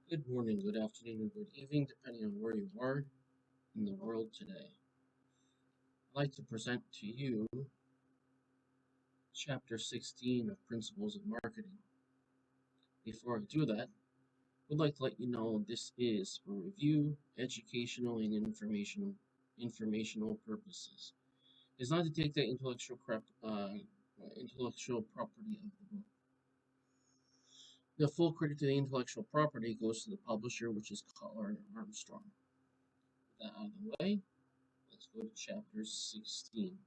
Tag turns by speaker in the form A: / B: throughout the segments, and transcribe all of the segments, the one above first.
A: Good morning, good afternoon, or good evening, depending on where you are in the world today. I'd like to present to you Chapter 16 of Principles of Marketing. Before I do that, I would like to let you know this is for review, educational, and informational purposes. It's not to take the intellectual property of the book. The full credit to the intellectual property goes to the publisher, which is Collar and Armstrong. With that out of the way, let's go to Chapter 16.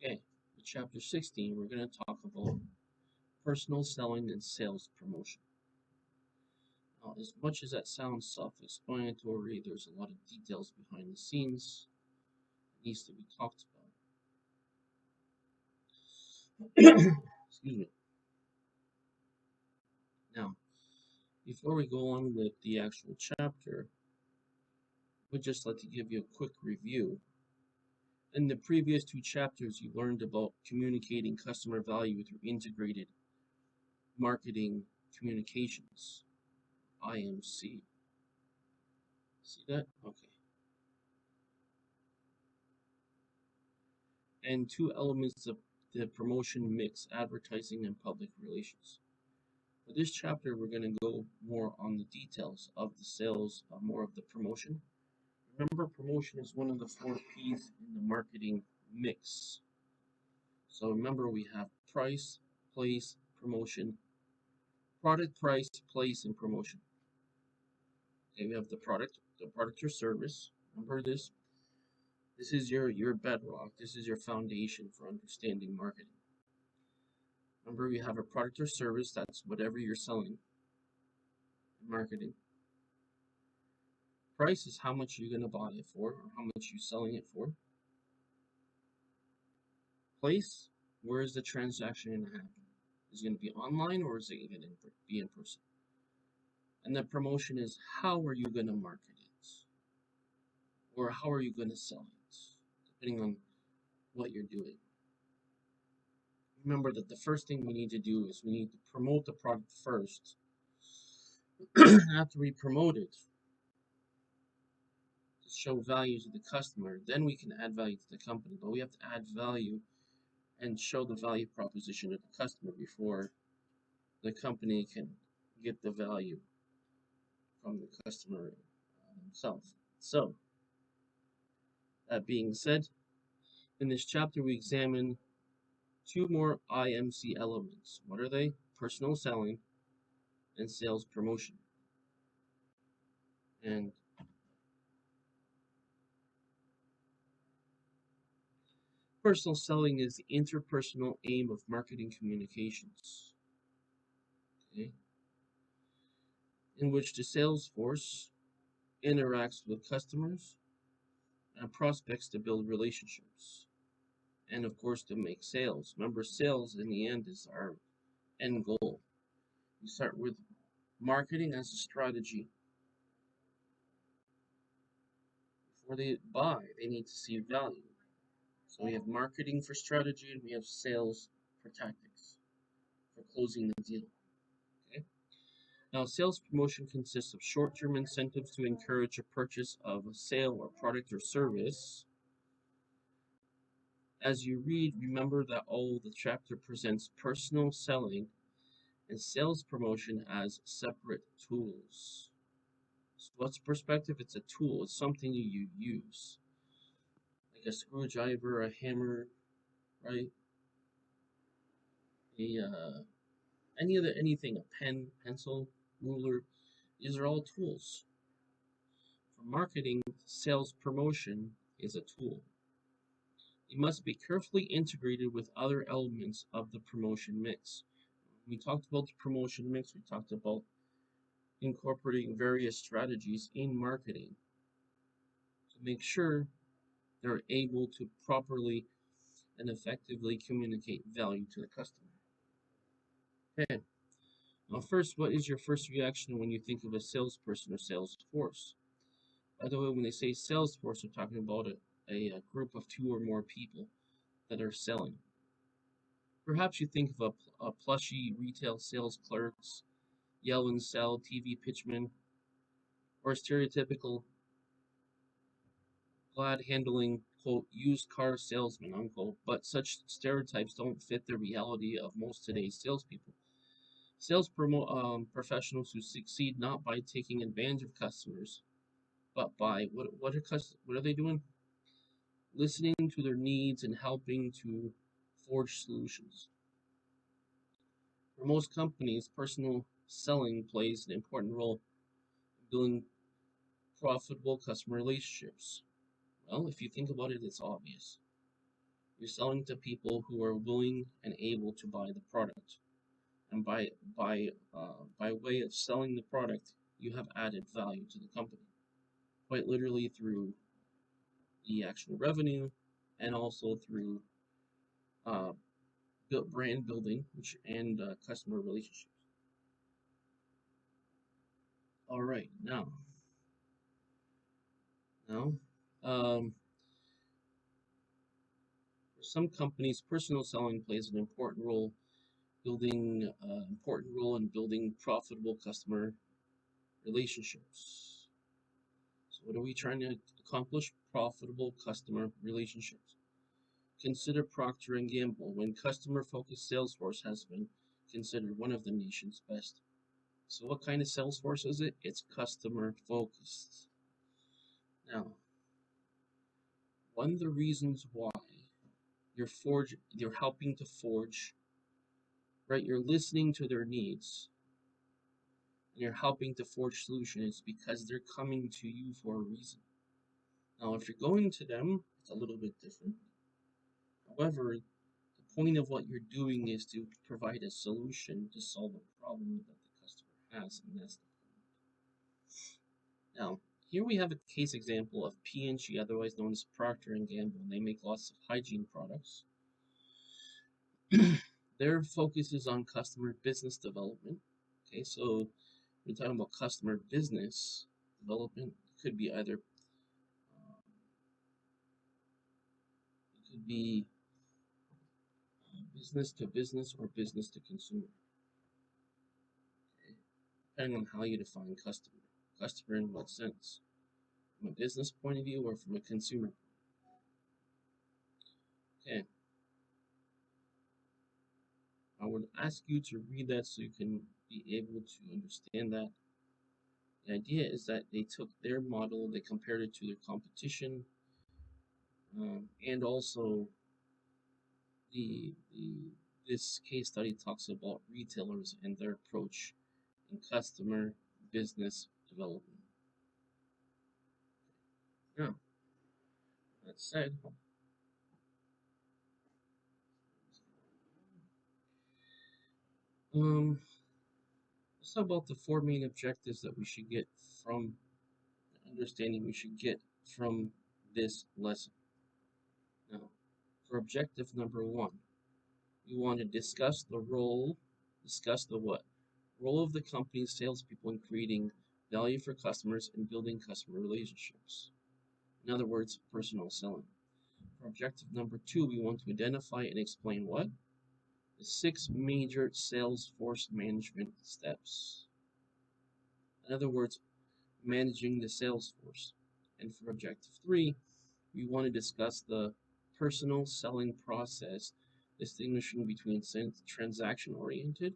A: Okay, in Chapter 16, we're going to talk about personal selling and sales promotion. Now, as much as that sounds self-explanatory, there's a lot of details behind the scenes that needs to be talked about. Excuse me. Now, before we go on with the actual chapter, we'd just like to give you a quick review. In the previous two chapters, you learned about communicating customer value through integrated marketing communications, IMC. See that? Okay. And two elements of the promotion mix, advertising and public relations. For this chapter, we're going to go more on the details of the sales, more of the promotion. Remember, promotion is one of the 4 P's in the marketing mix. So remember, we have price, place, promotion, product, price, place, and promotion. Okay, we have the product or service. Remember this. This is your bedrock. This is your foundation for understanding marketing. Remember, we have a product or service, that's whatever you're selling in marketing. Price is how much you're going to buy it for or how much you're selling it for. Place, where is the transaction going to happen? Is it going to be online or is it going to be in person? And the promotion is how are you going to market it? Or how are you going to sell it? Depending on what you're doing. Remember that the first thing we need to do is we need to promote the product first. After we promote it, to show value to the customer, then we can add value to the company. But we have to add value and show the value proposition to the customer before the company can get the value from the customer himself. So, that being said, in this chapter we examine two more IMC elements. What are they? Personal selling and sales promotion. And personal selling is the interpersonal aim of marketing communications, okay, in which the sales force interacts with customers and prospects to build relationships and, of course, to make sales. Remember, sales in the end is our end goal. We start with marketing as a strategy. Before they buy, they need to see value. So we have marketing for strategy and we have sales for tactics for closing the deal. Okay. Now, sales promotion consists of short-term incentives to encourage a purchase of a sale or product or service. As you read, remember that all the chapter presents personal selling and sales promotion as separate tools. So what's perspective? It's a tool. It's something you use, like a screwdriver, a hammer, right? Anything, a pen, pencil, ruler. These are all tools. For marketing, sales promotion is a tool. It must be carefully integrated with other elements of the promotion mix. We talked about the promotion mix. We talked about incorporating various strategies in marketing to make sure they're able to properly and effectively communicate value to the customer. Okay. Now, first, what is your first reaction when you think of a salesperson or sales force? By the way, when they say sales force, they're talking about a group of two or more people that are selling. Perhaps you think of a plushy retail sales clerks, yell and sell TV pitchmen, or a stereotypical glad handling, quote, used car salesman, unquote. But such stereotypes don't fit the reality of most today's salespeople. Professionals who succeed not by taking advantage of customers, but by what are they doing? Listening to their needs and helping to forge solutions. For most companies, personal selling plays an important role in building profitable customer relationships. Well, if you think about it, it's obvious. You're selling to people who are willing and able to buy the product, and by way of selling the product, you have added value to the company, quite literally through the actual revenue, and also through uh, brand building, and customer relationships. All right, now, um, for some companies, personal selling plays an important role in building profitable customer relationships. So, what are we trying to accomplish? Profitable customer relationships. Consider Procter and Gamble, when customer-focused Salesforce has been considered one of the nation's best. So, what kind of Salesforce is it? It's customer-focused. Now, one of the reasons why you're helping to forge, right? You're listening to their needs and you're helping to forge solutions because they're coming to you for a reason. Now, if you're going to them, it's a little bit different. However, the point of what you're doing is to provide a solution to solve a problem that the customer has, and that's the point. Now, here we have a case example of P&G, otherwise known as Procter and Gamble. They make lots of hygiene products. Their focus is on customer business development. Okay, so we're talking about customer business development. It could be business to business or business to consumer. Okay, depending on how you define customer. Customer in what sense? From a business point of view or from a consumer? Okay, I would ask you to read that so you can be able to understand that. The idea is that they took their model, they compared it to their competition, and also the this case study talks about retailers and their approach in customer business development. Now, that said, um, let's talk about the four main objectives that we should get from understanding we should get from this lesson. Now, for objective number one, we want to discuss the what? Role of the company's salespeople in creating value for customers and building customer relationships. In other words, personal selling. For objective number two, we want to identify and explain what? The six major sales force management steps. In other words, managing the sales force. And for objective three, we want to discuss the personal selling process, distinguishing between transaction oriented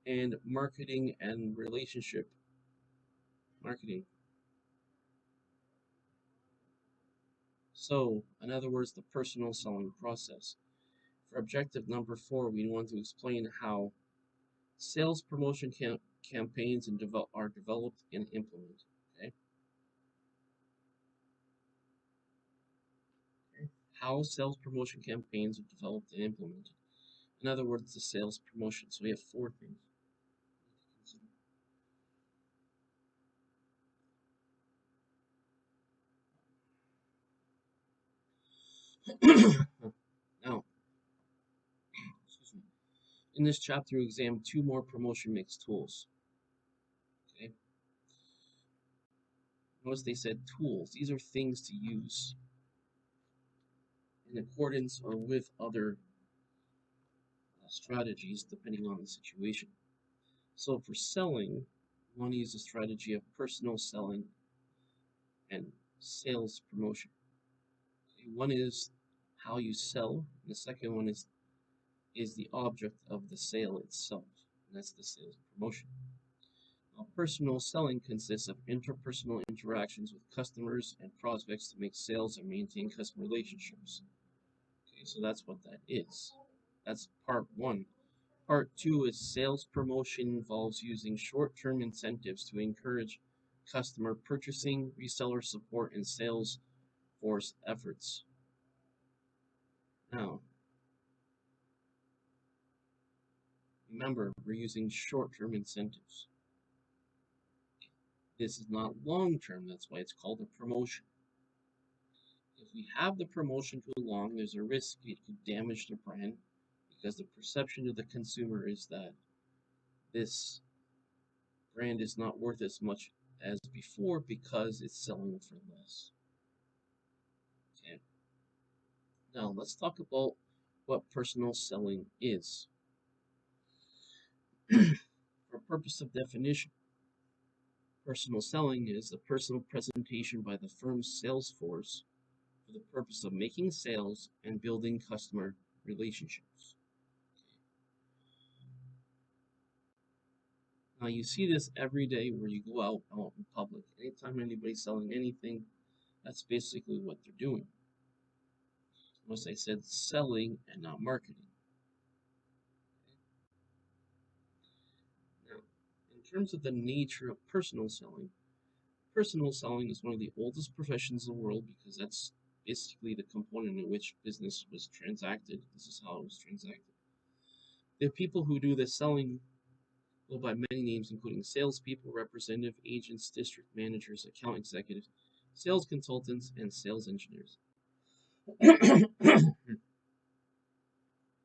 A: and marketing and relationship marketing. So, in other words, the personal selling process. For objective number four, we want to explain how sales promotion campaigns are developed and implemented. Okay? Okay. How sales promotion campaigns are developed and implemented. In other words, the sales promotion. So we have four things. Now, excuse me. In this chapter, we examine two more promotion mix tools. Okay. Notice they said tools. These are things to use in accordance or with other strategies depending on the situation. So for selling, one is a strategy of personal selling and sales promotion. One is how you sell, and the second one is the object of the sale itself, and that's the sales promotion. Now, personal selling consists of interpersonal interactions with customers and prospects to make sales and maintain customer relationships. Okay, so that's what that is. That's part one. Part two is sales promotion involves using short-term incentives to encourage customer purchasing, reseller support, and sales force efforts. Now, remember, we're using short-term incentives. This is not long-term, that's why it's called a promotion. If we have the promotion too long, there's a risk it could damage the brand because the perception of the consumer is that this brand is not worth as much as before because it's selling for less. Okay. Now let's talk about what personal selling is. For purpose of definition, personal selling is a personal presentation by the firm's sales force for the purpose of making sales and building customer relationships. Now you see this every day where you go out in public. Anytime anybody's selling anything, that's basically what they're doing. Notice I said selling and not marketing. Now, in terms of the nature of personal selling is one of the oldest professions in the world because that's basically the component in which business was transacted. This is how it was transacted. The people who do the selling go by many names, including salespeople, representative agents, district managers, account executives, sales consultants, and sales engineers.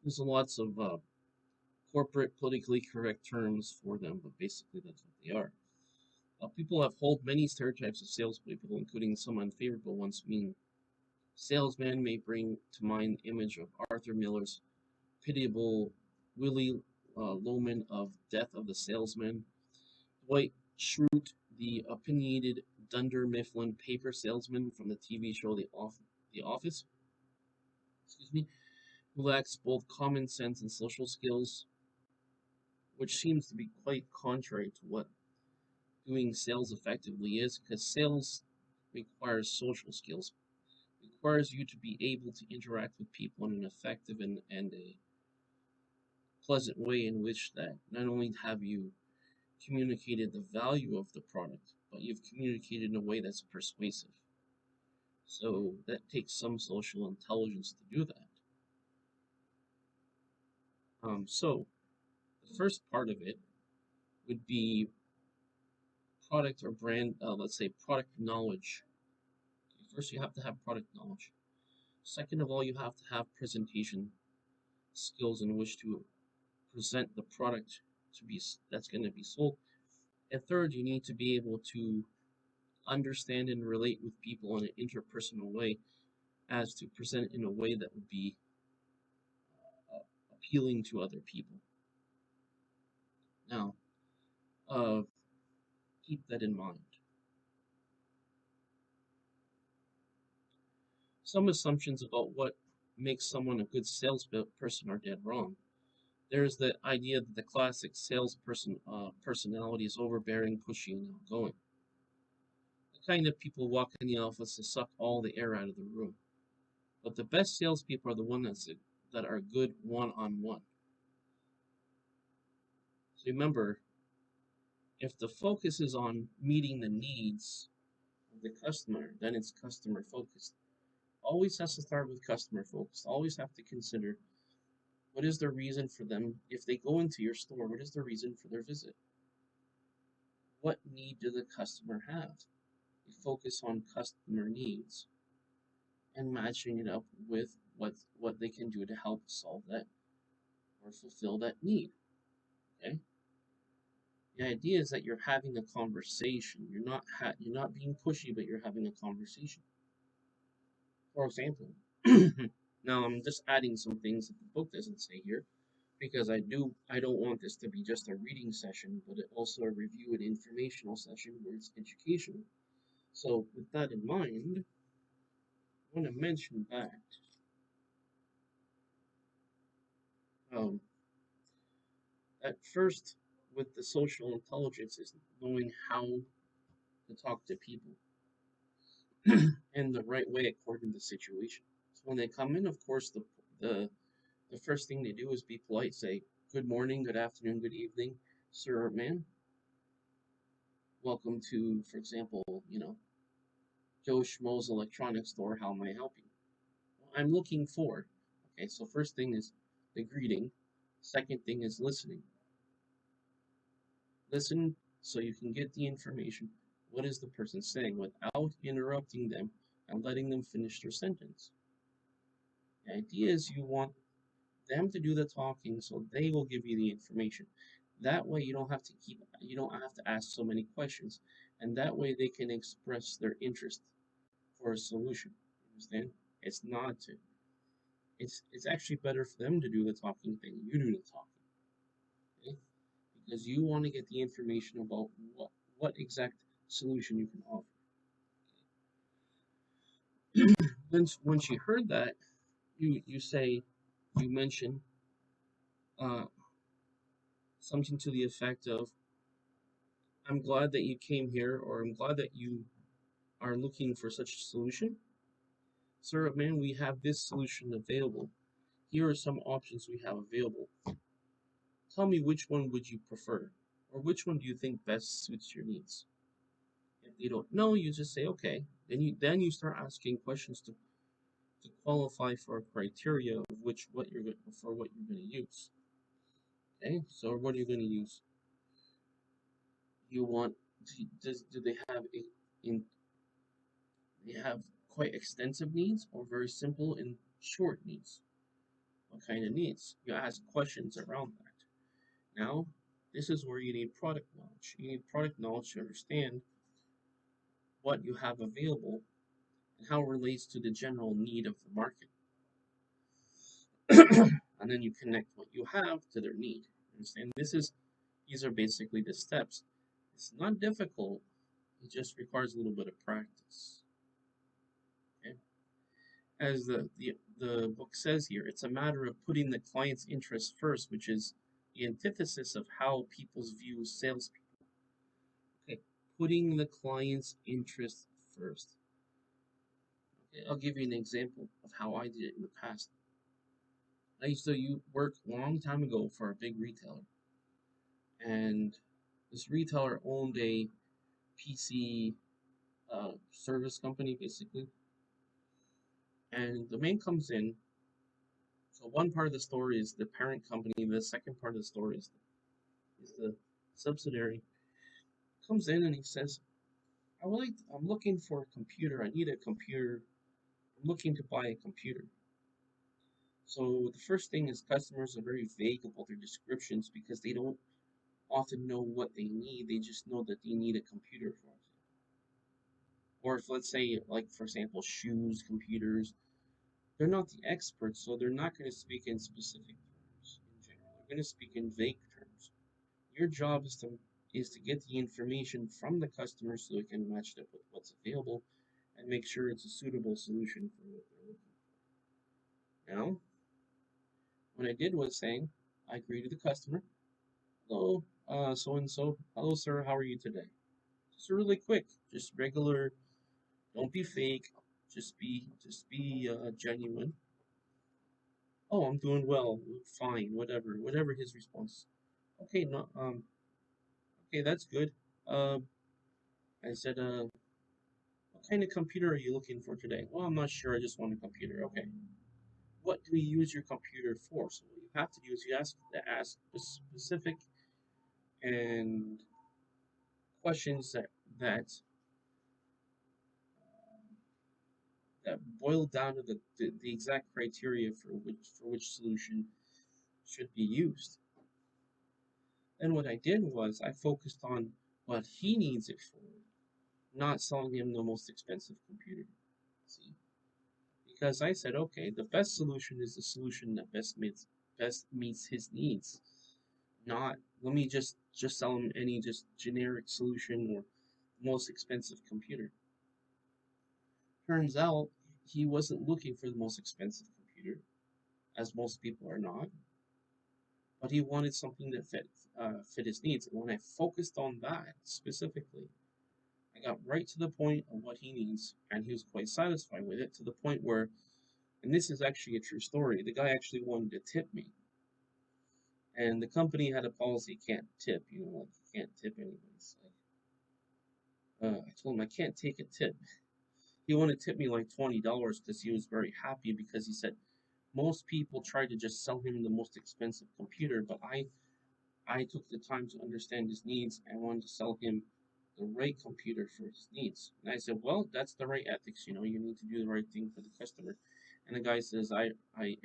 A: There's lots of corporate, politically correct terms for them, but basically that's what they are. People have hold many stereotypes of salespeople, including some unfavorable ones. Meaning, salesman may bring to mind the image of Arthur Miller's pitiable Willie Loman of Death of the Salesman, Dwight Schrute, the opinionated Dunder Mifflin paper salesman from the TV show The Office, who lacks both common sense and social skills, which seems to be quite contrary to what doing sales effectively is, because sales requires social skills, requires you to be able to interact with people in an effective and a pleasant way in which that not only have you communicated the value of the product, but you've communicated in a way that's persuasive. So that takes some social intelligence to do that. So the first part of it would be product or brand, let's say product knowledge. First, you have to have product knowledge. Second of all, you have to have presentation skills in which to present the product to be that's going to be sold. And third, you need to be able to understand and relate with people in an interpersonal way, as to present in a way that would be appealing to other people. Now, uh, keep that in mind. Some assumptions about what makes someone a good salesperson are dead wrong. There's the idea that the classic salesperson personality is overbearing, pushy, and outgoing. The kind of people walk in the office to suck all the air out of the room. But the best salespeople are the ones that are good one-on-one. So remember, if the focus is on meeting the needs of the customer, then it's customer focused. Always has to start with customer focused. Always have to consider what is the reason for them if they go into your store. What is the reason for their visit? What need do the customer have? You focus on customer needs and matching it up with what they can do to help solve that or fulfill that need. Okay. The idea is that you're having a conversation. You're not being pushy, but you're having a conversation. For example, now I'm just adding some things that the book doesn't say here. because I don't want this to be just a reading session, but also a review and informational session where it's educational. So with that in mind, I want to mention that um, at first with the social intelligence is knowing how to talk to people in the right way according to the situation. So when they come in, of course, the the first thing they do is be polite, say good morning, good afternoon, good evening, sir or ma'am. Welcome to, for example, Joe Schmo's electronics store. How may I help you? I'm looking for. Okay, so first thing is the greeting. Second thing is listening. Listen so you can get the information. What is the person saying without interrupting them and letting them finish their sentence? The idea is you want them to do the talking so they will give you the information. That way you don't have to ask so many questions, and that way they can express their interest for a solution. Understand? It's not to it's actually better for them to do the talking than you do the talking. Okay? Because you want to get the information about what exact solution you can offer. Once you heard that, you mention uh, something to the effect of, "I'm glad that you came here," or "I'm glad that you are looking for such a solution. Sir, man, we have this solution available. Here are some options we have available. Tell me which one would you prefer, or which one do you think best suits your needs?" If they don't know, you just say okay. Then you start asking questions to qualify for a criteria of what you're going to use. Okay, so what are you going to use? You want do they have in they have quite extensive needs or very simple and short needs? What kind of needs? You ask questions around that. Now, this is where you need product knowledge. You need product knowledge to understand what you have available and how it relates to the general need of the market. And then you connect what you have to their need. Understand? These are basically the steps. It's not difficult. It just requires a little bit of practice. Okay? As the book says here, it's a matter of putting the client's interest first, which is the antithesis of how people view salespeople. Okay, putting the client's interest first. Okay, I'll give you an example of how I did it in the past. I used to work a long time ago for a big retailer, and this retailer owned a PC service company basically, and the man comes in. So one part of the story is the parent company. The second part of the story is the subsidiary. Comes in and he says, I'm looking for a computer. I need a computer. I'm looking to buy a computer." So the first thing is customers are very vague about their descriptions because they don't often know what they need. They just know that they need a computer for it. Or if let's say, like for example, shoes, computers, they're not the experts, so they're not going to speak in specific terms in general. They're going to speak in vague terms. Your job is to get the information from the customer so it can match it up with what's available and make sure it's a suitable solution for what they're looking for. Now, what I did was saying, I greeted the customer. "Hello, so and so. Hello, sir. How are you today?" Just really quick, just regular. Don't be fake. Just be genuine. "Oh, I'm doing well. Fine. Whatever his response. Okay, no, okay, that's good. Uh, I said, what kind of computer are you looking for today?" "Well, I'm not sure. I just want a computer." "Okay. What do you use your computer for?" So what you have to do is you ask specific and questions that that boil down to the exact criteria for which solution should be used. And what I did was I focused on what he needs it for, not selling him the most expensive computer. See? Because I said, okay, the best solution is the solution that best meets best meets his needs. Not let me just sell him any just generic solution or most expensive computer. Turns out he wasn't looking for the most expensive computer, as most people are not, but he wanted something that fit his needs. And when I focused on that specifically, I got right to the point of what he needs, and he was quite satisfied with it to the point where, and this is actually a true story, the guy actually wanted to tip me. And the company had a policy can't tip, like you can't tip anybody. I told him I can't take a tip. He wanted to tip me like $20 because he was very happy because he said most people try to just sell him the most expensive computer, but I took the time to understand his needs and wanted to sell him the right computer for his needs. And I said, well, that's the right ethics. You need to do the right thing for the customer. And the guy says, and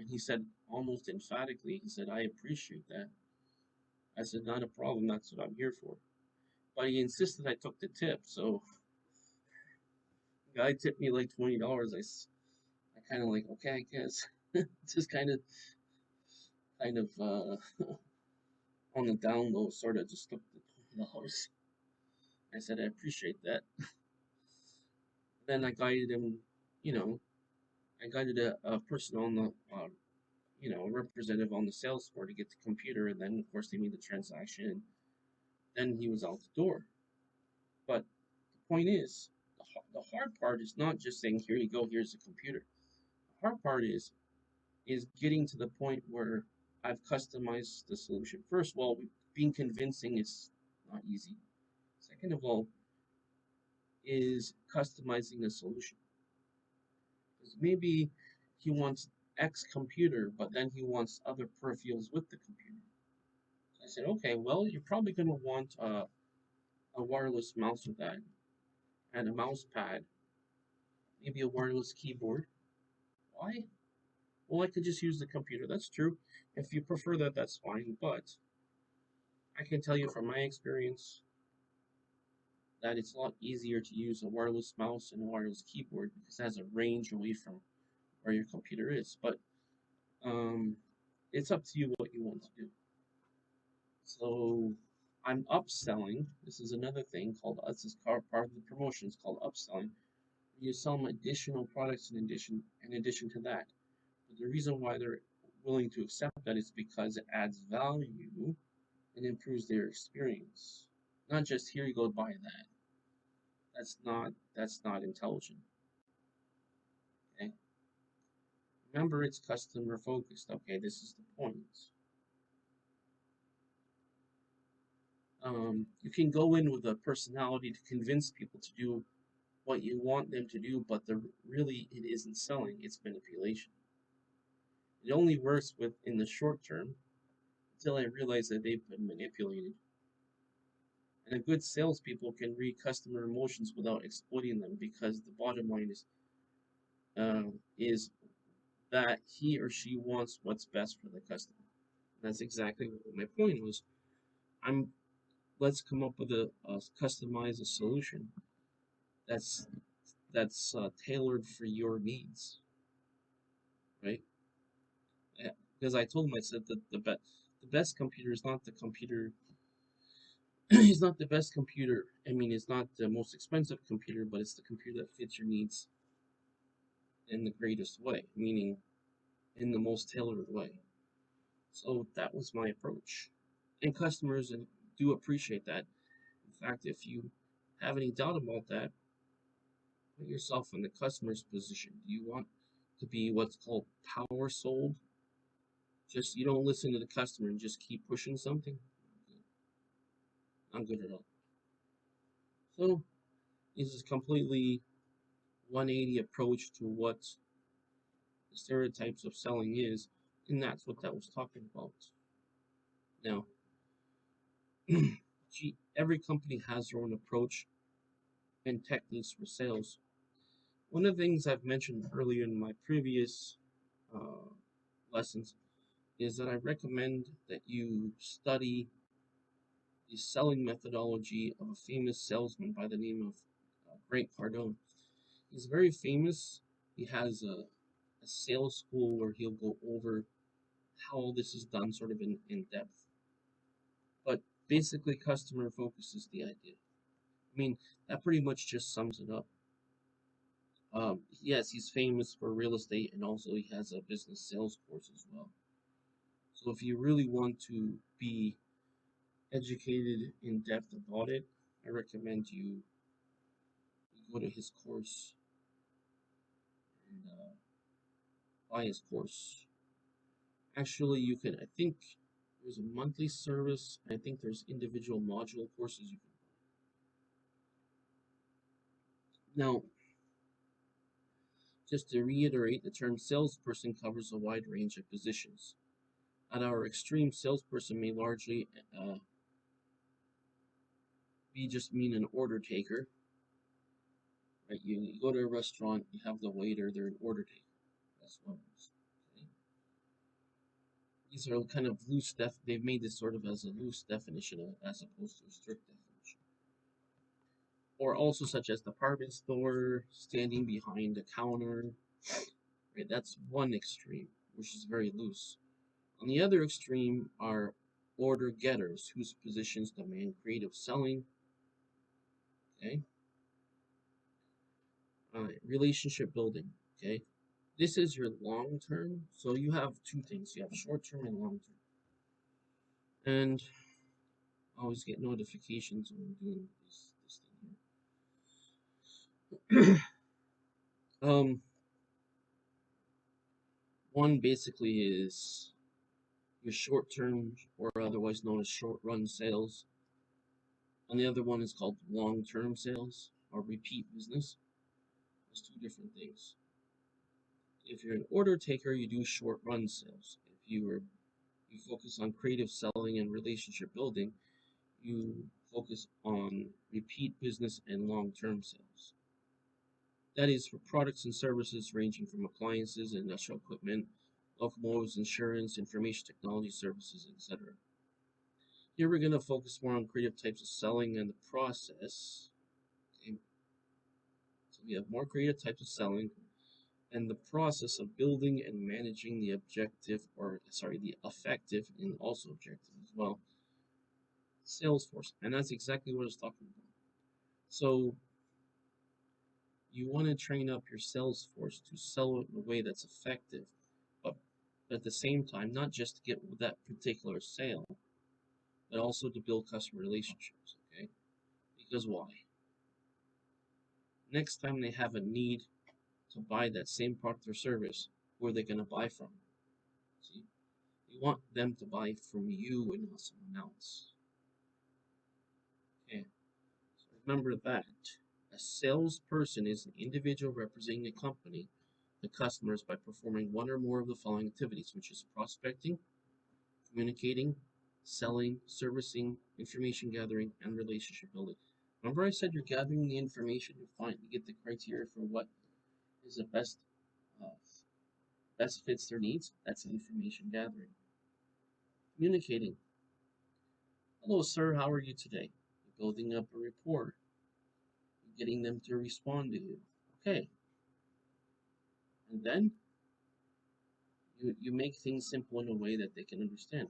A: he said almost emphatically, he said, I appreciate that. I said, not a problem. That's what I'm here for. But he insisted I took the tip. So the guy tipped me like $20. I kind of like, okay, I guess. Just kind of on the down low, sort of just took the $20. I said, I appreciate that. Then I guided him, you know, I guided a person on the, a representative on the sales floor to get the computer, and then of course they made the transaction, and then he was out the door. But the point is, the hard part is not just saying, here you go, here's the computer. The hard part is getting to the point where I've customized the solution. First of all, being convincing is not easy. Second of all, is customizing the solution. Because maybe he wants X computer, but then he wants other peripherals with the computer. So I said, okay, well, you're probably going to want a wireless mouse with that, and a mouse pad, maybe a wireless keyboard. Why? Well, I could just use the computer. That's true. If you prefer that, that's fine. But I can tell you from my experience that it's a lot easier to use a wireless mouse and a wireless keyboard because it has a range away from where your computer is. But um, it's up to you what you want to do. So I'm upselling. This is another thing called this is part of the promotion. It's called upselling. You sell them additional products in addition to that. But the reason why they're willing to accept that is because it adds value and improves their experience. Not just here you go buy that. That's not intelligent. Okay. Remember it's customer focused. Okay, this is the point. You can go in with a personality to convince people to do what you want them to do, but really it isn't selling, it's manipulation. It only works in the short term until I realize that they've been manipulated. And a good salespeople can read customer emotions without exploiting them because the bottom line is that he or she wants what's best for the customer. And that's exactly what my point was. I'm Let's come up with customize a solution that's tailored for your needs, right? Because I told him, I said that the best computer is not the computer. It's not the best computer. I mean, it's not the most expensive computer, but it's the computer that fits your needs in the greatest way, meaning in the most tailored way. So that was my approach, and customers do appreciate that. In fact, if you have any doubt about that, put yourself in the customer's position. Do you want to be what's called power sold? Just you don't listen to the customer and just keep pushing something. Not good at all. So this is completely 180 approach to what the stereotypes of selling is, and that's what that was talking about. Now, every company has their own approach and techniques for sales. One of the things I've mentioned earlier in my previous uh, lessons is that I recommend that you study the selling methodology of a famous salesman by the name of Grant Cardone. He's very famous. He has a sales school where he'll go over how all this is done sort of in depth. But basically, customer focus is the idea. I mean, that pretty much just sums it up. Yes, he's famous for real estate, and also he has a business sales course as well. So if you really want to be educated in depth about it, I recommend you go to his course and buy his course. Actually, you can. I think there's a monthly service. I think there's individual module courses you can. Now, just to reiterate, the term salesperson covers a wide range of positions. At our extreme, salesperson may largely be just mean an order taker. Right? You go to a restaurant, you have the waiter, they're an order taker. That's what it is. Okay? These are kind of loose they've made this sort of as a loose definition as opposed to a strict definition. Or also such as department store, standing behind the counter. Right? That's one extreme, which is very loose. On the other extreme are order getters whose positions demand creative selling. Okay. Relationship building. Okay. This is your long term. So you have two things. You have short term and long term. And I always get notifications when I'm doing this thing here. One basically is your short term, or otherwise known as short run sales, and the other one is called long term sales or repeat business. There's two different things. If you're an order taker, you do short run sales. If you focus on creative selling and relationship building, you focus on repeat business and long term sales. That is for products and services ranging from appliances, industrial equipment, locomotives, insurance, information technology services, etc. Here we're going to focus more on creative types of selling and the process. Okay. So we have more creative types of selling and the process of building and managing the the effective and also objective as well, sales force. And that's exactly what I was talking about. So you want to train up your sales force to sell it in a way that's effective, but at the same time, not just to get that particular sale, but also to build customer relationships. Okay? Because why? Next time they have a need to buy that same product or service, who are they going to buy from? See, you want them to buy from you and not someone else. Okay, so remember that a salesperson is an individual representing the company, the customers, by performing one or more of the following activities, which is prospecting, communicating, selling, servicing, information gathering, and relationship building. Remember I said you're gathering the information to find to get the criteria for what is the uh, best fits their needs. That's information gathering. Communicating. Hello, sir. How are you today? You're building up a rapport. You're getting them to respond to you. Okay. And then you make things simple in a way that they can understand.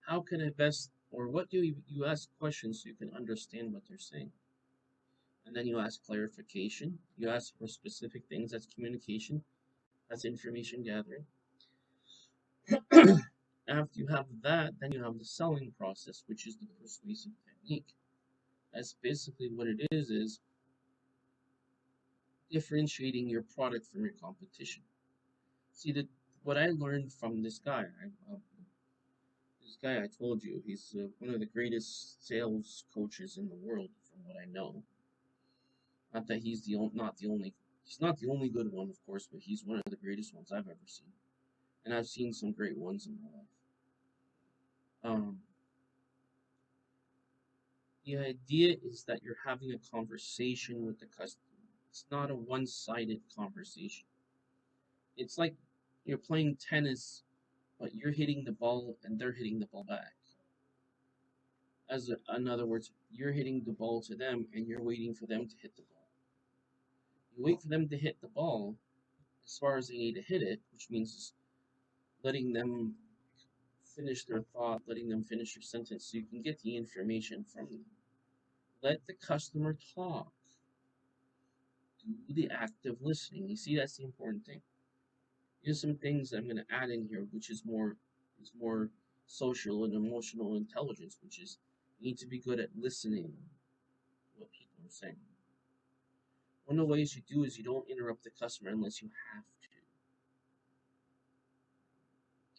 A: How can I best, or what do you ask questions so you can understand what they're saying? And then you ask clarification. You ask for specific things. That's communication. That's information gathering. After you have that, then you have the selling process, which is the persuasive technique. That's basically what it is differentiating your product from your competition. See that what I learned from this guy I told you, he's one of the greatest sales coaches in the world, from what I know. Not that he's not the only good one, of course, but he's one of the greatest ones I've ever seen, and I've seen some great ones in my life. Um, the idea is that you're having a conversation with the customer. It's not a one-sided conversation. It's like you're playing tennis, but you're hitting the ball and they're hitting the ball back. In other words, you're hitting the ball to them and you're waiting for them to hit the ball. You wait for them to hit the ball as far as they need to hit it, which means letting them finish their thought, letting them finish their sentence so you can get the information from them. Let the customer talk. Do the active listening. You see, that's the important thing. Here's some things I'm going to add in here, which is more social and emotional intelligence, which is you need to be good at listening to what people are saying. One of the ways you do is you don't interrupt the customer unless you have to.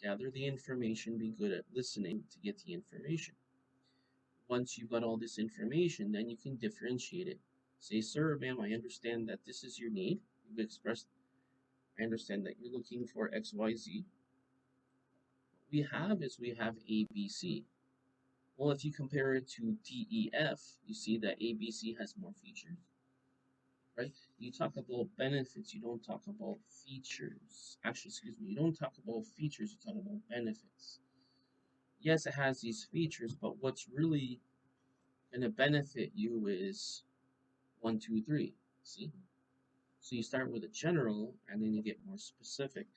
A: Gather the information, be good at listening to get the information. Once you've got all this information, then you can differentiate it. Say, sir, ma'am, I understand that this is your need. You've expressed, I understand that you're looking for XYZ. We have ABC. Well, if you compare it to DEF, you see that ABC has more features, right? You talk about benefits, you don't talk about features. Actually, excuse me, you don't talk about features, you talk about benefits. Yes, it has these features, but what's really going to benefit you is one, two, three. See? So you start with a general, and then you get more specific,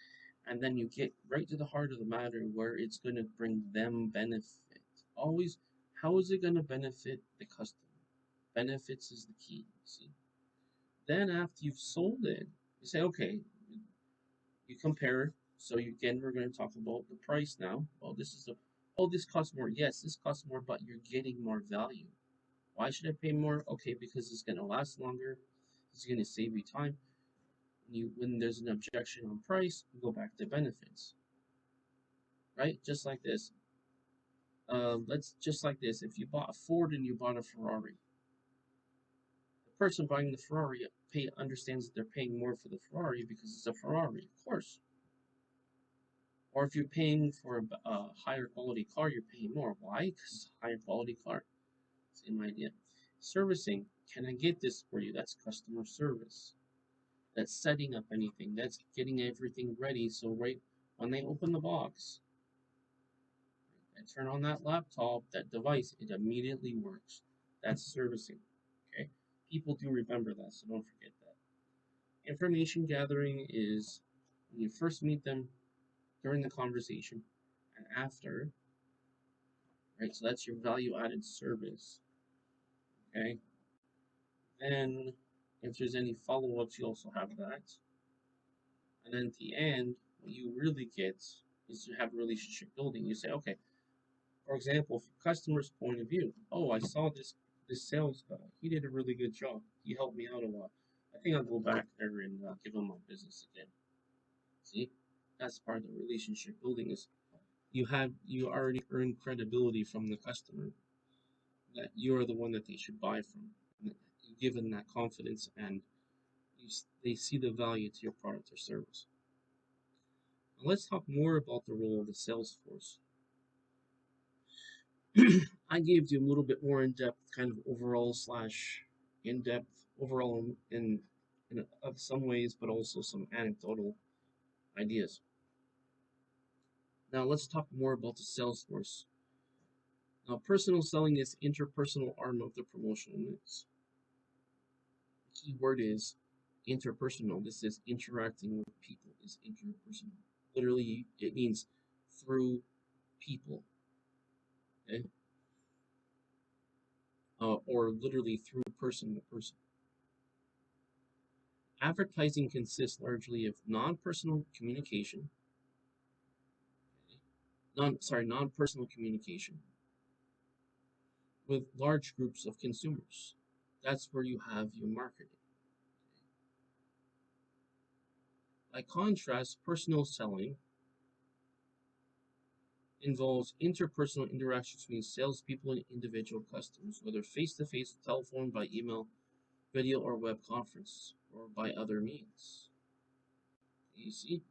A: and then you get right to the heart of the matter where it's going to bring them benefit. Always, how is it going to benefit the customer? Benefits is the key. See? Then after you've sold it, you say, okay, you compare. So you, again, we're going to talk about the price now. Well, this costs more. Yes, this costs more, but you're getting more value. Why should I pay more? Okay, because it's going to last longer. It's going to save you time. When there's an objection on price, you go back to benefits, right? Just like this. Let's just like this. If you bought a Ford and you bought a Ferrari, the person buying the Ferrari understands that they're paying more for the Ferrari because it's a Ferrari, of course. Or if you're paying for a higher quality car, you're paying more. Why? Because it's a higher quality car. Same idea. Servicing. Can I get this for you? That's customer service. That's setting up anything. That's getting everything ready. So right when they open the box, and turn on that laptop, that device, it immediately works. That's servicing. Okay? People do remember that, so don't forget that. Information gathering is when you first meet them, during the conversation, and after. Right? So that's your value added service. Okay? Then if there's any follow ups, you also have that. And then at the end, what you really get is to have relationship building. You say, okay, for example, from customer's point of view, oh, I saw this sales guy. He did a really good job. He helped me out a lot. I think I'll go back there and give him my business again. See, that's part of the relationship building is you already earned credibility from the customer that you are the one that they should buy from. And you give them that confidence, and they see the value to your product or service. Now let's talk more about the role of the sales force. I gave you a little bit more in-depth kind of overall slash in-depth overall in of some ways, but also some anecdotal ideas. Now let's talk more about the sales force. Now, personal selling is interpersonal arm of the promotional mix. The key word is interpersonal. This is interacting with people. Is interpersonal. Literally, it means through people. Okay? Or literally through person to person. Advertising consists largely of non-personal communication. Non-personal communication with large groups of consumers. That's where you have your marketing. By contrast, personal selling involves interpersonal interactions between salespeople and individual customers, whether face-to-face, telephone, by email, video, or web conference, or by other means. You see,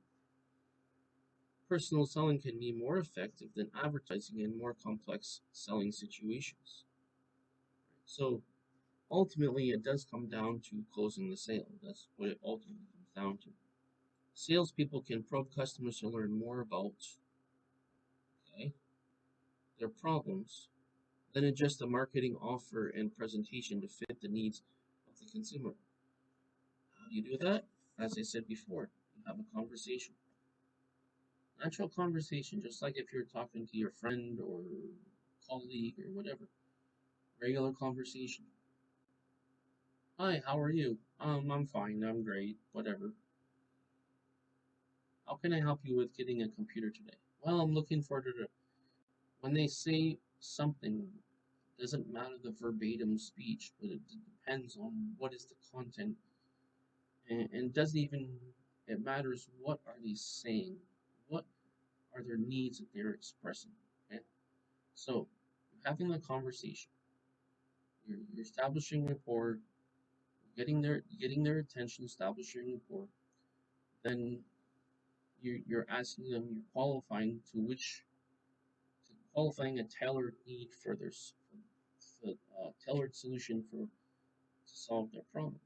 A: personal selling can be more effective than advertising in more complex selling situations. So ultimately, it does come down to closing the sale. That's what it ultimately comes down to. Salespeople can probe customers to learn more about, okay, their problems, then adjust the marketing offer and presentation to fit the needs of the consumer. How do you do that? As I said before, you have a conversation. Natural conversation, just like if you're talking to your friend or colleague or whatever. Regular conversation. Hi, how are you? I'm fine, I'm great, whatever. How can I help you with getting a computer today? Well, I'm looking for to when they say something, doesn't matter the verbatim speech, but it depends on what is the content, and doesn't even it matters what are they saying, what are their needs that they're expressing. Okay? So you're having a conversation, you're establishing rapport, getting their attention, establishing rapport. Then you're asking them, you're qualifying a tailored need for tailored solution to solve their problem.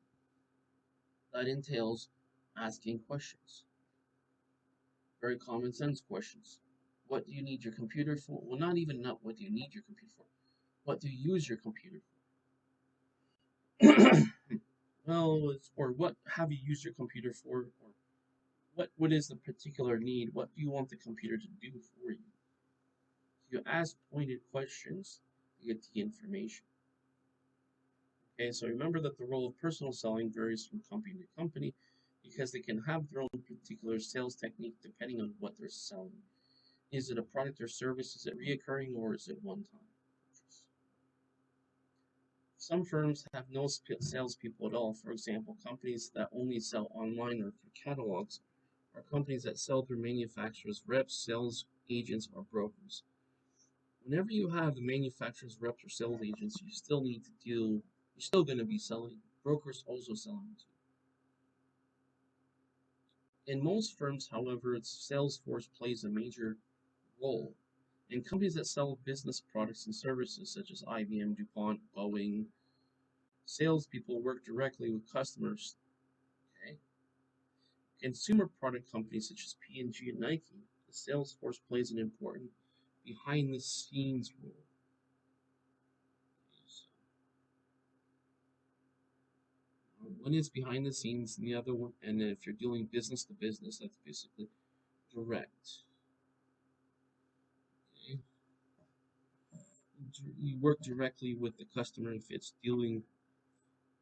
A: That entails asking questions, very common sense questions. What do you need your computer for? Well, not what do you need your computer for. What do you use your computer for? Well, or what have you used your computer for? Or what is the particular need? What do you want the computer to do for you? You ask pointed questions to get the information. Okay, so remember that the role of personal selling varies from company to company because they can have their own particular sales technique depending on what they're selling. Is it a product or service? Is it reoccurring or is it one time purchase? Some firms have no salespeople at all. For example, companies that only sell online or through catalogs, or companies that sell through manufacturers, reps, sales agents, or brokers. Whenever you have the manufacturer's reps or sales agents, you still need to deal, you're still going to be selling. Brokers also selling too. In most firms, however, its sales force plays a major role. In companies that sell business products and services such as IBM, DuPont, Boeing, salespeople work directly with customers. Okay? Consumer product companies such as P&G and Nike, the sales force plays an important behind the scenes role. One is behind the scenes, and the other one, and if you're doing business to business, that's basically direct. Okay? You work directly with the customer if it's dealing,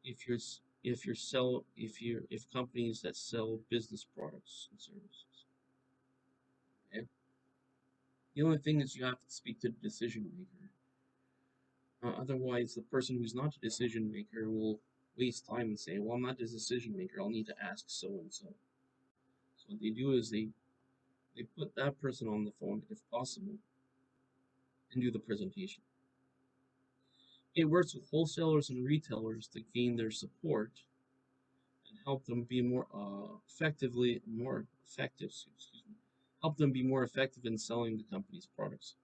A: if you're if you're sell if companies that sell business products and services. Okay? The only thing is you have to speak to the decision maker. Otherwise, the person who's not a decision maker will waste time and say, "Well, I'm not the decision maker. I'll need to ask so and so." So what they do is they put that person on the phone if possible and do the presentation. It works with wholesalers and retailers to gain their support and help them be more effective. Excuse me. Help them be more effective in selling the company's products.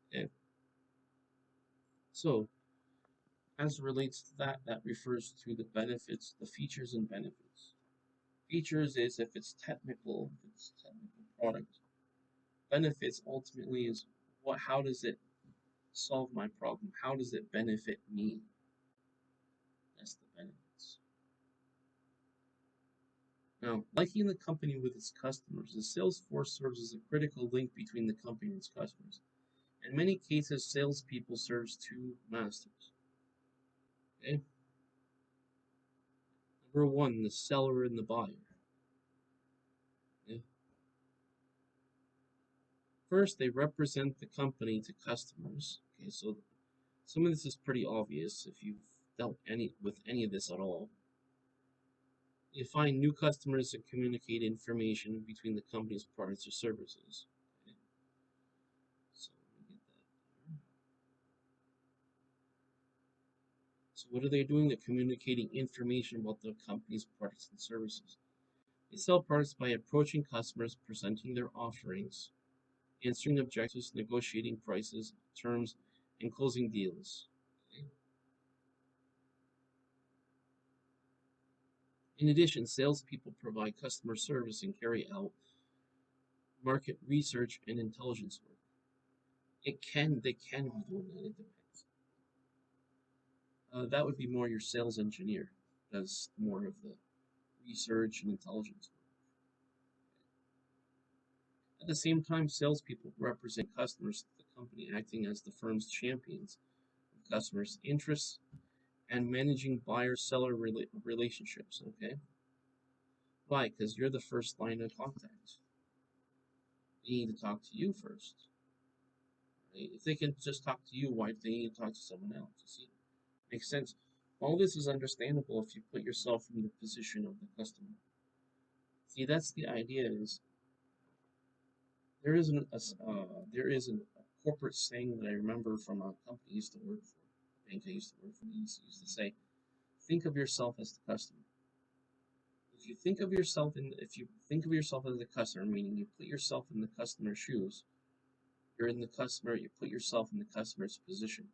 A: Okay. So, as it relates to that, that refers to the benefits, the features and benefits. Features is if it's technical, if it's a technical product. Benefits ultimately is how does it solve my problem? How does it benefit me? That's the benefits. Now, liking the company with its customers, the sales force serves as a critical link between the company and its customers. In many cases, salespeople serves two masters. Okay? Number one, the seller and the buyer. Okay? First, they represent the company to customers. Okay, so some of this is pretty obvious if you've dealt with any of this at all. You find new customers and communicate information between the company's products or services. Okay? So let me get that there. So what are they doing? They're communicating information about the company's products and services. They sell products by approaching customers, presenting their offerings, answering objectives, negotiating prices, terms, and closing deals. Okay? In addition, salespeople provide customer service and carry out market research and intelligence work. They can be doing that. It depends. That would be more your sales engineer does more of the research and intelligence work. At the same time, salespeople represent customers of the company, acting as the firm's champions of customers' interests and managing buyer-seller relationships. Okay, why? Because you're the first line of contact. They need to talk to you first. Right? If they can just talk to you, why do they need to talk to someone else? You see, makes sense. All this is understandable if you put yourself in the position of the customer. See, that's the idea. Is there isn't a corporate saying that I remember from a company I used to work for, a bank I used to work for. They used to say, "Think of yourself as the customer." If you think of yourself as the customer, meaning you put yourself in the customer's shoes, you're in the customer. You put yourself in the customer's position,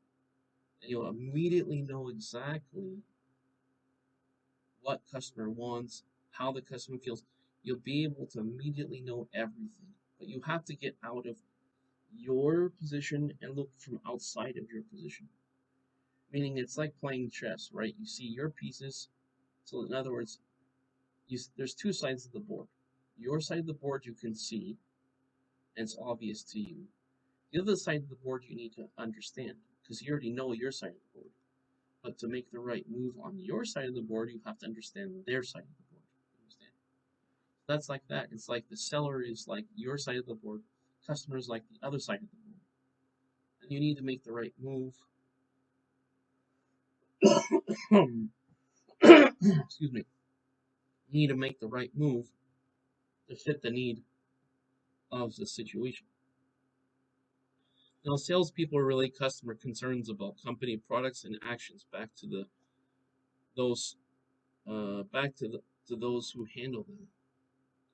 A: and you'll immediately know exactly what customer wants, how the customer feels. You'll be able to immediately know everything. But you have to get out of your position and look from outside of your position. Meaning it's like playing chess, right? You see your pieces. So in other words, there's two sides of the board. Your side of the board you can see, and it's obvious to you. The other side of the board you need to understand, because you already know your side of the board. But to make the right move on your side of the board, you have to understand their side of the board. Understand? That's like that. It's like the seller is like your side of the board, customer is like the other side of the board. And you need to make the right move. Excuse me. You need to make the right move to fit the need of the situation. Now, salespeople relay customer concerns about company products and actions back to those to those who handle them,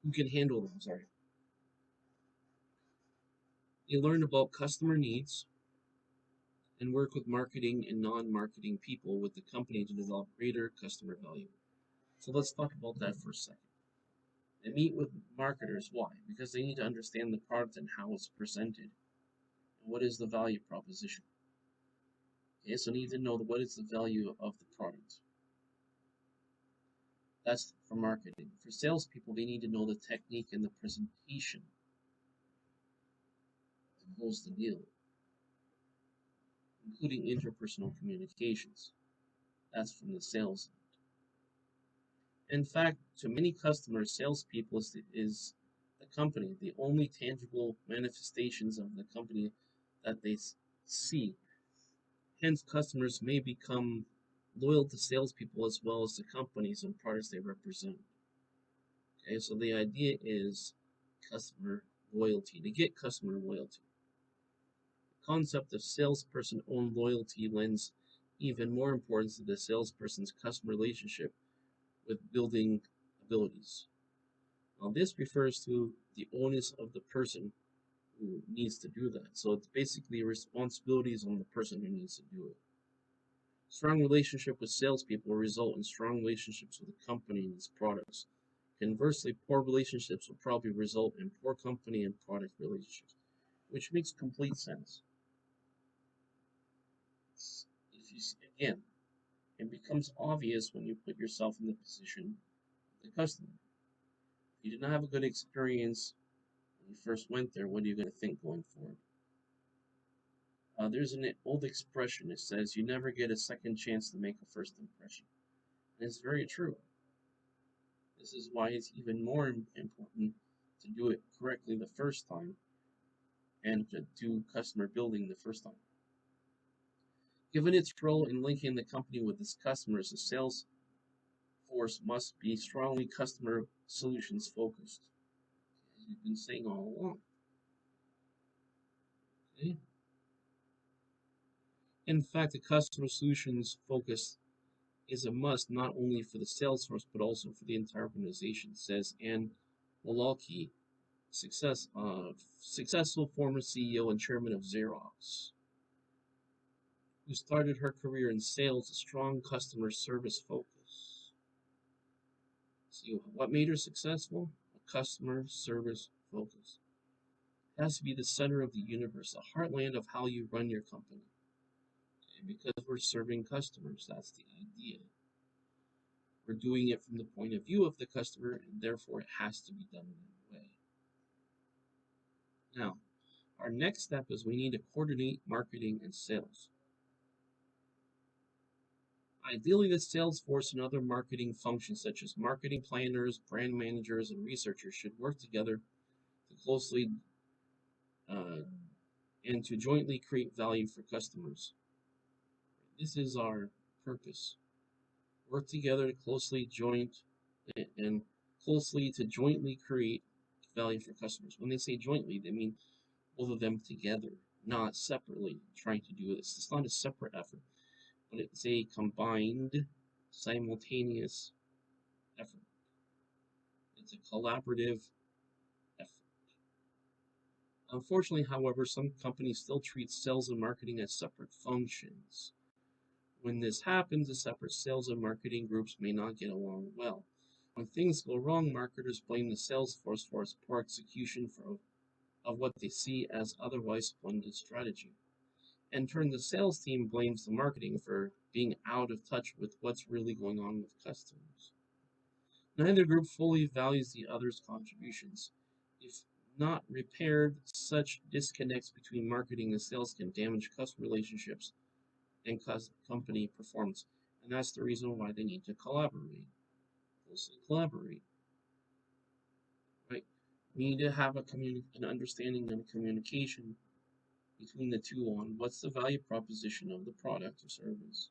A: who can handle them. Sorry, they learn about customer needs and work with marketing and non-marketing people with the company to develop greater customer value. So let's talk about that for a second. They meet with marketers. Why? Because they need to understand the product and how it's presented. And what is the value proposition? Okay, so they need to know what is the value of the product. That's for marketing. For salespeople, they need to know the technique and the presentation to close the deal, including interpersonal communications. That's from the sales. In fact, to many customers, salespeople is the company, the only tangible manifestations of the company that they see. Hence, customers may become loyal to salespeople as well as the companies and products they represent. Okay, so the idea is customer loyalty, to get customer loyalty. The concept of salesperson owned loyalty lends even more importance to the salesperson's customer relationship with building abilities. Now, this refers to the onus of the person who needs to do that. So it's basically responsibilities on the person who needs to do it. Strong relationship with salespeople will result in strong relationships with the company and its products. Conversely, poor relationships will probably result in poor company and product relationships, which makes complete sense. If you, again, it becomes obvious when you put yourself in the position of the customer. If you did not have a good experience when you first went there, what are you going to think going forward? There's an old expression that says you never get a second chance to make a first impression. And it's very true. This is why it's even more important to do it correctly the first time and to do customer building the first time. Given its role in linking the company with its customers, the sales force must be strongly customer solutions focused, as we've been saying all along. Okay? In fact, the customer solutions focus is a must not only for the sales force but also for the entire organization, says Anne Walke, successful former CEO and chairman of Xerox, who started her career in sales, a strong customer service focus. See what made her successful? A customer service focus. It has to be the center of the universe, the heartland of how you run your company. And because we're serving customers, that's the idea. We're doing it from the point of view of the customer, and therefore it has to be done in that way. Now, our next step is we need to coordinate marketing and sales. Ideally, the sales force and other marketing functions such as marketing planners, brand managers, and researchers should work together to closely uh, and to jointly create value for customers. This is our purpose. Work together to and closely to jointly create value for customers. When they say jointly, they mean both of them together, not separately trying to do this. It's not a separate effort, but it's a combined, simultaneous effort. It's a collaborative effort. Unfortunately, however, some companies still treat sales and marketing as separate functions. When this happens, the separate sales and marketing groups may not get along well. When things go wrong, marketers blame the sales force for its poor execution of what they see as otherwise splendid strategy. In turn, the sales team blames the marketing for being out of touch with what's really going on with customers. Neither group fully values the other's contributions. If not repaired, such disconnects between marketing and sales can damage customer relationships and company performance. And that's the reason why they need to closely collaborate, right? We need to have an understanding and communication between the two on what's the value proposition of the product or service,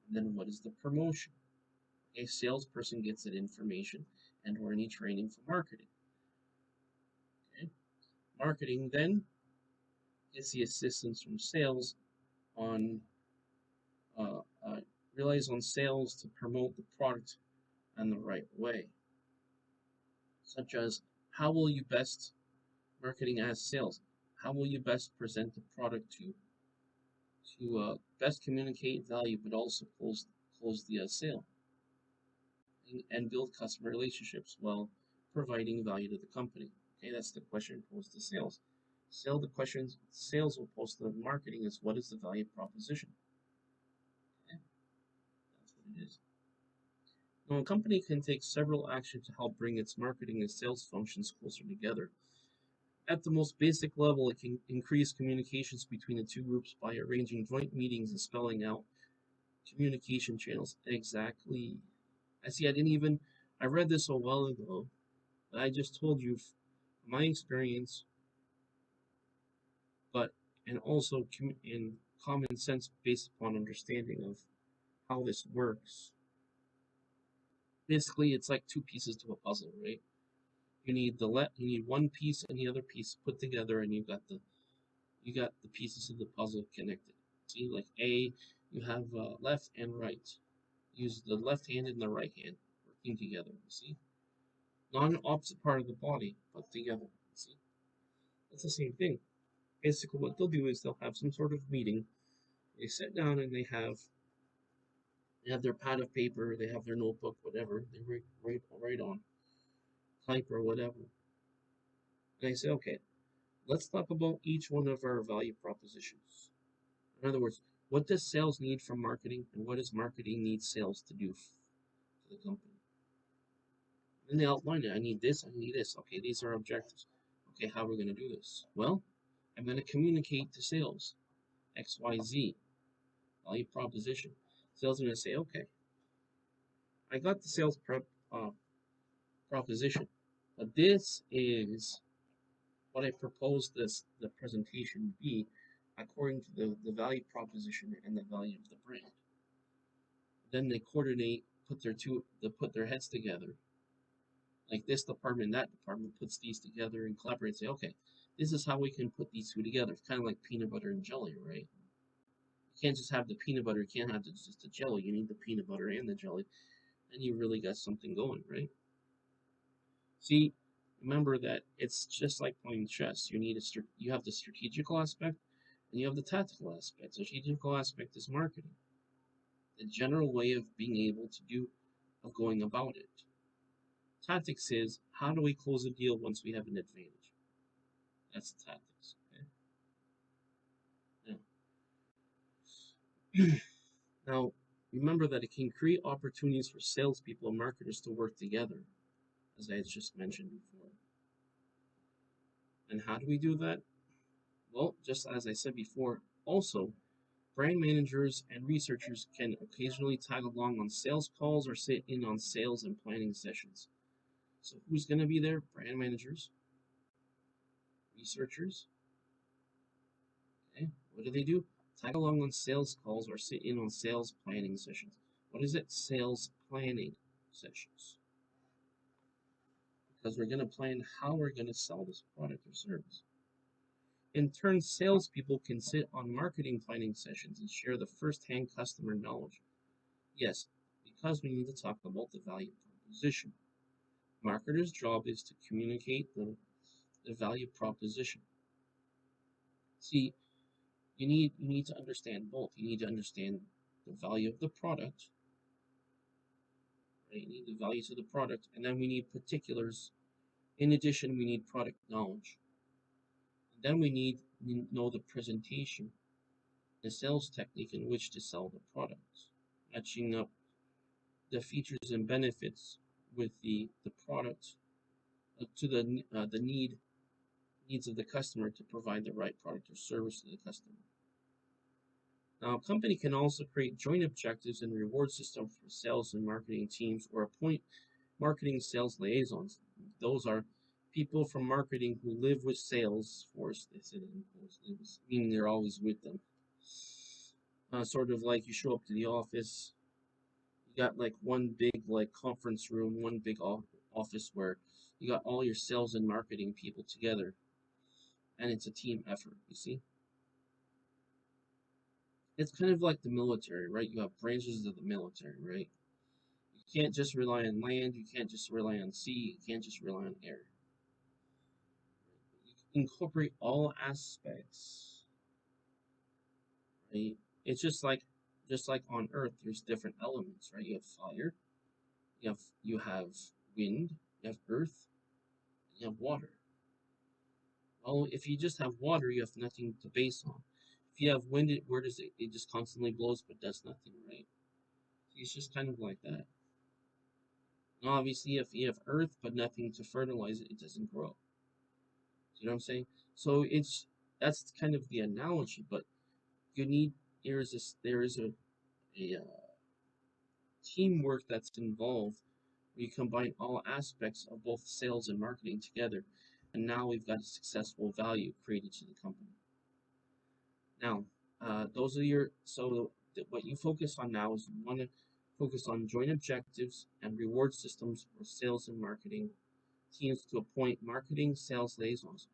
A: and then what is the promotion. A salesperson gets that information and or any training for marketing. Okay? Marketing then gets the assistance from sales on uh, uh, relies on sales to promote the product in the right way, such as how will you best marketing as sales? How will you best present the product to best communicate value, but also close the sale and build customer relationships while providing value to the company? Okay, that's the question posed to sales. The questions sales will pose to marketing is what is the value proposition? Okay, that's what it is. Now, a company can take several actions to help bring its marketing and sales functions closer together. At the most basic level, it can increase communications between the two groups by arranging joint meetings and spelling out communication channels. Exactly. I read this a while ago, but I just told you my experience, but and also in common sense based upon understanding of how this works. Basically, it's like two pieces to a puzzle, right? You need one piece and the other piece put together, and you got the pieces of the puzzle connected. See, like you have left and right. Use the left hand and the right hand working together. You see, not an opposite part of the body, but together. See, it's the same thing. Basically, what they'll do is they'll have some sort of meeting. They sit down and they have their pad of paper, they have their notebook, whatever. They write on, type or whatever. And I say, okay, let's talk about each one of our value propositions. In other words, what does sales need from marketing, and what does marketing need sales to do for the company? And they outline it. I need this, I need this. Okay, these are objectives. Okay, how are we going to do this? Well, I'm going to communicate to sales XYZ, value proposition. Sales are going to say, okay, I got the proposition, but this is what I propose the presentation be according to the value proposition and the value of the brand. Then they coordinate, they put their heads together. Like this department and that department puts these together and collaborate and say, okay, this is how we can put these two together. It's kind of like peanut butter and jelly, right? You can't just have the peanut butter, you can't have just the jelly. You need the peanut butter and the jelly, and you really got something going, right? See, remember that it's just like playing chess. You have the strategical aspect and you have the tactical aspect. The strategical aspect is marketing, the general way of being able to of going about it. Tactics is how do we close a deal once we have an advantage? That's the tactics. Okay. Now, now remember that it can create opportunities for salespeople and marketers to work together, as I just mentioned before. And how do we do that? Well, just as I said before, also, brand managers and researchers can occasionally tag along on sales calls or sit in on sales and planning sessions. So, who's going to be there? Brand managers, researchers. Okay, what do they do? Tag along on sales calls or sit in on sales planning sessions. What is it? Sales planning sessions. Because we're going to plan how we're going to sell this product or service. In turn, salespeople can sit on marketing planning sessions and share the first-hand customer knowledge. Yes, because we need to talk about the value proposition. Marketer's job is to communicate the value proposition. See, you need to understand both. You need to understand the value of the product, right? You need the value to the product, and then we need particulars. In addition, we need product knowledge. And then we know the presentation, the sales technique in which to sell the product, matching up the features and benefits with the product to the needs of the customer to provide the right product or service to the customer. Now, a company can also create joint objectives and reward system for sales and marketing teams or appoint marketing sales liaisons. Those are people from marketing who live with sales force. They said meaning they're always with them. Sort of like you show up to the office, you got like one big like conference room, one big office where you got all your sales and marketing people together, and it's a team effort. You see, it's kind of like the military, right? You have branches of the military, right? You can't just rely on land. You can't just rely on sea. You can't just rely on air. You incorporate all aspects, right? It's just like on Earth, there's different elements, right? You have fire, you have wind, you have earth, you have water. Well, if you just have water, you have nothing to base on. If you have wind, where does it? It just constantly blows, but does nothing, right? It's just kind of like that. And obviously, if you have earth but nothing to fertilize it, it doesn't grow. You know what I'm saying? So that's kind of the analogy, but you need there is a teamwork that's involved. We combine all aspects of both sales and marketing together, and now we've got a successful value created to the company. Now, those are your what you focus on now is you want to focus on joint objectives and reward systems for sales and marketing teams to appoint marketing sales liaisons.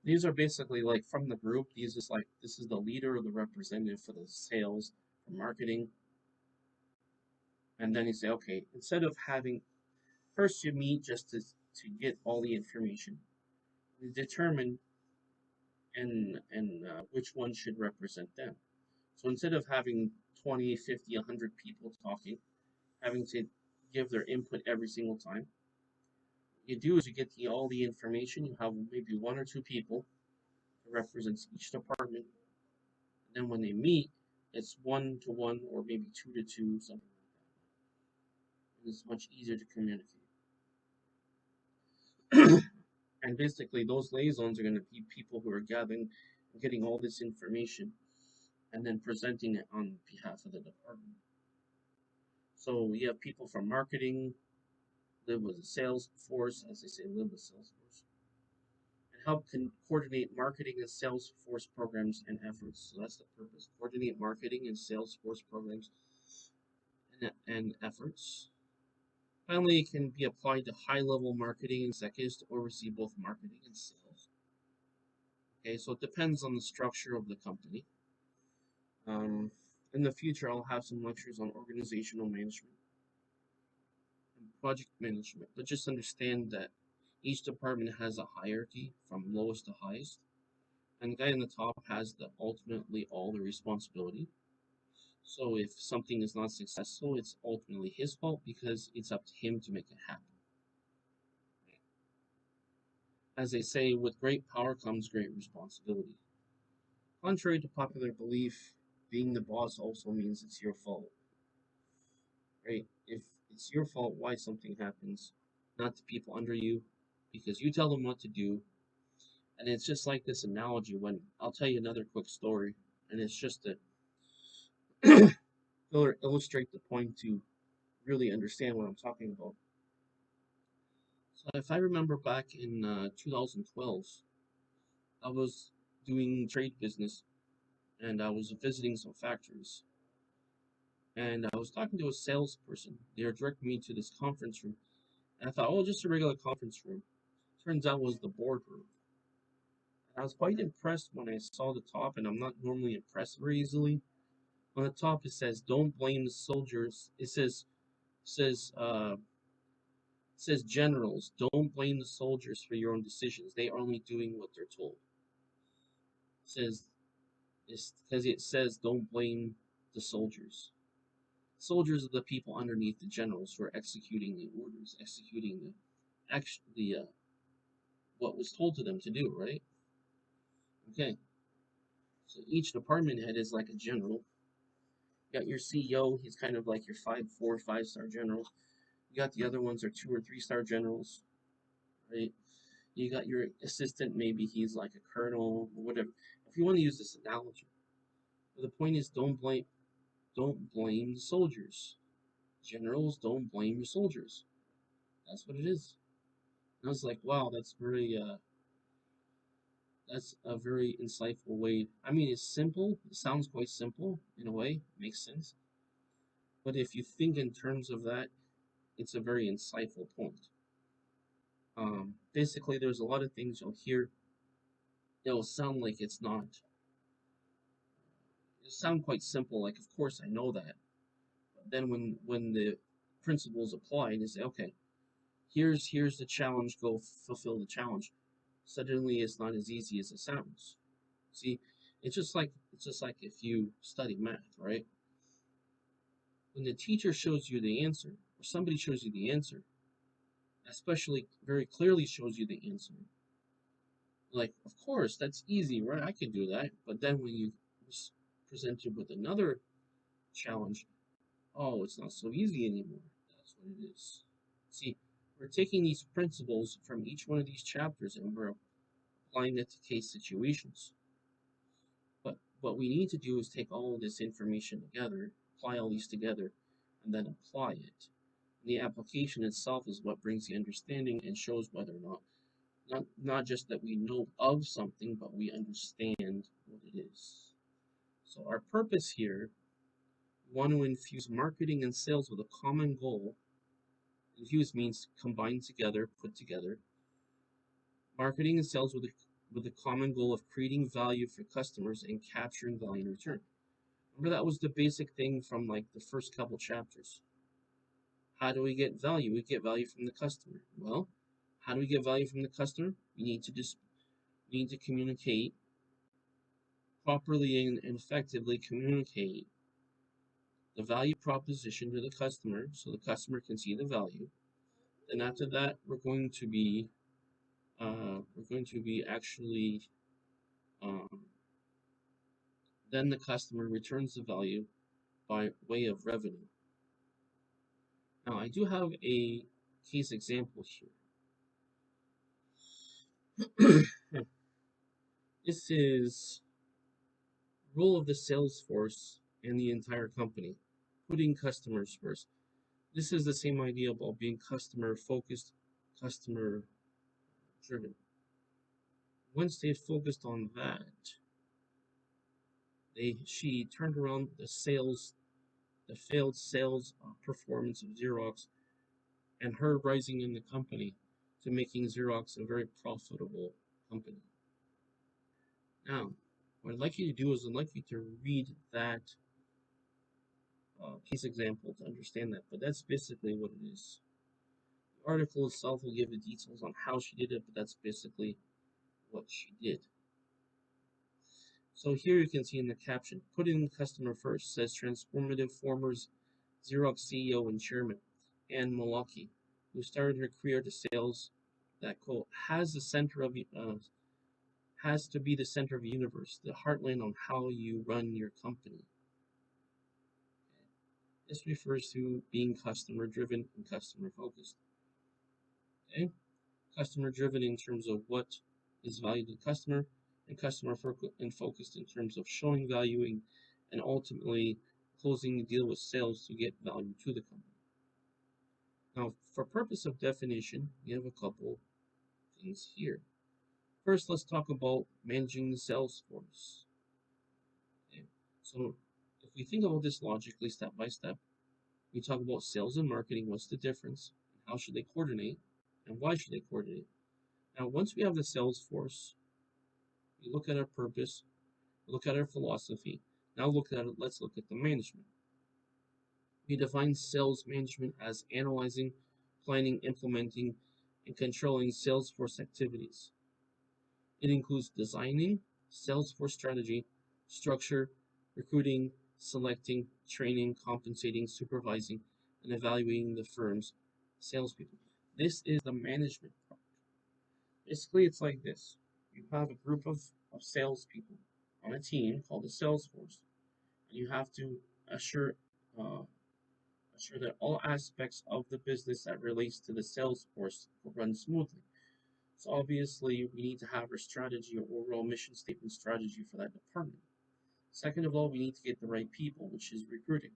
A: These are basically like from the group. These is like this is the leader or the representative for the sales for marketing, and then you say, okay, instead of having first you meet just to get all the information, you determine and which one should represent them. So instead of having 20, 50, 100 people talking, having to give their input every single time, what you do is you get all the information. You have maybe one or two people that represents each department. And then when they meet, it's 1-to-1 or maybe 2-to-2, something like that. And it's much easier to communicate. And basically, those liaisons are going to be people who are gathering, getting all this information, and then presenting it on behalf of the department. So you have people from marketing, live with a sales force, as they say, live with Salesforce, and help coordinate marketing and sales force programs and efforts. So that's the purpose: coordinate marketing and sales force programs and efforts. Finally, it can be applied to high-level marketing executives to oversee both marketing and sales. Okay, so it depends on the structure of the company. Um, in the future, I'll have some lectures on organizational management and project management, but just understand that each department has a hierarchy from lowest to highest, and the guy in the top has ultimately all the responsibility. So if something is not successful, it's ultimately his fault because it's up to him to make it happen. As they say, with great power comes great responsibility. Contrary to popular belief, being the boss also means it's your fault, right? If it's your fault why something happens, not the people under you, because you tell them what to do. And it's just like this analogy when I'll tell you another quick story, and it's just to illustrate the point to really understand what I'm talking about. So if I remember back in 2012, I was doing trade business and I was visiting some factories. And I was talking to a salesperson. They were directing me to this conference room. And I thought, oh, just a regular conference room. Turns out it was the boardroom. And I was quite impressed when I saw the top, and I'm not normally impressed very easily. On the top, it says, "Don't blame the soldiers." Says says generals, "Don't blame the soldiers for your own decisions. They are only doing what they're told." It says it's because it says, "Don't blame the soldiers." Soldiers are the people underneath the generals who are executing the orders, executing the what was told to them to do, right? Okay, so each department head is like a general. You got your CEO, he's kind of like your 5 4 5 star general. You got the other ones are 2 or 3 star generals, right? You got your assistant, maybe he's like a colonel or whatever. If you want to use this analogy, but the point is, don't blame the soldiers. Generals, don't blame your soldiers. That's what it is. And I was like, wow, that's a very insightful way. I mean, it's simple. It sounds quite simple in a way. It makes sense. But if you think in terms of that, it's a very insightful point. Basically, there's a lot of things you'll hear. It'll sound like it's not. It'll sound quite simple. Like, of course, I know that. But then when the principles apply, they say, okay, here's the challenge. Go fulfill the challenge. Suddenly, it's not as easy as it sounds. See, it's just like if you study math, right? When the teacher shows you the answer, or somebody shows you the answer, especially very clearly shows you the answer, like, of course, that's easy, right? I can do that. But then when you presented with another challenge, oh, it's not so easy anymore. That's what it is. See, we're taking these principles from each one of these chapters and we're applying it to case situations. But what we need to do is take all of this information together, apply all these together, and then apply it. The application itself is what brings the understanding and shows whether or not just that we know of something, but we understand what it is. So our purpose here, we want to infuse marketing and sales with a common goal. Infuse means combine together, put together. Marketing and sales with a common goal of creating value for customers and capturing value in return. Remember that was the basic thing from like the first couple chapters. How do we get value? We get value from the customer. Well, how do we get value from the customer? We need to communicate properly and effectively communicate the value proposition to the customer so the customer can see the value. And after that, we're going to be actually um, then the customer returns the value by way of revenue. Now, I do have a case example here. This is role of the sales force and the entire company, putting customers first. This is the same idea about being customer focused, customer driven. Once they focused on that, she turned around the failed sales performance of Xerox, and her rising in the company to making Xerox a very profitable company. Now, what I'd like you to do is I'd like you to read that case example to understand that, but that's basically what it is. The article itself will give you details on how she did it, but that's basically what she did. So here you can see in the caption, putting the customer first, says transformative former Xerox CEO and chairman, Anne Malaki, who started her career to sales that, quote, has to be the center of the universe, the heartland on how you run your company. This refers to being customer driven and customer focused. Okay? customer driven in terms of what is valued to the customer, and and focused in terms of showing valuing and ultimately closing the deal with sales to get value to the company. Now, for purpose of definition, we have a couple things here. First, let's talk about managing the sales force. Okay. So, if we think about this logically, step by step, we talk about sales and marketing. What's the difference? How should they coordinate? And why should they coordinate? Now, once we have the sales force, we look at our purpose, we look at our philosophy. Now, let's look at the management. We define sales management as analyzing, planning, implementing, and controlling sales force activities. It includes designing sales force strategy, structure, recruiting, selecting, training, compensating, supervising, and evaluating the firm's salespeople. This is the management part. Basically, it's like this. You have a group of salespeople on a team called the sales force, and you have to assure uh, assure that all aspects of the business that relates to the sales force run smoothly. So obviously, we need to have our strategy or overall mission statement strategy for that department. Second of all, we need to get the right people, which is recruiting.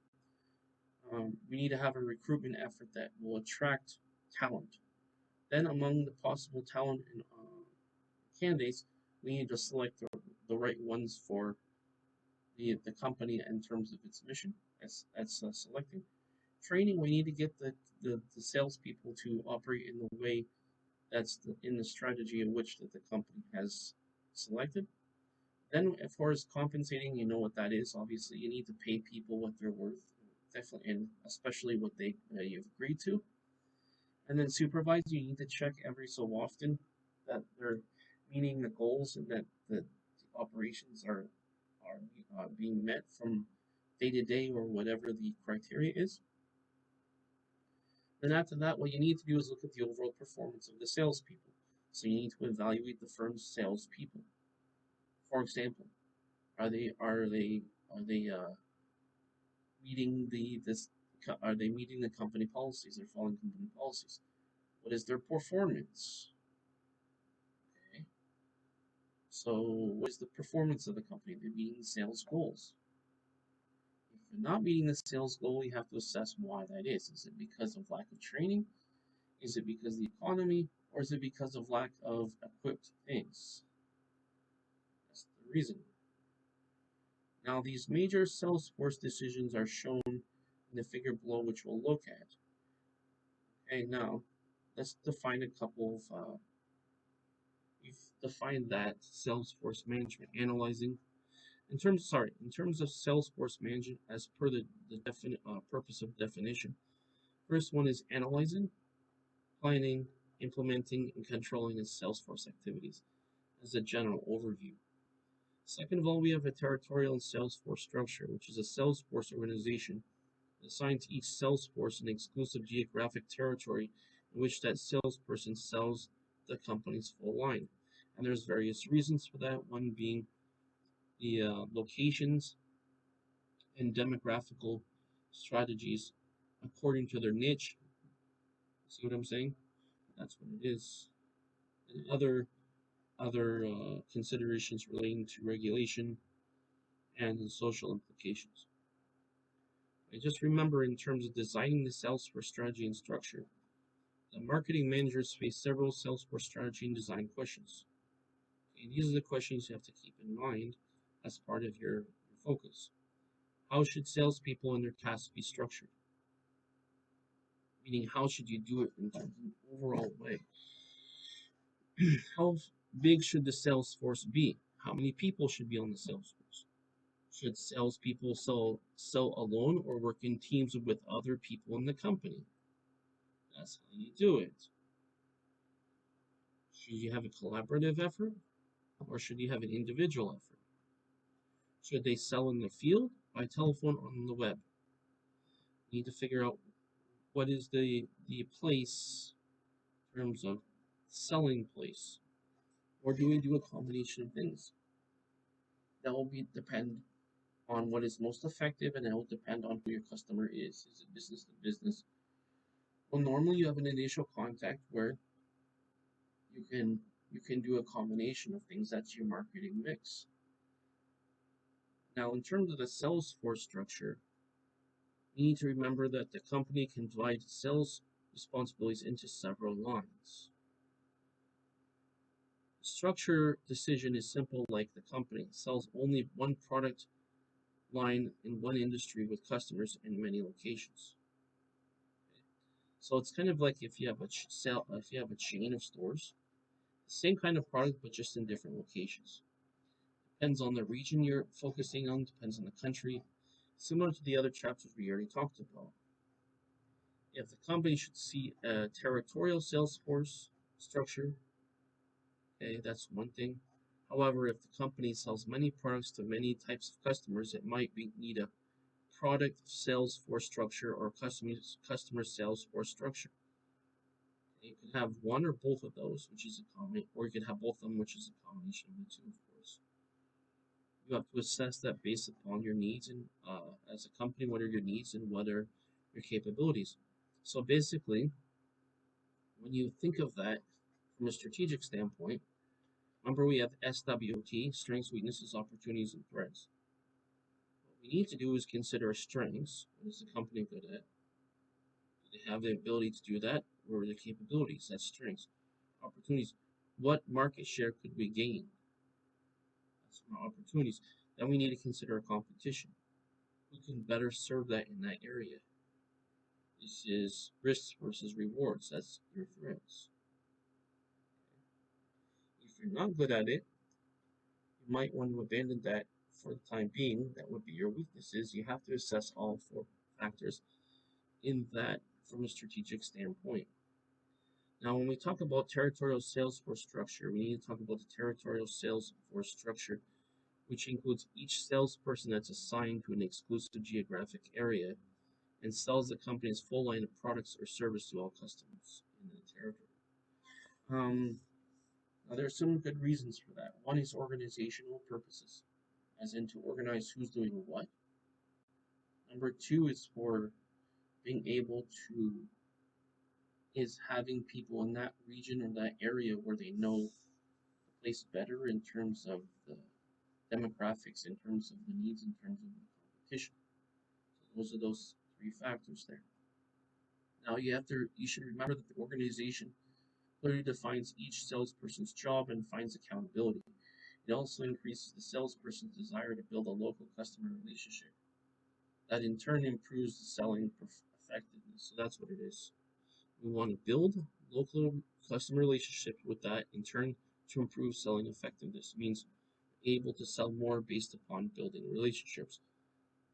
A: We need to have a recruitment effort that will attract talent. Then, among the possible talent and candidates, we need to select the right ones for the company in terms of its mission. That's selecting. Training, we need to get the salespeople to operate in the way in the strategy in which that the company has selected. Then, as far as compensating, you know what that is. Obviously, you need to pay people what they're worth, definitely, and especially what you've agreed to. And then supervise, you need to check every so often that they're meeting the goals and that the operations are being met from day to day or whatever the criteria is. Then after that, what you need to do is look at the overall performance of the salespeople. So you need to evaluate the firm's salespeople. For example, are they meeting are they meeting the company policies? They're following company policies. What is their performance? Okay. So what is the performance of the company? They're meeting the sales goals. If they're not meeting the sales goal, you have to assess why that is. Is it because of lack of training? Is it because of the economy? Or is it because of lack of equipped things? That's the reason. Now, these major Salesforce decisions are shown in the figure below, which we'll look at. Okay, now let's define a couple of. We've defined that Salesforce management analyzing in terms of Salesforce management as per the purpose of definition. First one is analyzing, planning, implementing, and controlling the Salesforce activities as a general overview. Second of all, we have a territorial and Salesforce structure, which is a Salesforce organization assigned to each Salesforce an exclusive geographic territory in which that salesperson sells the company's full line. And there's various reasons for that, one being the locations and demographical strategies according to their niche. See what I'm saying? That's what it is. And other considerations relating to regulation and social implications. And just remember, in terms of designing the Salesforce strategy and structure, the marketing managers face several Salesforce strategy and design questions. Okay, these are the questions you have to keep in mind as part of your focus. How should salespeople and their tasks be structured? Meaning, how should you do it in terms of an overall way? How big should the sales force be? How many people should be on the sales force? Should salespeople sell alone or work in teams with other people in the company? That's how you do it. Should you have a collaborative effort or should you have an individual effort? Should they sell in the field, by telephone, or on the web? You need to figure out what is the place in terms of selling place. Or do we do a combination of things? That will depend on what is most effective and it will depend on who your customer is. Is it business to business? Well, normally you have an initial contact where You can do a combination of things. That's your marketing mix. Now, in terms of the sales force structure, you need to remember that the company can divide sales responsibilities into several lines. The structure decision is simple, like the company sells only one product line in one industry with customers in many locations. So it's kind of like if you have if you have a chain of stores, the same kind of product but just in different locations. Depends on the region you're focusing on, depends on the country. Similar to the other chapters we already talked about. If the company should see a territorial sales force structure, okay, that's one thing. However, if the company sells many products to many types of customers, it might need a product sales force structure or customer sales force structure. You can have one or both of those, which is a combination, or you can have both of them, which is a combination of the two, of course. You have to assess that based upon your needs and as a company, what are your needs and what are your capabilities. So basically, when you think of that from a strategic standpoint, remember we have SWOT, strengths, weaknesses, opportunities, and threats. What we need to do is consider our strengths. What is the company good at? Do they have the ability to do that? What are the capabilities? That's strengths. Opportunities. What market share could we gain? That's our opportunities. Then we need to consider our competition. Who can better serve that in that area? This is risks versus rewards. That's your threats. If you're not good at it, you might want to abandon that for the time being. That would be your weaknesses. You have to assess all four factors in that from a strategic standpoint. Now, when we talk about territorial sales force structure, we need to talk about the territorial sales force structure, which includes each salesperson that's assigned to an exclusive geographic area and sells the company's full line of products or service to all customers in the territory. Now, there are some good reasons for that. One is organizational purposes, as in to organize who's doing what. Number two is for being able to is having people in that region or that area where they know the place better in terms of the demographics, in terms of the needs, in terms of the competition. So those are those three factors there. Now you should remember that the organization clearly defines each salesperson's job and defines accountability. It also increases the salesperson's desire to build a local customer relationship. That in turn improves the selling effectiveness. So that's what it is. We want to build local customer relationships with that in turn to improve selling effectiveness. It means able to sell more based upon building relationships.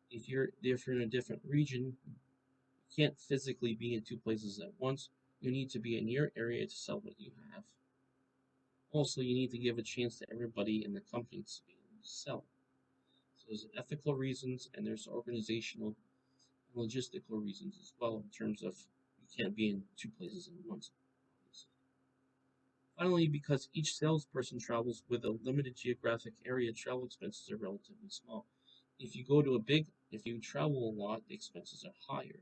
A: If you're in a different region, you can't physically be in two places at once. You need to be in your area to sell what you have. Also, you need to give a chance to everybody in the company to be able to sell. So there's ethical reasons and there's organizational and logistical reasons as well in terms of you can't be in two places at once. Finally, because each salesperson travels with a limited geographic area, travel expenses are relatively small. If you travel a lot, the expenses are higher.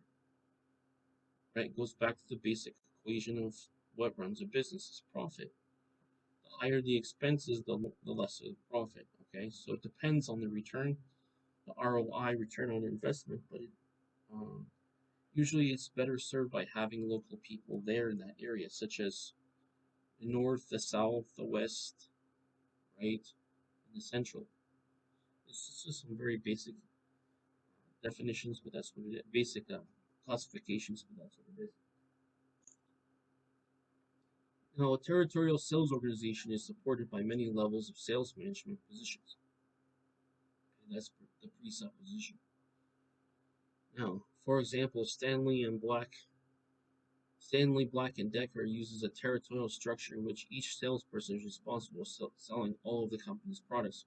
A: Right? It goes back to the basic equation of what runs a business is profit. The higher the expenses, the less the profit. Okay, so it depends on the return, the ROI, return on investment, but usually it's better served by having local people there in that area, such as the north, the south, the west, right, and the central. This is just some very basic definitions, but that's what it is. Basic classifications, but that's what it is. Now, a territorial sales organization is supported by many levels of sales management positions. And that's the presupposition. Now, for example, Stanley Black and Decker uses a territorial structure in which each salesperson is responsible for selling all of the company's products,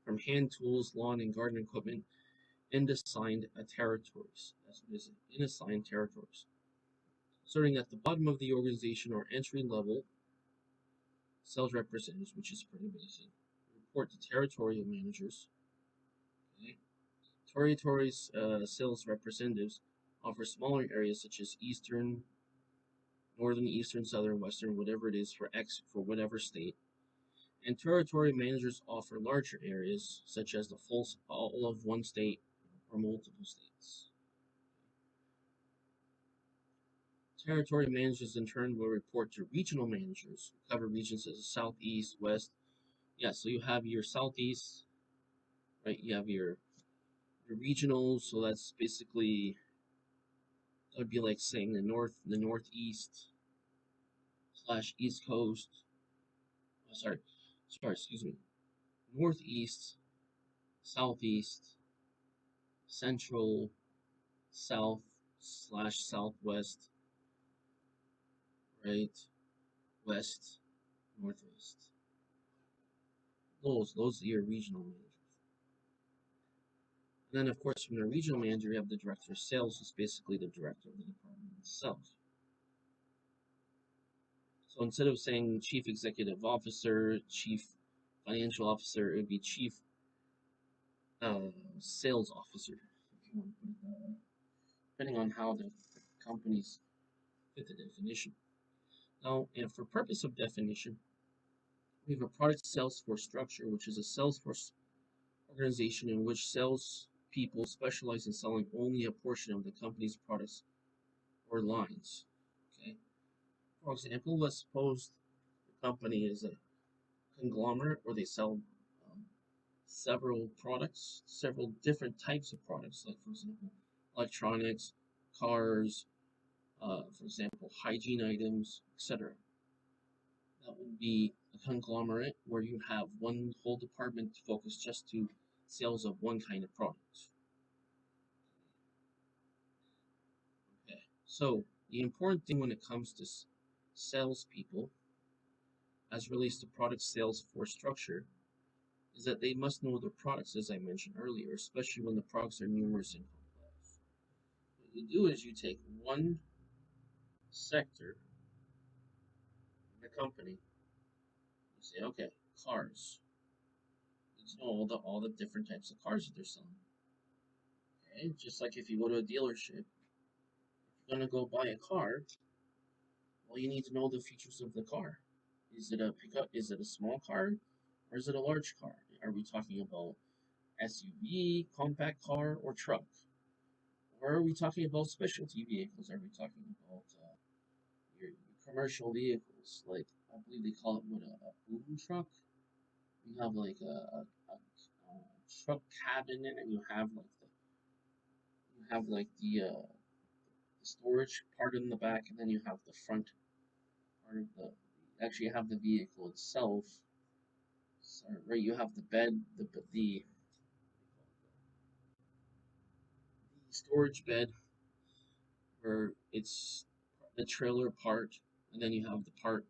A: from hand tools, lawn and garden equipment, and assigned territories. That's what it is, in assigned territories. Starting at the bottom of the organization are entry level sales representatives, which is pretty basic. Report to territorial managers. Okay. Territories sales representatives offer smaller areas such as eastern, northern, eastern, southern, western, whatever it is for X for whatever state. And territory managers offer larger areas, such as the full all of one state or multiple states. Territory managers in turn will report to regional managers who cover regions such as southeast, west. Yeah, so you have your southeast, right? You have your regionals, so that's basically that would be like saying the northeast slash east coast. Oh, excuse me, northeast, southeast, central, south slash southwest, right, west, northwest. Those are your regional managers. And then, of course, from the regional manager, you have the director of sales, who's basically the director of the department itself. So instead of saying chief executive officer, chief financial officer, it would be chief sales officer, if you want to put it that way, depending on how the companies fit the definition. Now, and for purpose of definition, we have a product sales force structure, which is a sales force organization in which sales people specialize in selling only a portion of the company's products or lines. Okay. For example, let's suppose the company is a conglomerate where they sell um, several products, several different types of products, like for example, electronics, cars, for example, hygiene items, etc. That would be a conglomerate where you have one whole department focused just to sales of one kind of product. Okay, so the important thing when it comes to salespeople, as relates to product sales force structure, is that they must know their products, as I mentioned earlier, especially when the products are numerous and complex. What you do is you take one sector in the company, you say, okay, cars. You need to know all the different types of cars that they're selling. Okay, just like if you go to a dealership, if you're gonna go buy a car, well, you need to know the features of the car. Is it a pickup? Is it a small car, or is it a large car? Are we talking about SUV, compact car, or truck? Or are we talking about specialty vehicles? Are we talking about your commercial vehicles? Like I believe they call it what a boom truck. You have like a truck cabin in it, and you have like the storage part in the back, and then you have the front part of the. Actually, you have the vehicle itself. So, right, you have the bed, the storage bed where it's the trailer part, and then you have the part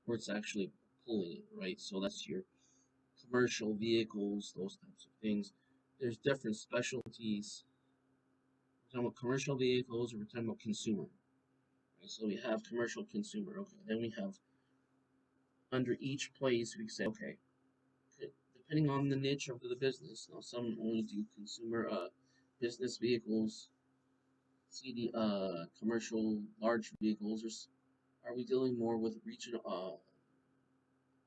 A: where it's actually pulling it, right? So that's your commercial vehicles, those types of things. There's different specialties. We're talking about commercial vehicles, or we're talking about consumer. Right? So we have commercial, consumer. Okay, then we have under each place we say, okay, depending on the niche of the business. Now some only do consumer business vehicles, CD commercial large vehicles, or are we dealing more with regional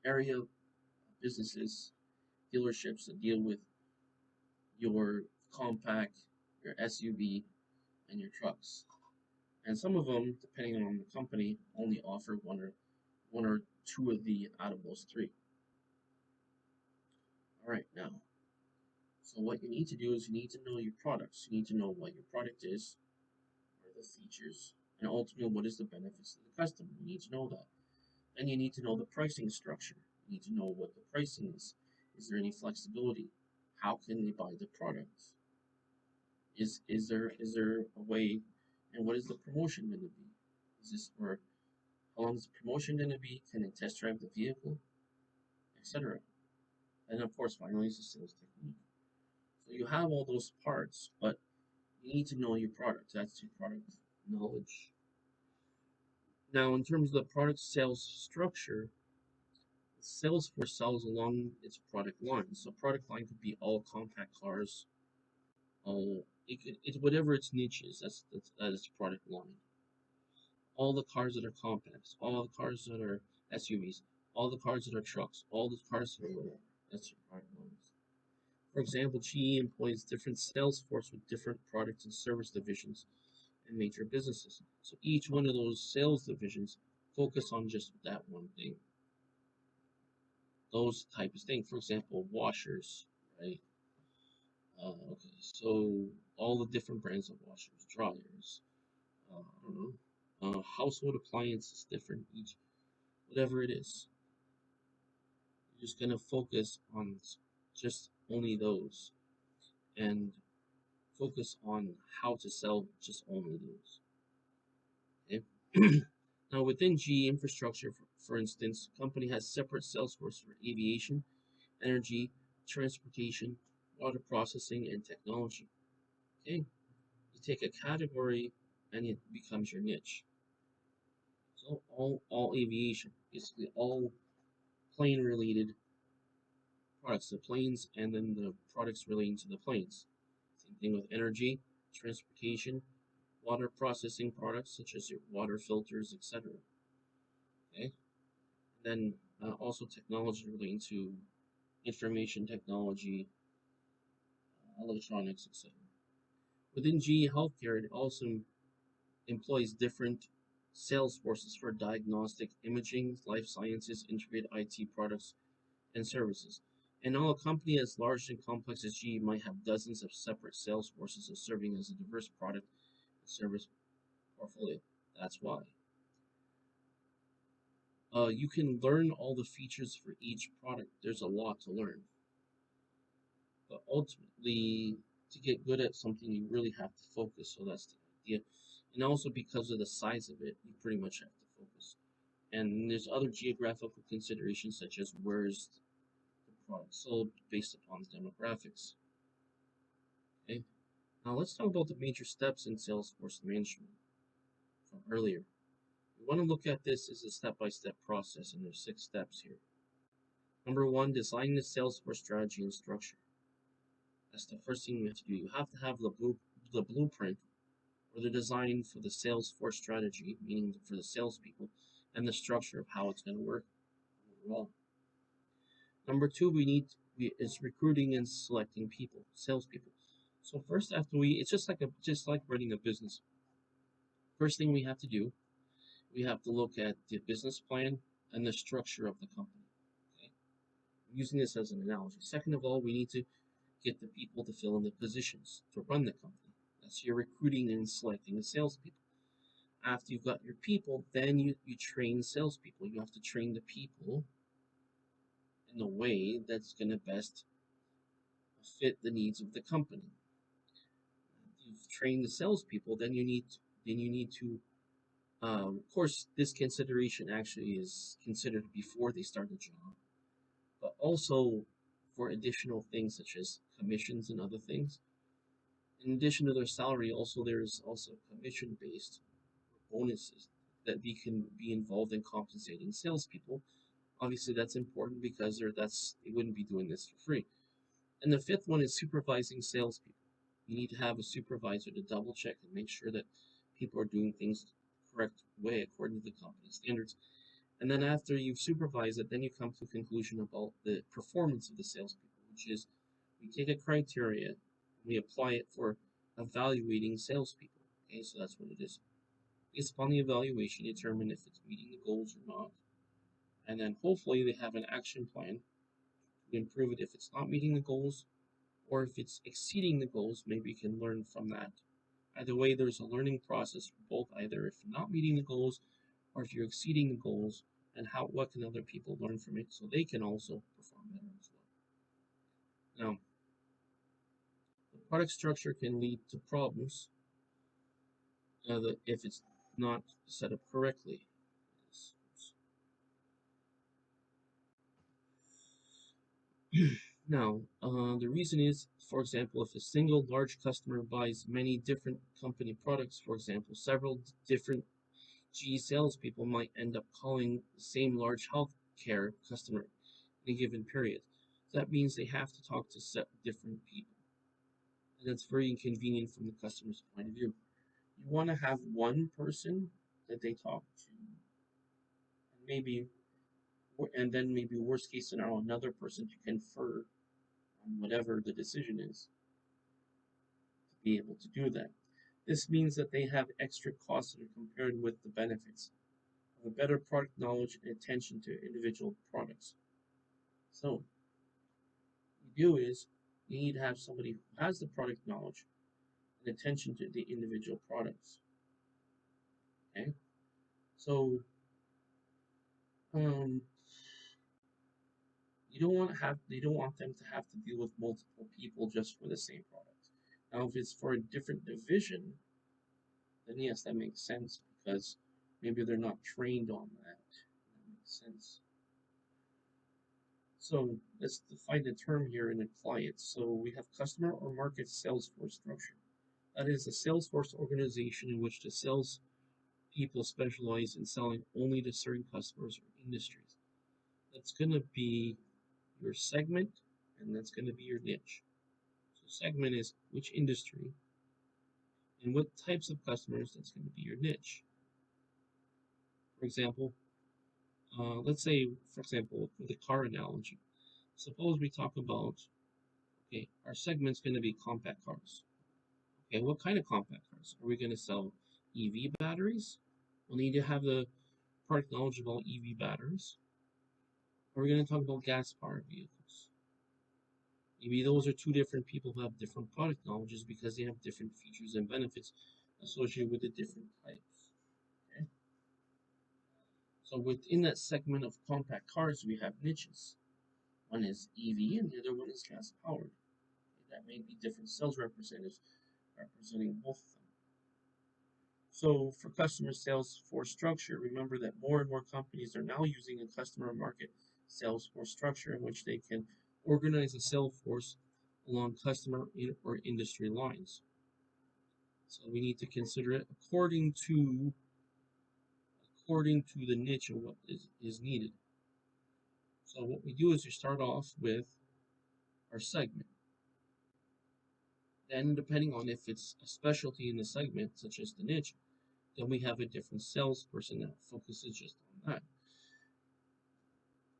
A: area businesses, dealerships that deal with your compact, your SUV, and your trucks? And some of them, depending on the company, only offer one or two of the out of those three. All right, now, so what you need to do is you need to know your products. You need to know what your product is, what are the features, and ultimately what is the benefits to the customer. You need to know that. Then you need to know the pricing structure. You need to know what the pricing is. Is there any flexibility? How can they buy the product? Is there a way, and what is the promotion going to be? Is this for how long is the promotion going to be? Can they test drive the vehicle, etc. And of course, finally, is the sales technique. So you have all those parts, but you need to know your product. That's your product knowledge. Now, in terms of the product sales structure, Salesforce sells along its product line. So product line could be all compact cars, all it's whatever its niche is. That is product line. all the cars that are compacts, all the cars that are SUVs, all the cars that are trucks, all the cars that are that's right. For example, GE employs different sales force with different product and service divisions and major businesses. So each one of those sales divisions focus on just that one thing. Those types of things. For example, washers, right? Okay, so all the different brands of washers, dryers, I don't know, household appliances, different each, whatever it is. You're just gonna focus on just only those and focus on how to sell just only those. Okay. Now, within GE infrastructure, for instance, company has separate sales force for aviation, energy, transportation, water processing, and technology. Okay, you take a category and it becomes your niche. So all aviation, basically all plane related products, the planes, and then the products relating to the planes. Same thing with energy, transportation, water processing products such as your water filters, etc. Okay, and then also technology relating to information technology, electronics, etc. Within GE Healthcare, it also employs different sales forces for diagnostic imaging, life sciences, integrated IT products, and services. And while a company as large and complex as GE might have dozens of separate sales forces serving as a diverse product and service portfolio. That's why. You can learn all the features for each product. There's a lot to learn. But ultimately, to get good at something, you really have to focus. So that's the idea. And also because of the size of it, you pretty much have to focus. And there's other geographical considerations such as where's the product sold based upon demographics. Okay. Now let's talk about the major steps in Salesforce management from earlier. We want to look at this as a step-by-step process, and there's 6 steps here. Number one, design the Salesforce strategy and structure. That's the first thing you have to do. You have to have the blueprint or the design for the Salesforce strategy, meaning for the salespeople, and the structure of how it's going to work overall. Number two, is recruiting and selecting people, salespeople. So first, after it's just like running a business. First thing we have to do, we have to look at the business plan and the structure of the company. Okay, I'm using this as an analogy. Second of all, we need to get the people to fill in the positions to run the company. That's your recruiting and selecting the salespeople. After you've got your people, then you train salespeople. You have to train the people in a way that's going to best fit the needs of the company. You've trained the salespeople, then you need to. Of course, this consideration actually is considered before they start the job, but also for additional things such as commissions and other things. In addition to their salary, also there's also commission based bonuses that they can be involved in compensating salespeople. Obviously, that's important because they wouldn't be doing this for free. And the fifth one is supervising salespeople. You need to have a supervisor to double check and make sure that people are doing things the correct way according to the company standards. And then after you've supervised it, then you come to a conclusion about the performance of the salespeople, which is we take a criteria, we apply it for evaluating salespeople. Okay, so that's what it is. Based upon the evaluation, you determine if it's meeting the goals or not. And then hopefully they have an action plan to improve it if it's not meeting the goals, or if it's exceeding the goals, maybe you can learn from that. Either way, there's a learning process for both, either if you're not meeting the goals or if you're exceeding the goals, and what can other people learn from it so they can also perform better as well. Now, the product structure can lead to problems if it's not set up correctly. Now, the reason is, for example, if a single large customer buys many different company products, for example, several different GE salespeople might end up calling the same large healthcare customer in a given period. So that means they have to talk to different people. And that's very inconvenient from the customer's point of view. You want to have one person that they talk to, and maybe worst case scenario, another person to confer on whatever the decision is to be able to do that. This means that they have extra costs that are compared with the benefits of a better product knowledge and attention to individual products. So, what you do is you need to have somebody who has the product knowledge and attention to the individual products. Okay, so um, you don't want them to have to deal with multiple people just for the same product. Now, if it's for a different division, then yes, that makes sense because maybe they're not trained on that. That makes sense. So let's define the term here in a client. So we have customer or market sales force structure. That is a sales force organization in which the sales people specialize in selling only to certain customers or industries. That's going to be your segment, and that's going to be your niche. So segment is which industry and what types of customers. That's going to be your niche. For example, let's say, for example, with the car analogy, suppose we talk about, okay, our segment's going to be compact cars. Okay, what kind of compact cars? Are we going to sell EV batteries? We'll need to have the product knowledge about EV batteries. Or are we going to talk about gas-powered vehicles? Maybe those are two different people who have different product knowledges because they have different features and benefits associated with the different types. Okay? So within that segment of compact cars, we have niches. One is EV and the other one is gas-powered. That may be different sales representatives representing both of them. So for customer sales force structure, remember that more and more companies are now using a customer market sales force structure in which they can organize a sales force along customer or industry lines. So we need to consider it according to the niche and what is needed. So what we do is we start off with our segment. Then depending on if it's a specialty in the segment, such as the niche, then we have a different salesperson that focuses just on that.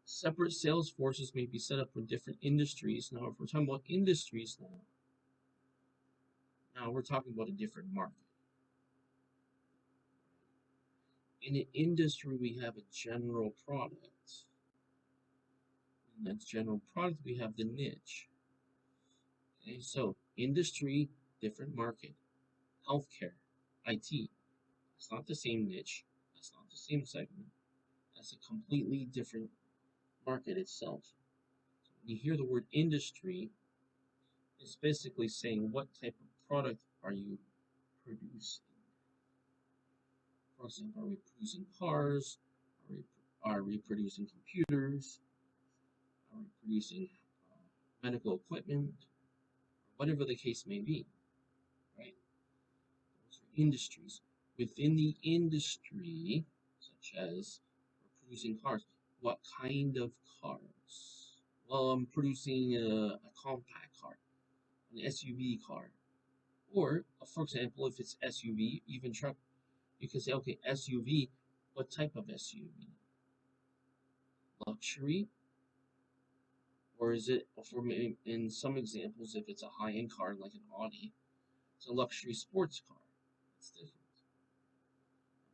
A: Separate sales forces may be set up for different industries. Now, if we're talking about industries now we're talking about a different market. In an industry, we have a general product. In that general product, we have the niche. Okay, so industry, different market. Healthcare, IT. It's not the same niche. That's not the same segment. That's a completely different market itself. So when you hear the word industry, it's basically saying what type of product are you producing. For example, are we producing cars? Are we producing computers? Are we producing medical equipment? Whatever the case may be, right? Those are industries. Within the industry, such as we're producing cars, what kind of cars? Well, I'm producing a compact car, an SUV car. Or, for example, if it's SUV, even truck, you can say, okay, SUV, what type of SUV? Luxury? Or is it, for in some examples, if it's a high-end car like an Audi, it's a luxury sports car. It's different.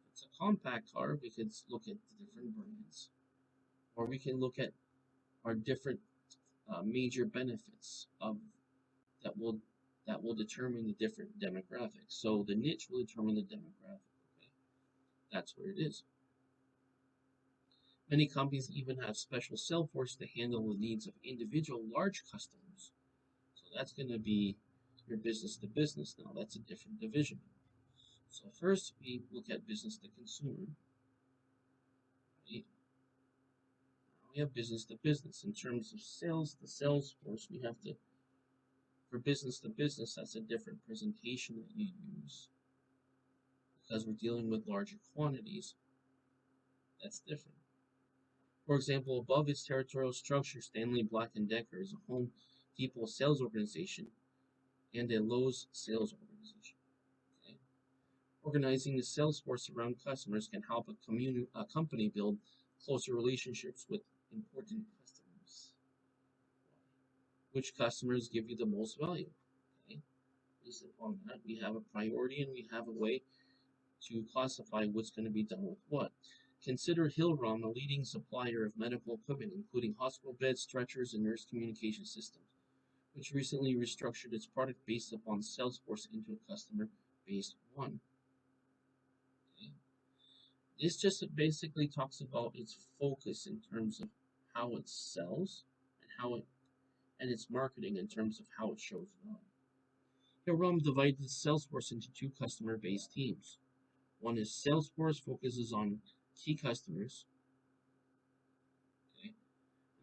A: If it's a compact car, we could look at the different brands. Or we can look at our different major benefits of that will determine the different demographics. So the niche will determine the demographic. Okay, that's where it is. Many companies even have special sales force to handle the needs of individual large customers. So that's going to be your business to business now. That's a different division. So first we look at business to consumer. Right? Now we have business to business. In terms of sales, the sales force, we have to, for business to business, that's a different presentation that you use. Because we're dealing with larger quantities, that's different. For example, above its territorial structure, Stanley Black & Decker is a Home Depot sales organization and a Lowe's sales organization. Okay? Organizing the sales force around customers can help a company build closer relationships with important customers. Which customers give you the most value? Okay. Based upon that, we have a priority and we have a way to classify what's going to be done with what. Consider Hillrom, a leading supplier of medical equipment, including hospital beds, stretchers, and nurse communication systems, which recently restructured its product based upon Salesforce into a customer-based one. Okay. This just basically talks about its focus in terms of how it sells and its marketing in terms of how it shows up. Hillrom divided its Salesforce into two customer-based teams. One is Salesforce focuses on key customers, okay,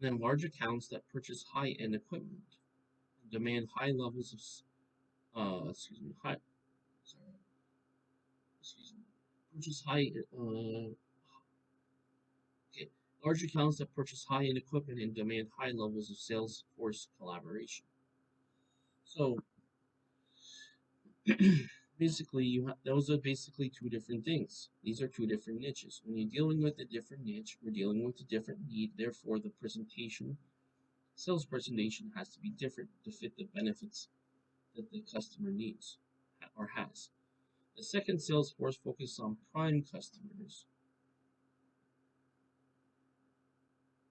A: and then large accounts that purchase high-end equipment, demand high levels of, excuse me, high, sorry, excuse me, purchase high, okay, large accounts that purchase high-end equipment and demand high levels of Salesforce collaboration. So basically, those are basically two different things. These are two different niches. When you're dealing with a different niche, we're dealing with a different need. Therefore, the sales presentation has to be different to fit the benefits that the customer needs or has. The second sales force focuses on prime customers,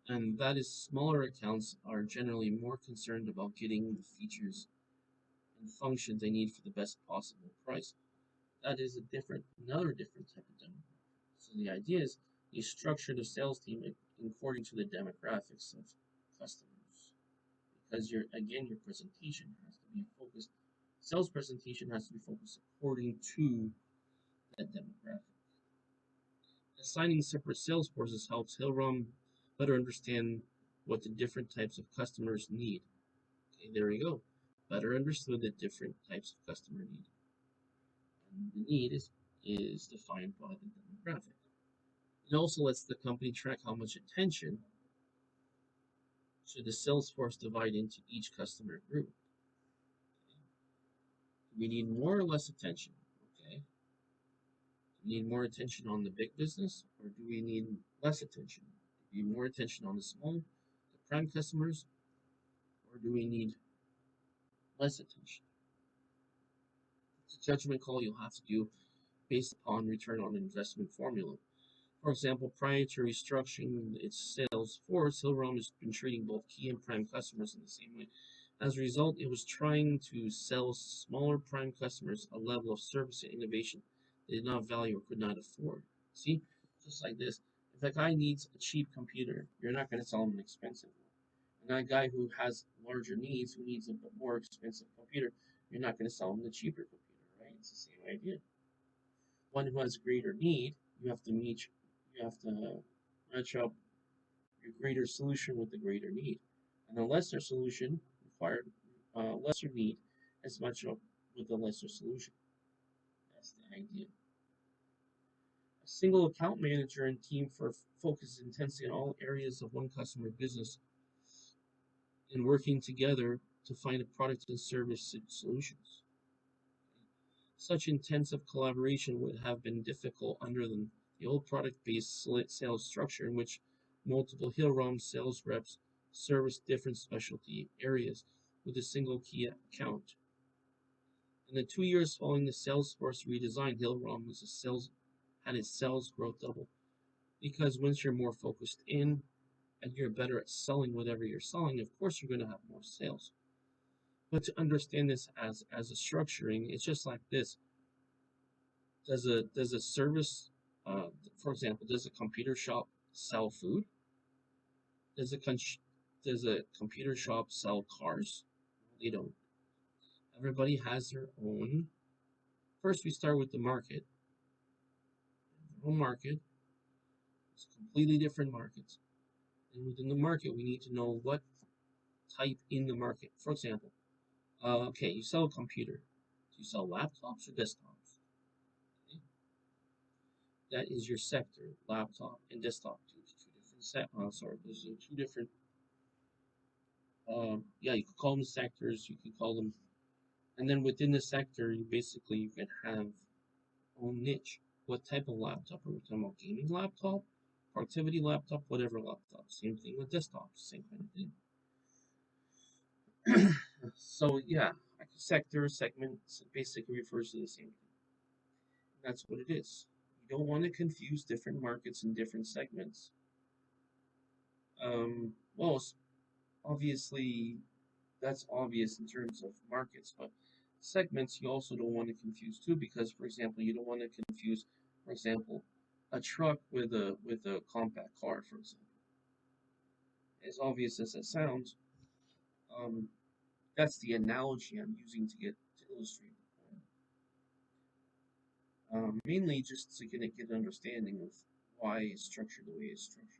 A: and that is smaller accounts are generally more concerned about getting the features and functions they need for the best possible price. That is another different type of demographic. So the idea is you structure the sales team according to the demographics of customers, because your presentation has to be focused. Sales presentation has to be focused according to that demographic. Assigning separate sales forces helps Hillrom better understand what the different types of customers need. Okay, there we go. Better understood the different types of customer need. And the need is defined by the demographic. It also lets the company track how much attention should the sales force divide into each customer group. Do we need more or less attention? Okay. Do we need more attention on the big business, or do we need less attention? Do we need more attention on the prime customers, or do we need less attention? It's a judgment call you'll have to do based upon return on investment formula. For example, prior to restructuring its sales force, Hillrom has been treating both key and prime customers in the same way. As a result, it was trying to sell smaller prime customers a level of service and innovation they did not value or could not afford. See, just like this. If a guy needs a cheap computer, you're not going to sell him an expensive one. And that guy who has larger needs, who needs a more expensive computer, you're not going to sell him the cheaper computer, right? It's the same idea. One who has greater need, you have to match up your greater solution with the greater need. And the lesser solution required lesser need as much up with the lesser solution. That's the idea. A single account manager and team focuses intensely on all areas of one customer business and working together to find a product and service solutions. Such intensive collaboration would have been difficult under the old product-based sales structure in which multiple Hillrom sales reps service different specialty areas with a single key account. In the 2 years following the Salesforce redesign, Hillrom had its sales growth double. Because once you're more focused in and you're better at selling whatever you're selling, of course you're going to have more sales. But to understand this as a structuring, it's just like this. Does a service, for example, does a computer shop sell food? Does a computer shop sell cars? They don't. Everybody has their own. First, we start with the market. The whole market. It's completely different markets. And within the market, we need to know what type in the market. For example, okay, you sell a computer. Do you sell laptops or desktops? Okay. That is your sector, laptop and desktop. Those are two different. Yeah, you could call them sectors. You could call them, and then within the sector, you can have own niche. What type of laptop? Are we talking about gaming laptop, productivity laptop, whatever laptop? Same thing with desktops, same kind of thing. So yeah, sector, segment basically refers to the same thing. That's what it is. You don't want to confuse different markets and different segments. Well, obviously, that's obvious in terms of markets, but segments you also don't want to confuse too, because for example, you don't want to confuse, for example, a truck with a compact car, for example. As obvious as it sounds, um, that's the analogy I'm using to illustrate the point. Mainly just to get an understanding of why it's structured the way it's structured.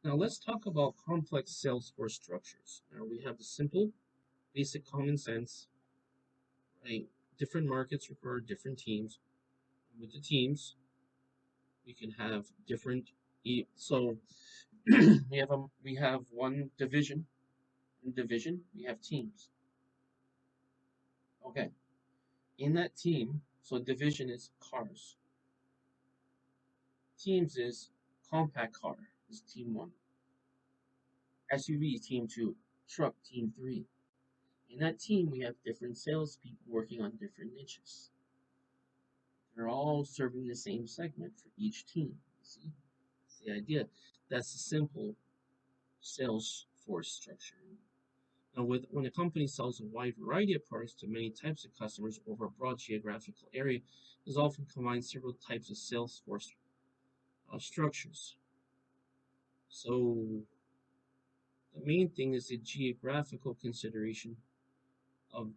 A: Now let's talk about complex sales force structures. Now we have the simple, basic common sense, right? Different markets require different teams. With the teams, we can have different. So we have one division. In division, we have teams. Okay. In that team, so division is cars. Teams is compact car is team one. SUV team two. Truck team three. In that team, we have different salespeople working on different niches. They're all serving the same segment for each team. See, that's the idea. That's the simple sales force structure. Now, when a company sells a wide variety of products to many types of customers over a broad geographical area, it often combines several types of sales force structures. So, the main thing is the geographical consideration of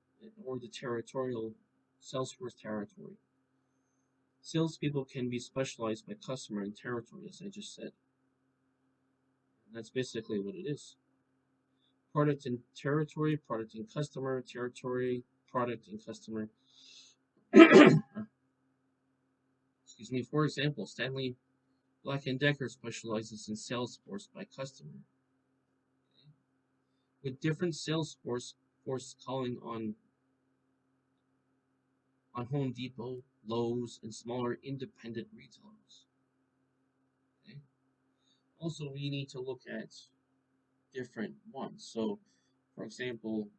A: or the territorial sales force territory. Salespeople can be specialized by customer and territory, as I just said. And that's basically what it is. Product and territory, product and customer, territory, product and customer. Excuse me. For example, Stanley Black & Decker specializes in sales force by customer. Okay? With different sales force calling on Home Depot, Lowe's, and smaller independent retailers. Okay? Also, we need to look at different ones. So, for example,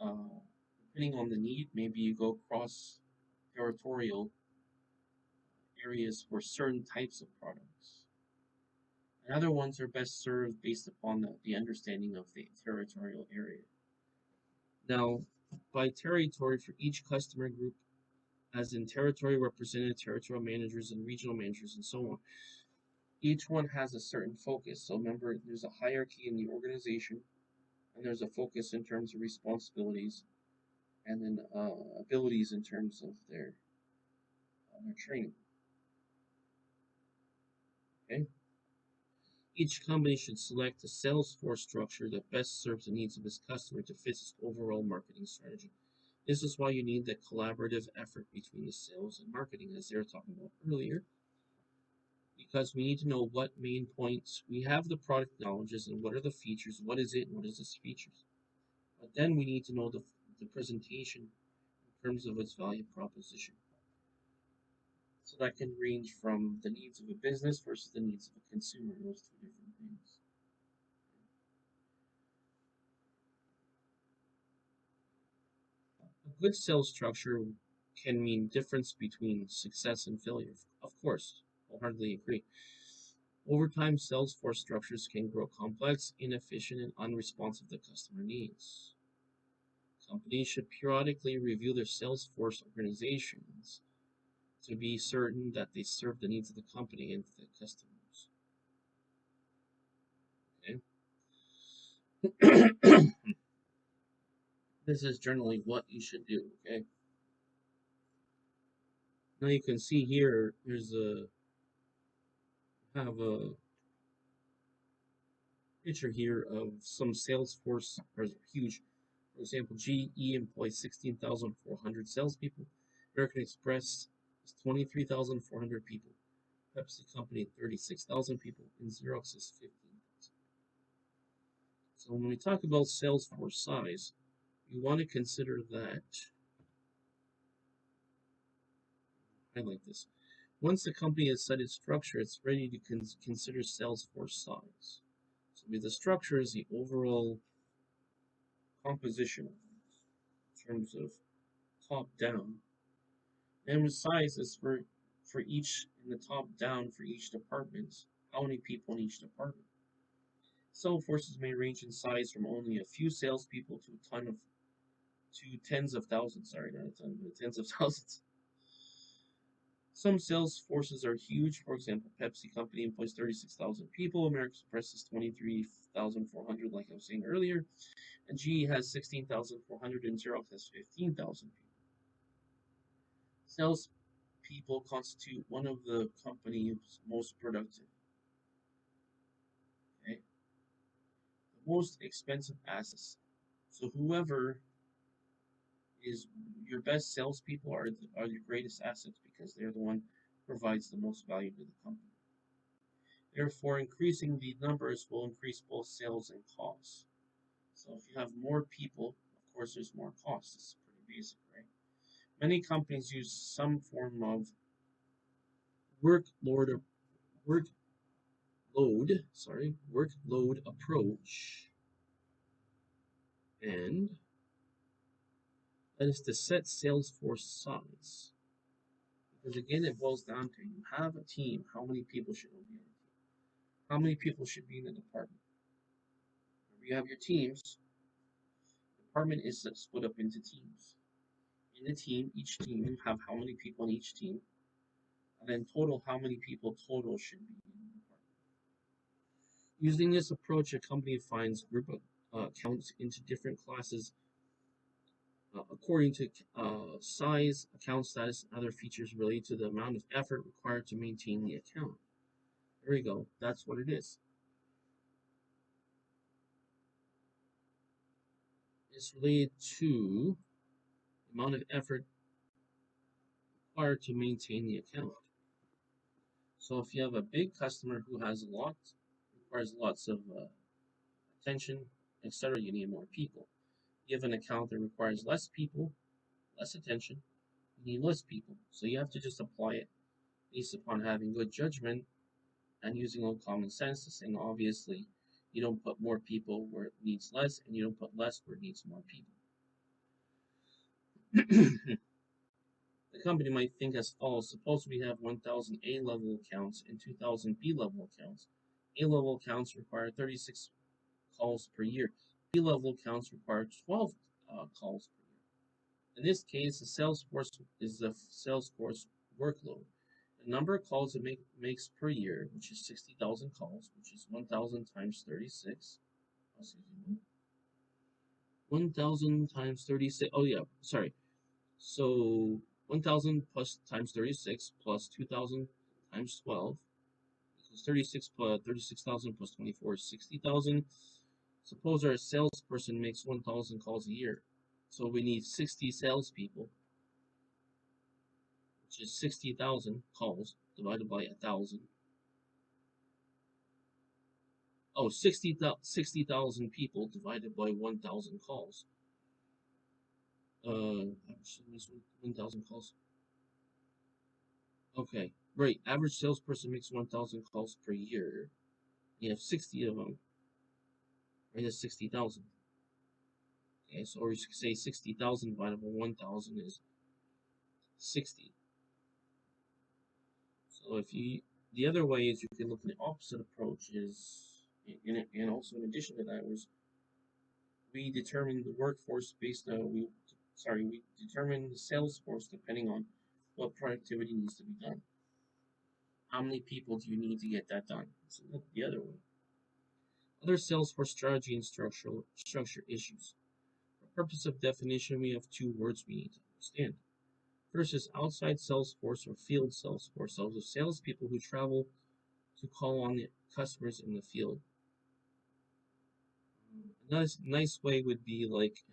A: uh, depending on the need, maybe you go cross territorial areas for certain types of products. And other ones are best served based upon the understanding of the territorial area. Now, by territory for each customer group, as in territory representative, territorial managers, and regional managers, and so on, each one has a certain focus. So remember, there's a hierarchy in the organization, and there's a focus in terms of responsibilities, and then abilities in terms of their training. Okay. Each company should select a sales force structure that best serves the needs of its customer to fit its overall marketing strategy. This is why you need the collaborative effort between the sales and marketing, as they were talking about earlier, because we need to know what main points we have the product knowledges and what are the features, what is it, and what is its features. But then we need to know the presentation in terms of its value proposition. So that can range from the needs of a business versus the needs of a consumer, those two different things. A good sales structure can mean difference between success and failure. Of course, wholeheartedly agree. Over time, sales force structures can grow complex, inefficient, and unresponsive to customer needs. Companies should periodically review their sales force organizations to be certain that they serve the needs of the company and the customers. Okay? This is generally what you should do. Okay. Now you can see here. There's a have a picture here of some Salesforce are huge. For example, GE employs 16,400 salespeople. American Express is 23,400 people. Pepsi Company 36,000 people, and Xerox is 15,000. So when we talk about Salesforce size, you want to consider that highlight this. Once the company has set its structure, it's ready to consider sales force size. So the structure is the overall composition in terms of top down, and the size is for each in the top down for each department. How many people in each department? Sales forces may range in size from only a few salespeople to tens of thousands. Sorry, not a ton, but tens of thousands. Some sales forces are huge. For example, Pepsi Company employs 36,000 people. American Express is 23,400, like I was saying earlier. And GE has 16,400, and Xerox has 15,000 people. Sales people constitute one of the company's most productive, okay? The most expensive assets. So whoever is your best salespeople are your greatest assets because they're the one who provides the most value to the company. Therefore, increasing the numbers will increase both sales and costs. So if you have more people, of course, there's more costs. It's pretty basic, right? Many companies use some form of workload workload approach, and that is to set sales force size. Because again, it boils down to you have a team. How many people should be on the team? How many people should be in the department? Whenever you have your teams, the department is split up into teams. In the team, each team you have how many people in each team, and then total how many people total should be in the department. Using this approach, a company finds group accounts into different classes according to size, account status, and other features related to the amount of effort required to maintain the account. There we go. That's what it is. It's related to the amount of effort required to maintain the account. So if you have a big customer who has requires lots of attention, etc., you need more people. You have an account that requires less people, less attention, you need less people. So you have to just apply it based upon having good judgment and using all common sense to saying obviously you don't put more people where it needs less and you don't put less where it needs more people. The company might think as follows. Suppose we have 1,000 A-level accounts and 2,000 B-level accounts. A-level accounts require 36 calls per year. B-level accounts require 12 calls per year. In this case, the sales force is the sales force workload. The number of calls it makes per year, which is 60,000 calls, which is 1,000 times 36. 1,000 times 36. Oh, yeah, sorry. So 1,000 plus times 36 plus 2,000 times 12 equals 36 plus 36,000 plus 24 is 60,000. Suppose our salesperson makes 1,000 calls a year. So we need 60 salespeople, which is 60,000 calls divided by 1,000. Oh, 60,000 people divided by 1,000 calls. Actually, 1,000 calls. Okay, right. Average salesperson makes 1,000 calls per year. You have 60 of them. Right, that's 60,000. Okay, so or you could say 60,000 divided by 1,000 is 60. So if you, the other way is you can look at the opposite approach is, and also in addition to that was we determine the workforce based on we determine the sales force depending on what productivity needs to be done. How many people do you need to get that done? So look the other way. Other sales force strategy and structure issues. For purpose of definition, we have two words we need to understand. First is outside sales force or field sales force. Those are salespeople who travel to call on the customers in the field. A nice way would be like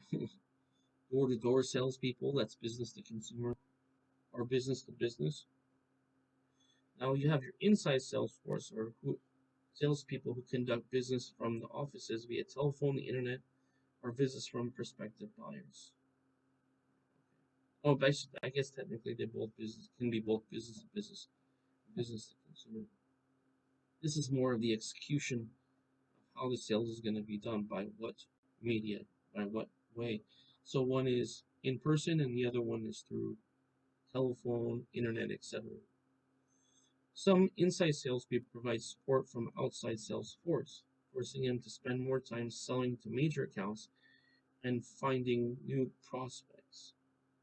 A: door-to-door salespeople. That's business to consumer or business to business. Now you have your inside sales force or salespeople who conduct business from the offices via telephone, the internet, or visits from prospective buyers. Oh, I guess technically they both can be both business to business, business to consumer. This is more of the execution of how the sales is going to be done by what media, by what way. So one is in person and the other one is through telephone, internet, etc. Some inside salespeople provide support from outside sales force, forcing them to spend more time selling to major accounts and finding new prospects.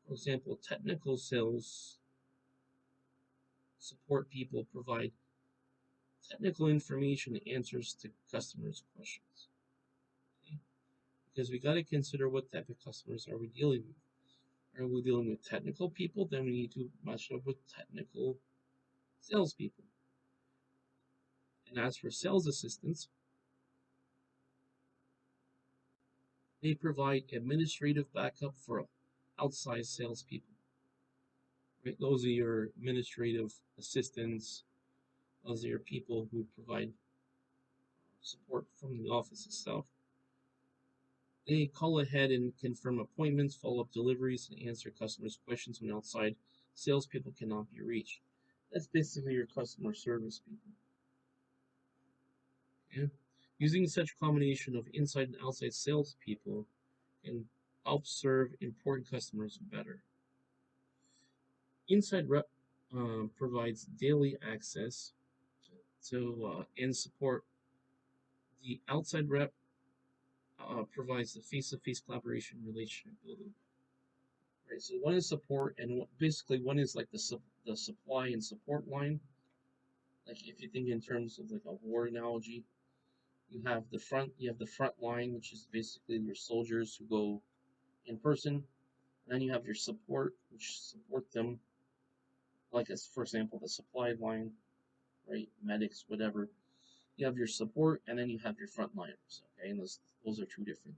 A: For example, technical sales support people provide technical information and answers to customers' questions. Okay? Because we got to consider what type of customers are we dealing with. Are we dealing with technical people? Then we need to match up with technical salespeople. And as for sales assistants, they provide administrative backup for outside salespeople. Right? Those are your administrative assistants. Those are your people who provide support from the office itself. They call ahead and confirm appointments, follow up deliveries, and answer customers' questions when outside salespeople cannot be reached. That's basically your customer service people. Okay? Using such combination of inside and outside salespeople can help serve important customers better. Inside rep provides daily access to and support. The outside rep provides the face-to-face collaboration relationship building. Right. So one is support, and basically one is like the supply and support line. Like if you think in terms of like a war analogy, you have the front line, which is basically your soldiers who go in person, and then you have your support, which support them, like as for example the supply line, right? Medics, whatever. You have your support, and then you have your frontliners. Okay, and those are two different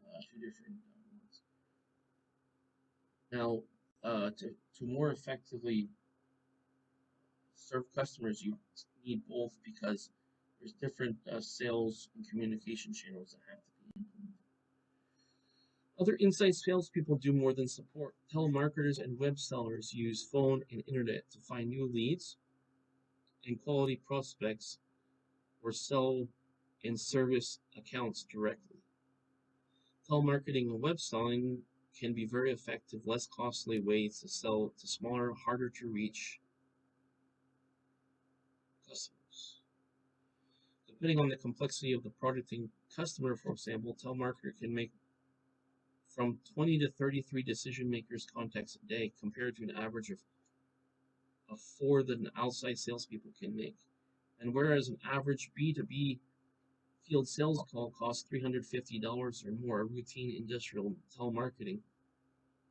A: ones. Now, to more effectively serve customers, you need both because there's different sales and communication channels that have to be implemented. Other inside salespeople do more than support. Telemarketers and web sellers use phone and internet to find new leads and quality prospects or sell and service accounts directly. Telemarketing and web selling can be very effective, less costly ways to sell to smaller, harder to reach customers. Depending on the complexity of the product and customer, for example, telemarketer can make from 20 to 33 decision makers contacts a day compared to an average of four that an outside salespeople can make. And whereas an average B2B field sales call costs $350 or more, routine industrial telemarketing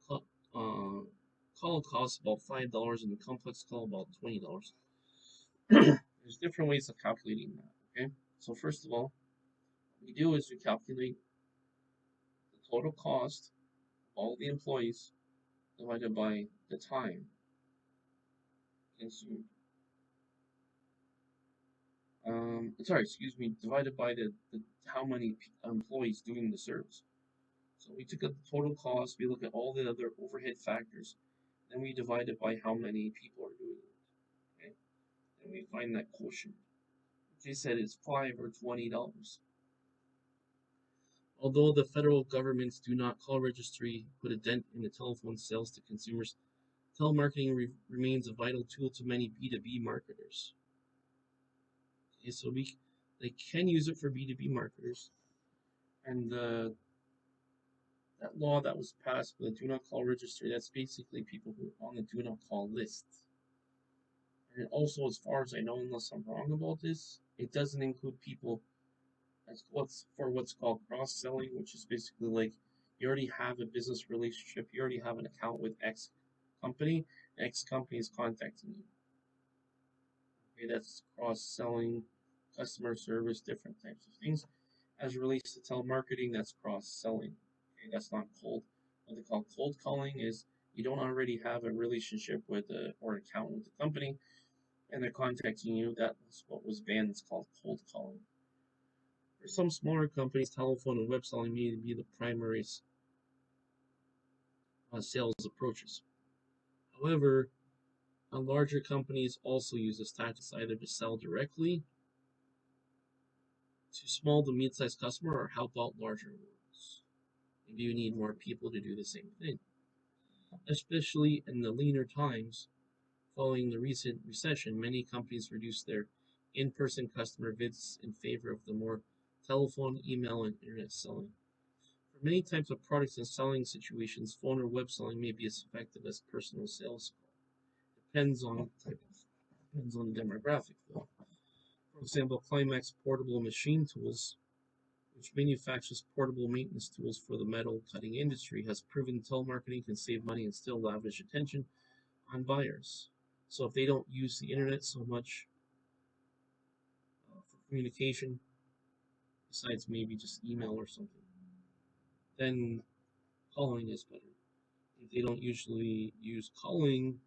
A: call, uh, call costs about $5 and the complex call about $20. There's different ways of calculating that. Okay, so first of all, what we do is we calculate the total cost of all the employees divided by the time consumed. Sorry, excuse me, divided by the how many employees doing the service. So we took a total cost, we look at all the other overhead factors, then we divide it by how many people are doing it. Okay? And we find that quotient. They said it's $5 or $20. Although the federal government's do not call registry put a dent in the telephone sales to consumers, telemarketing remains a vital tool to many B2B marketers. Okay, so they can use it for B2B marketers, and that law that was passed for the do not call registry, that's basically people who are on the do not call list. And also, as far as I know, unless I'm wrong about this, it doesn't include people as what's called cross selling, which is basically like you already have a business relationship, you already have an account with company, X company is contacting you. Okay, that's cross selling, customer service, different types of things. As it relates to telemarketing, that's cross selling. Okay, that's not cold. What they call cold calling is you don't already have a relationship with or account with the company, and they're contacting you. That's what was banned. It's called cold calling. For some smaller companies, telephone and web selling may be the primary sales approaches. However, larger companies also use this tactic either to sell directly to small to mid-sized customer or help out larger ones. Maybe you need more people to do the same thing. Especially in the leaner times following the recent recession, many companies reduced their in-person customer visits in favor of the more telephone, email, and internet selling. For many types of products and selling situations, phone or web selling may be as effective as personal sales. Depends on depends on the demographic though. For example, Climax Portable Machine Tools, which manufactures portable maintenance tools for the metal cutting industry, has proven telemarketing can save money and still lavish attention on buyers. So if they don't use the internet so much for communication, besides maybe just email or something, then calling is better. If they don't usually use calling,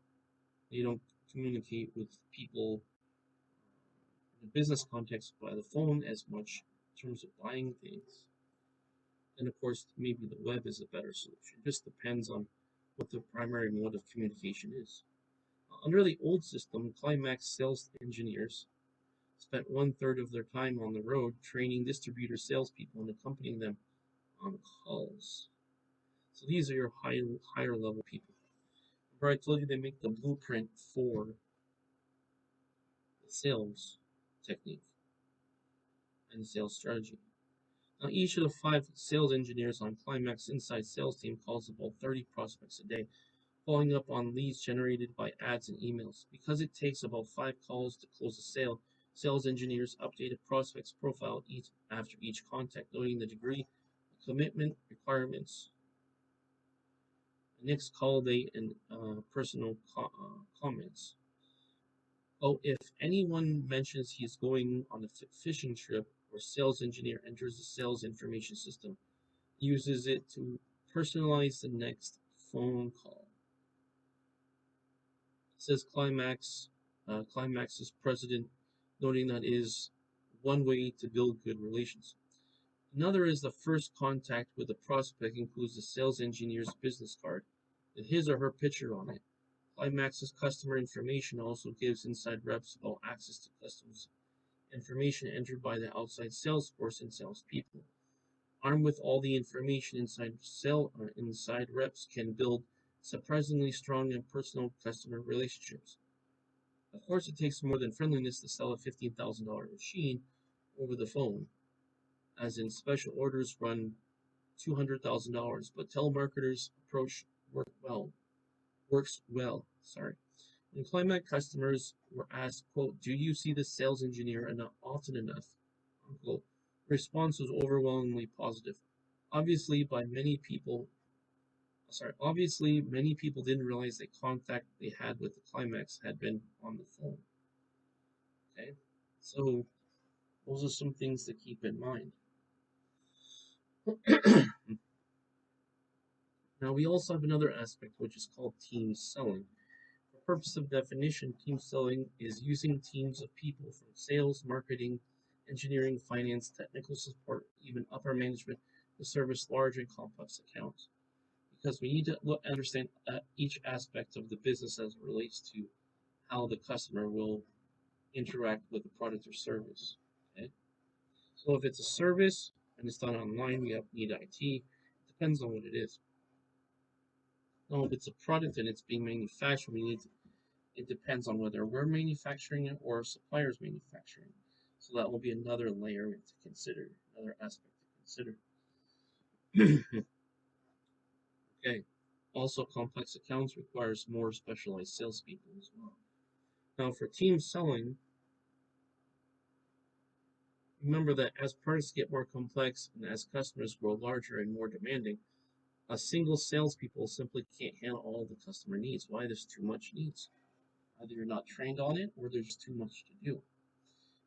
A: they don't communicate with people in a business context by the phone as much in terms of buying things. And of course, maybe the web is a better solution. It just depends on what the primary mode of communication is. Under the old system, Climax sales engineers spent one-third of their time on the road training distributor salespeople and accompanying them on calls. So these are your higher level people. Remember, I told you they make the blueprint for the sales technique and sales strategy. Now, each of the 5 sales engineers on Climax Inside Sales Team calls about 30 prospects a day, following up on leads generated by ads and emails. Because it takes about 5 calls to close a sale, sales engineers update a prospect's profile after each contact, noting the degree of commitment, requirements, next call date, and personal comments. Oh, if anyone mentions he's going on a fishing trip, or sales engineer enters the sales information system, uses it to personalize the next phone call. Says Climax's president, noting that is one way to build good relations. Another is the first contact with the prospect includes the sales engineer's business card with his or her picture on it. Climax's customer information also gives inside reps about access to customers' information entered by the outside sales force and salespeople. Armed with all the information, inside reps can build surprisingly strong and personal customer relationships. Of course, it takes more than friendliness to sell a $15,000 machine over the phone, as in special orders run $200,000, but telemarketers' approach works well. Sorry. When Climax customers were asked, quote, "Do you see the sales engineer often enough?" Unquote, the response was overwhelmingly positive. Obviously, many people didn't realize the contact they had with the Climax had been on the phone. Okay, so those are some things to keep in mind. Now, we also have another aspect which is called team selling. For purpose of definition, team selling is using teams of people from sales, marketing, engineering, finance, technical support, even upper management to service large and complex accounts. Because we need to understand each aspect of the business as it relates to how the customer will interact with the product or service. Okay? So if it's a service and it's done online, we need IT. Depends on what it is. Now, if it's a product and it's being manufactured, it depends on whether we're manufacturing it or a supplier's manufacturing. So that will be another layer to consider, another aspect to consider. Okay. Also, complex accounts requires more specialized salespeople as well. Now, for team selling, remember that as products get more complex and as customers grow larger and more demanding, a single salespeople simply can't handle all the customer needs. Why? There's too much needs. Either you're not trained on it or there's too much to do.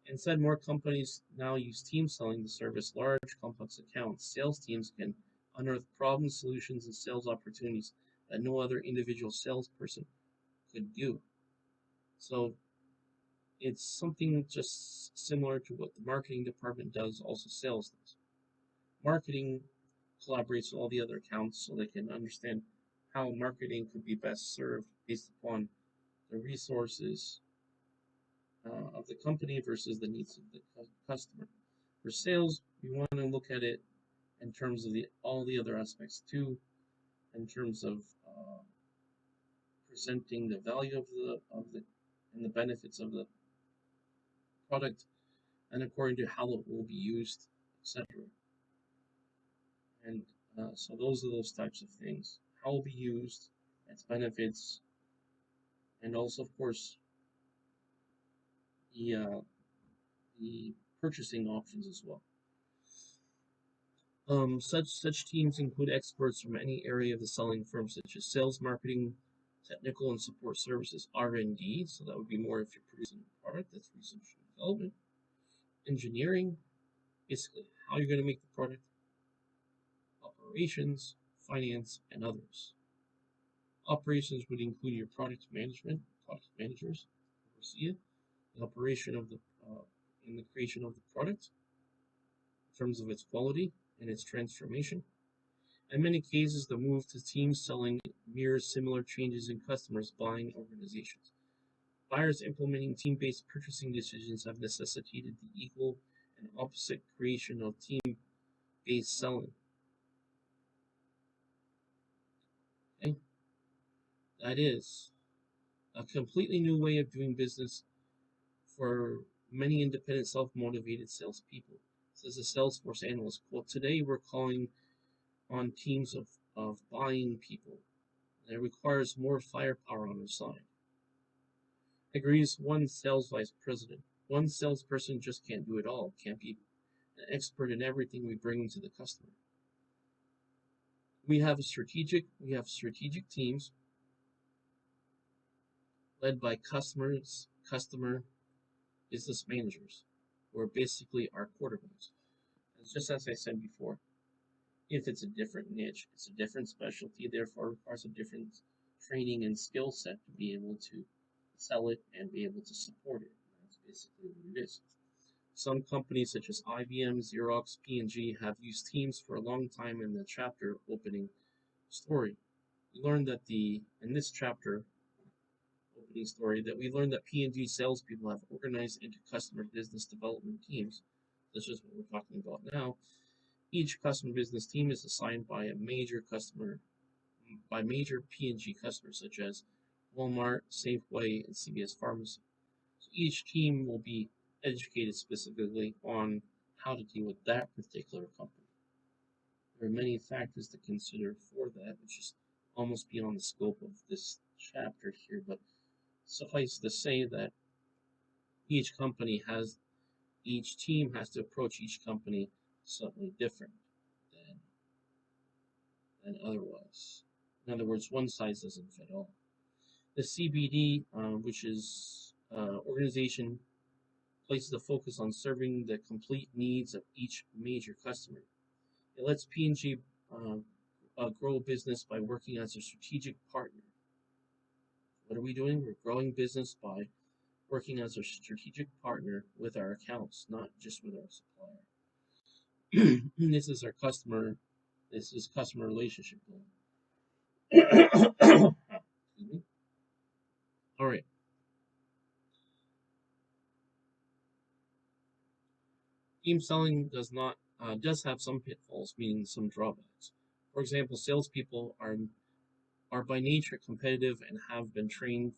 A: Instead, more companies now use team selling to service large, complex accounts. Sales teams can unearth problem solutions and sales opportunities that no other individual salesperson could do. So it's something just similar to what the marketing department does, also sales does. Marketing collaborates with all the other accounts so they can understand how marketing could be best served based upon the resources of the company versus the needs of the customer. For sales, we want to look at it in terms of all the other aspects too, in terms of presenting the value of the and the benefits of the product, and according to how it will be used, etc. And so those are those types of things. How it will be used, its benefits, and also, of course, the uh, the purchasing options as well. Such teams include experts from any area of the selling firm, such as sales, marketing, technical and support services, R&D. So that would be more if you're producing a product. That's research and development. Engineering, basically how you're going to make the product. Operations, finance, and others. Operations would include your product management, product managers, oversee it, the operation of the in the creation of the product, in terms of its quality and its transformation. In many cases, the move to team selling mirrors similar changes in customers' buying organizations. Buyers implementing team-based purchasing decisions have necessitated the equal and opposite creation of team-based selling. Okay? That is a completely new way of doing business for many independent, self-motivated salespeople. Says a Salesforce analyst, quote, today we're calling on teams of buying people. And it requires more firepower on our side. Agrees one sales vice president. One salesperson just can't do it all, can't be an expert in everything we bring to the customer. We have strategic teams led by customer business managers, who are basically our quarterbacks. And just as I said before, if it's a different niche, it's a different specialty, therefore requires a different training and skill set to be able to sell it and be able to support it. That's basically what it is. Some companies such as IBM, Xerox, P&G have used teams for a long time. In the chapter opening story, we learned that in this chapter opening story that we learned that P&G salespeople have organized into customer business development teams. This is what we're talking about now. Each customer business team is assigned by major P&G customers such as Walmart, Safeway, and CVS Pharmacy. So each team will be educated specifically on how to deal with that particular company. There are many factors to consider for that, which is almost beyond the scope of this chapter here, but suffice to say that each team has to approach each company slightly different than otherwise. In other words, one size doesn't fit all. The CBD, which is organization, places the focus on serving the complete needs of each major customer. It lets P&G grow business by working as a strategic partner. What are we doing? We're growing business by working as a strategic partner with our accounts, not just with our supplier. This is our customer. This is customer relationship building. All right. Team selling does have some pitfalls, meaning some drawbacks. For example, salespeople are by nature competitive and have been trained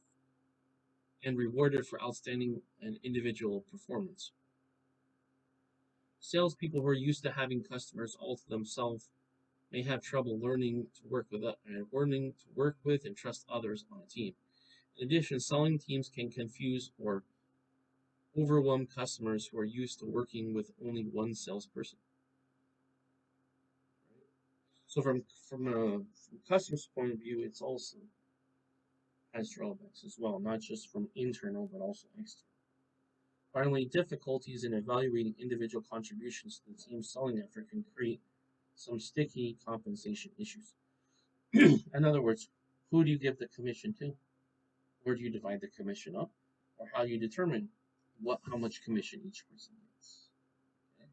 A: and rewarded for outstanding and individual performance. Salespeople who are used to having customers all to themselves may have trouble learning to work with and trust others on a team. In addition, selling teams can confuse or overwhelm customers who are used to working with only one salesperson. So from customer's point of view, it's also has drawbacks as well, not just from internal but also external. Finally, difficulties in evaluating individual contributions to the team's selling effort can create some sticky compensation issues. In other words, who do you give the commission to? Where do you divide the commission up? Or how do you determine how much commission each person gets? Okay.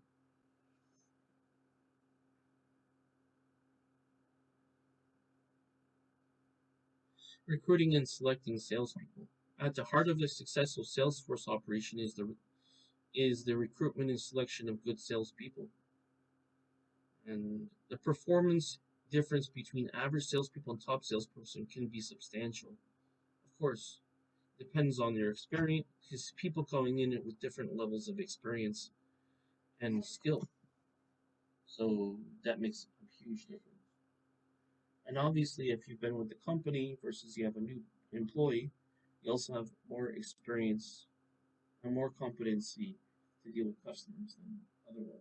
A: Recruiting and selecting salespeople. At the heart of the successful Salesforce operation is the recruitment and selection of good salespeople. And the performance difference between average salespeople and top salesperson can be substantial. Of course, depends on their experience, because people coming in with different levels of experience and skill. So that makes a huge difference. And obviously, if you've been with the company versus you have a new employee, you also have more experience and more competency to deal with customers than otherwise.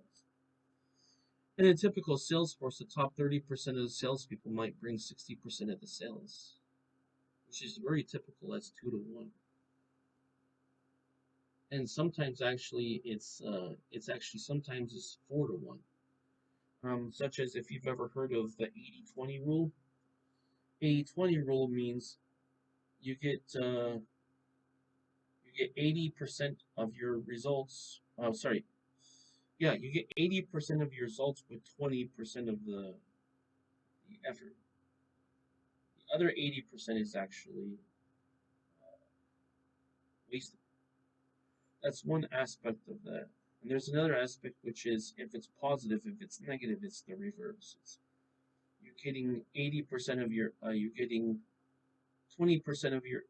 A: In a typical sales force, the top 30% of the salespeople might bring 60% of the sales, which is very typical. That's 2 to 1. And sometimes actually it's actually sometimes it's 4 to 1. Such as if you've ever heard of the 80-20 rule. 80-20 rule means you get uh, you get 80% of your results. Sorry, yeah, you get 80% of your results with 20% of the effort. The other 80% is actually wasted. That's one aspect of that. And there's another aspect which is if it's positive, if it's negative, it's the reverse. You're getting 80% of your you're getting 20% of your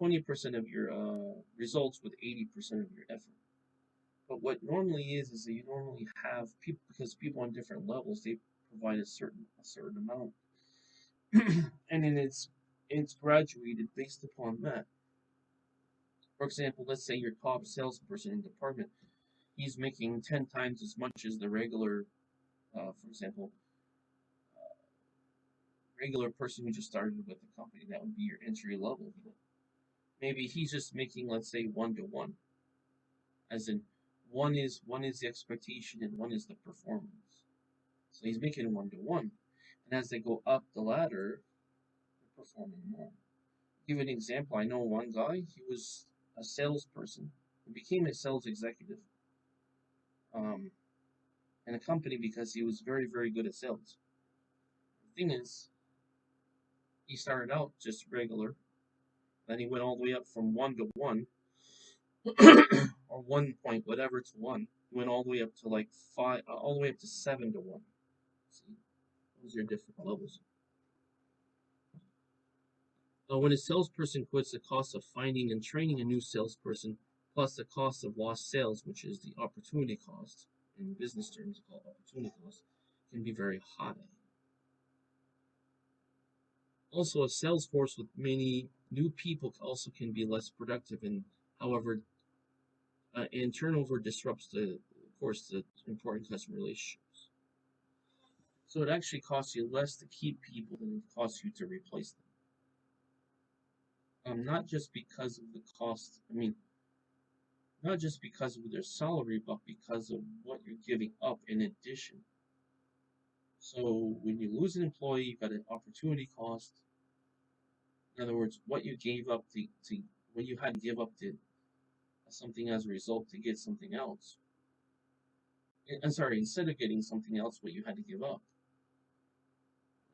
A: 20% of your results with 80% of your effort. But what normally is that you normally have people, because people on different levels, they provide a certain amount, and then it's graduated based upon that. For example, let's say your top salesperson in department, he's making 10 times as much as the for example, regular person who just started with the company. That would be your entry level. Maybe he's just making, let's say, 1 to 1, as in one is the expectation and one is the performance. So he's making 1 to 1, and as they go up the ladder, they're performing more. Give an example. I know one guy. He was a salesperson. He became a sales executive um, in a company because he was very, very good at sales. The thing is, he started out just regular, then he went all the way up from 1 to 1, or 1 point whatever to 1. He went all the way up to like 5, all the way up to 7 to 1. See, those are different levels. When a salesperson quits, the cost of finding and training a new salesperson, plus the cost of lost sales, which is the opportunity cost, in business terms called opportunity cost, can be very high. Also, a sales force with many new people also can be less productive, and however, and turnover disrupts of course, the important customer relationships. So it actually costs you less to keep people than it costs you to replace them. Not just because of the cost. I mean, not just because of their salary, but because of what you're giving up in addition. So when you lose an employee, you've got an opportunity cost. In other words, what you gave up to what you had to give up to something as a result to get something else. I'm sorry, instead of getting something else, what you had to give up,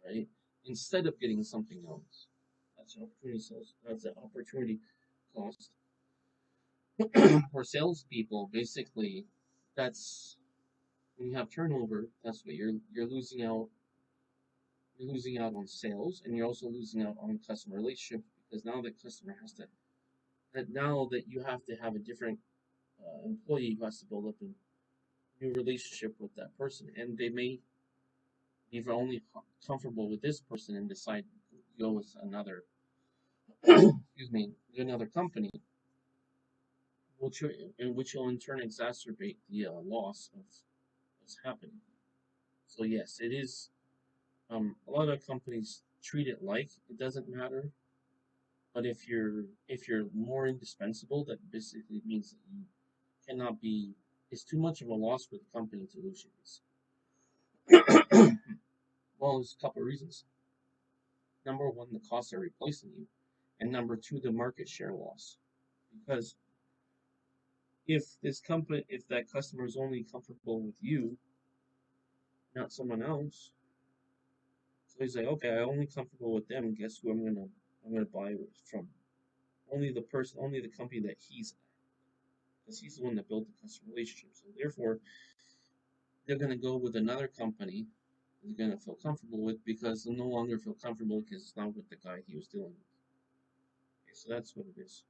A: right? Instead of getting something else, that's an opportunity cost for salespeople. Basically, that's when you have turnover. That's what you're losing out. You're losing out on sales, and you're also losing out on customer relationship, because now the customer has to. That now that you have to have a different employee who has to build up a new relationship with that person, and they may be only comfortable with this person and decide to go with another, excuse me, another company, which will in turn exacerbate the loss of what's happening. So yes, it is. A lot of companies treat it like it doesn't matter, but if you're more indispensable, that basically means that you cannot be. It's too much of a loss for the company to lose you. Well, there's a couple of reasons. Number one, the costs are replacing you, and number two, the market share loss. Because if that customer is only comfortable with you, not someone else, so he's like, okay, I'm only comfortable with them. Guess who I'm gonna I'm going to buy from only the company that he's at, because he's the one that built the customer relationship. So therefore, they're going to go with another company they're going to feel comfortable with because they'll no longer feel comfortable because it's not with the guy he was dealing with. Okay, so that's what it is.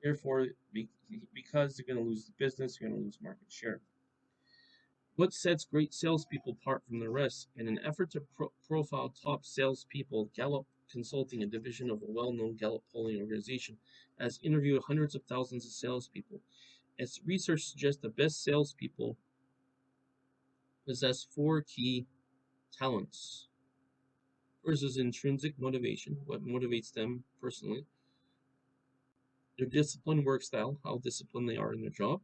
A: Therefore, because they're going to lose the business, they're going to lose market share. What sets great salespeople apart from the rest? In an effort to profile top salespeople, Gallup Consulting, a division of a well-known Gallup polling organization, has interviewed hundreds of thousands of salespeople. Its research suggests the best salespeople possess four key talents. First is intrinsic motivation, what motivates them personally. Their disciplined work style, how disciplined they are in their job.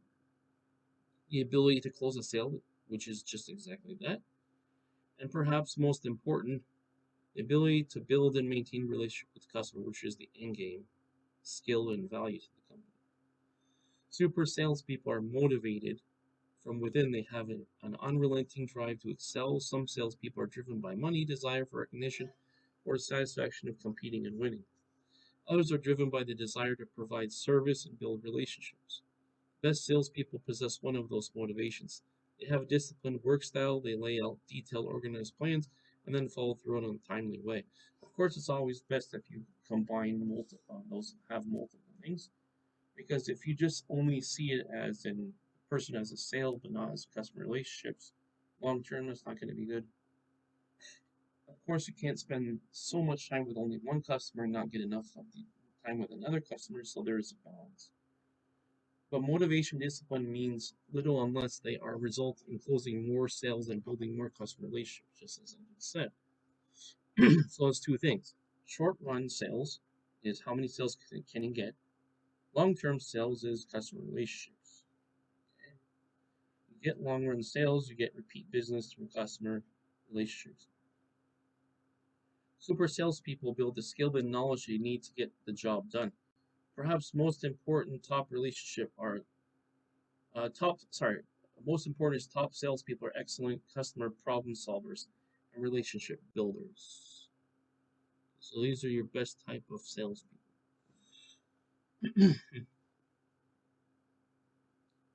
A: The ability to close a sale, which is just exactly that. And perhaps most important, the ability to build and maintain relationship with the customer, which is the end game, skill and value to the company. Super salespeople are motivated from within. They have an unrelenting drive to excel. Some salespeople are driven by money, desire for recognition, or satisfaction of competing and winning. Others are driven by the desire to provide service and build relationships. Best salespeople possess one of those motivations. They have a disciplined work style, they lay out detailed, organized plans, and then follow through on a timely way. Of course, it's always best if you combine multiple things, because if you just only see it as in person as a sale but not as customer relationships, long term that's not going to be good. Of course, you can't spend so much time with only one customer and not get enough of the time with another customer, so there is a balance. But motivation discipline means little unless they are result in closing more sales and building more customer relationships, just as I just said. So it's two things. Short run sales is how many sales can you get. Long term sales is customer relationships. Okay? You get long run sales, you get repeat business through customer relationships. Super salespeople build the skill and knowledge they need to get the job done. Perhaps most important top relationship are most important is top salespeople are excellent customer problem solvers and relationship builders. So these are your best type of salespeople.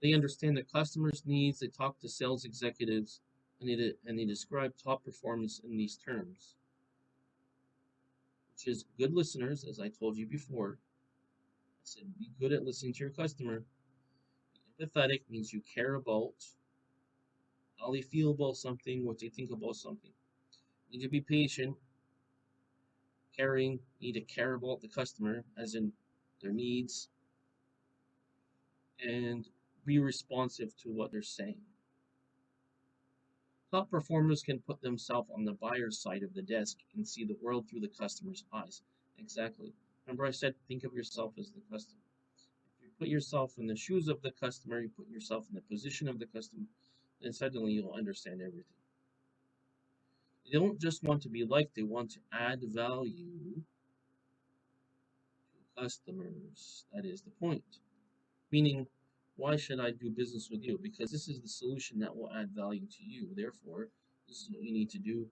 A: They understand the customers' needs. They talk to sales executives, and they describe top performance in these terms, which is good listeners, as I told you before. I said be good at listening to your customer. Be empathetic means you care about how they feel about something, what they think about something. You need to be patient, caring, you need to care about the customer, as in their needs, and be responsive to what they're saying. Top performers can put themselves on the buyer's side of the desk and see the world through the customer's eyes. Exactly. Remember I said think of yourself as the customer. If you put yourself in the shoes of the customer, you put yourself in the position of the customer, then suddenly you'll understand everything. They don't just want to be liked, they want to add value to customers. That is the point. Meaning, why should I do business with you? Because this is the solution that will add value to you. Therefore, this is what you need to do.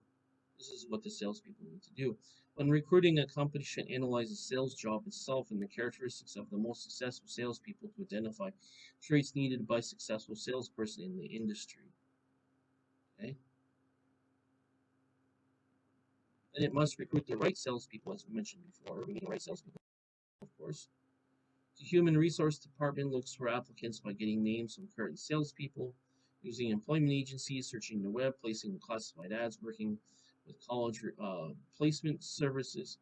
A: This is what the salespeople need to do. When recruiting, a company should analyze the sales job itself and the characteristics of the most successful salespeople to identify traits needed by a successful salesperson in the industry. Okay? And it must recruit the right salespeople, as we mentioned before. We need the right salespeople, of course. The human resource department looks for applicants by getting names from current salespeople, using employment agencies, searching the web, placing classified ads, working with college placement services.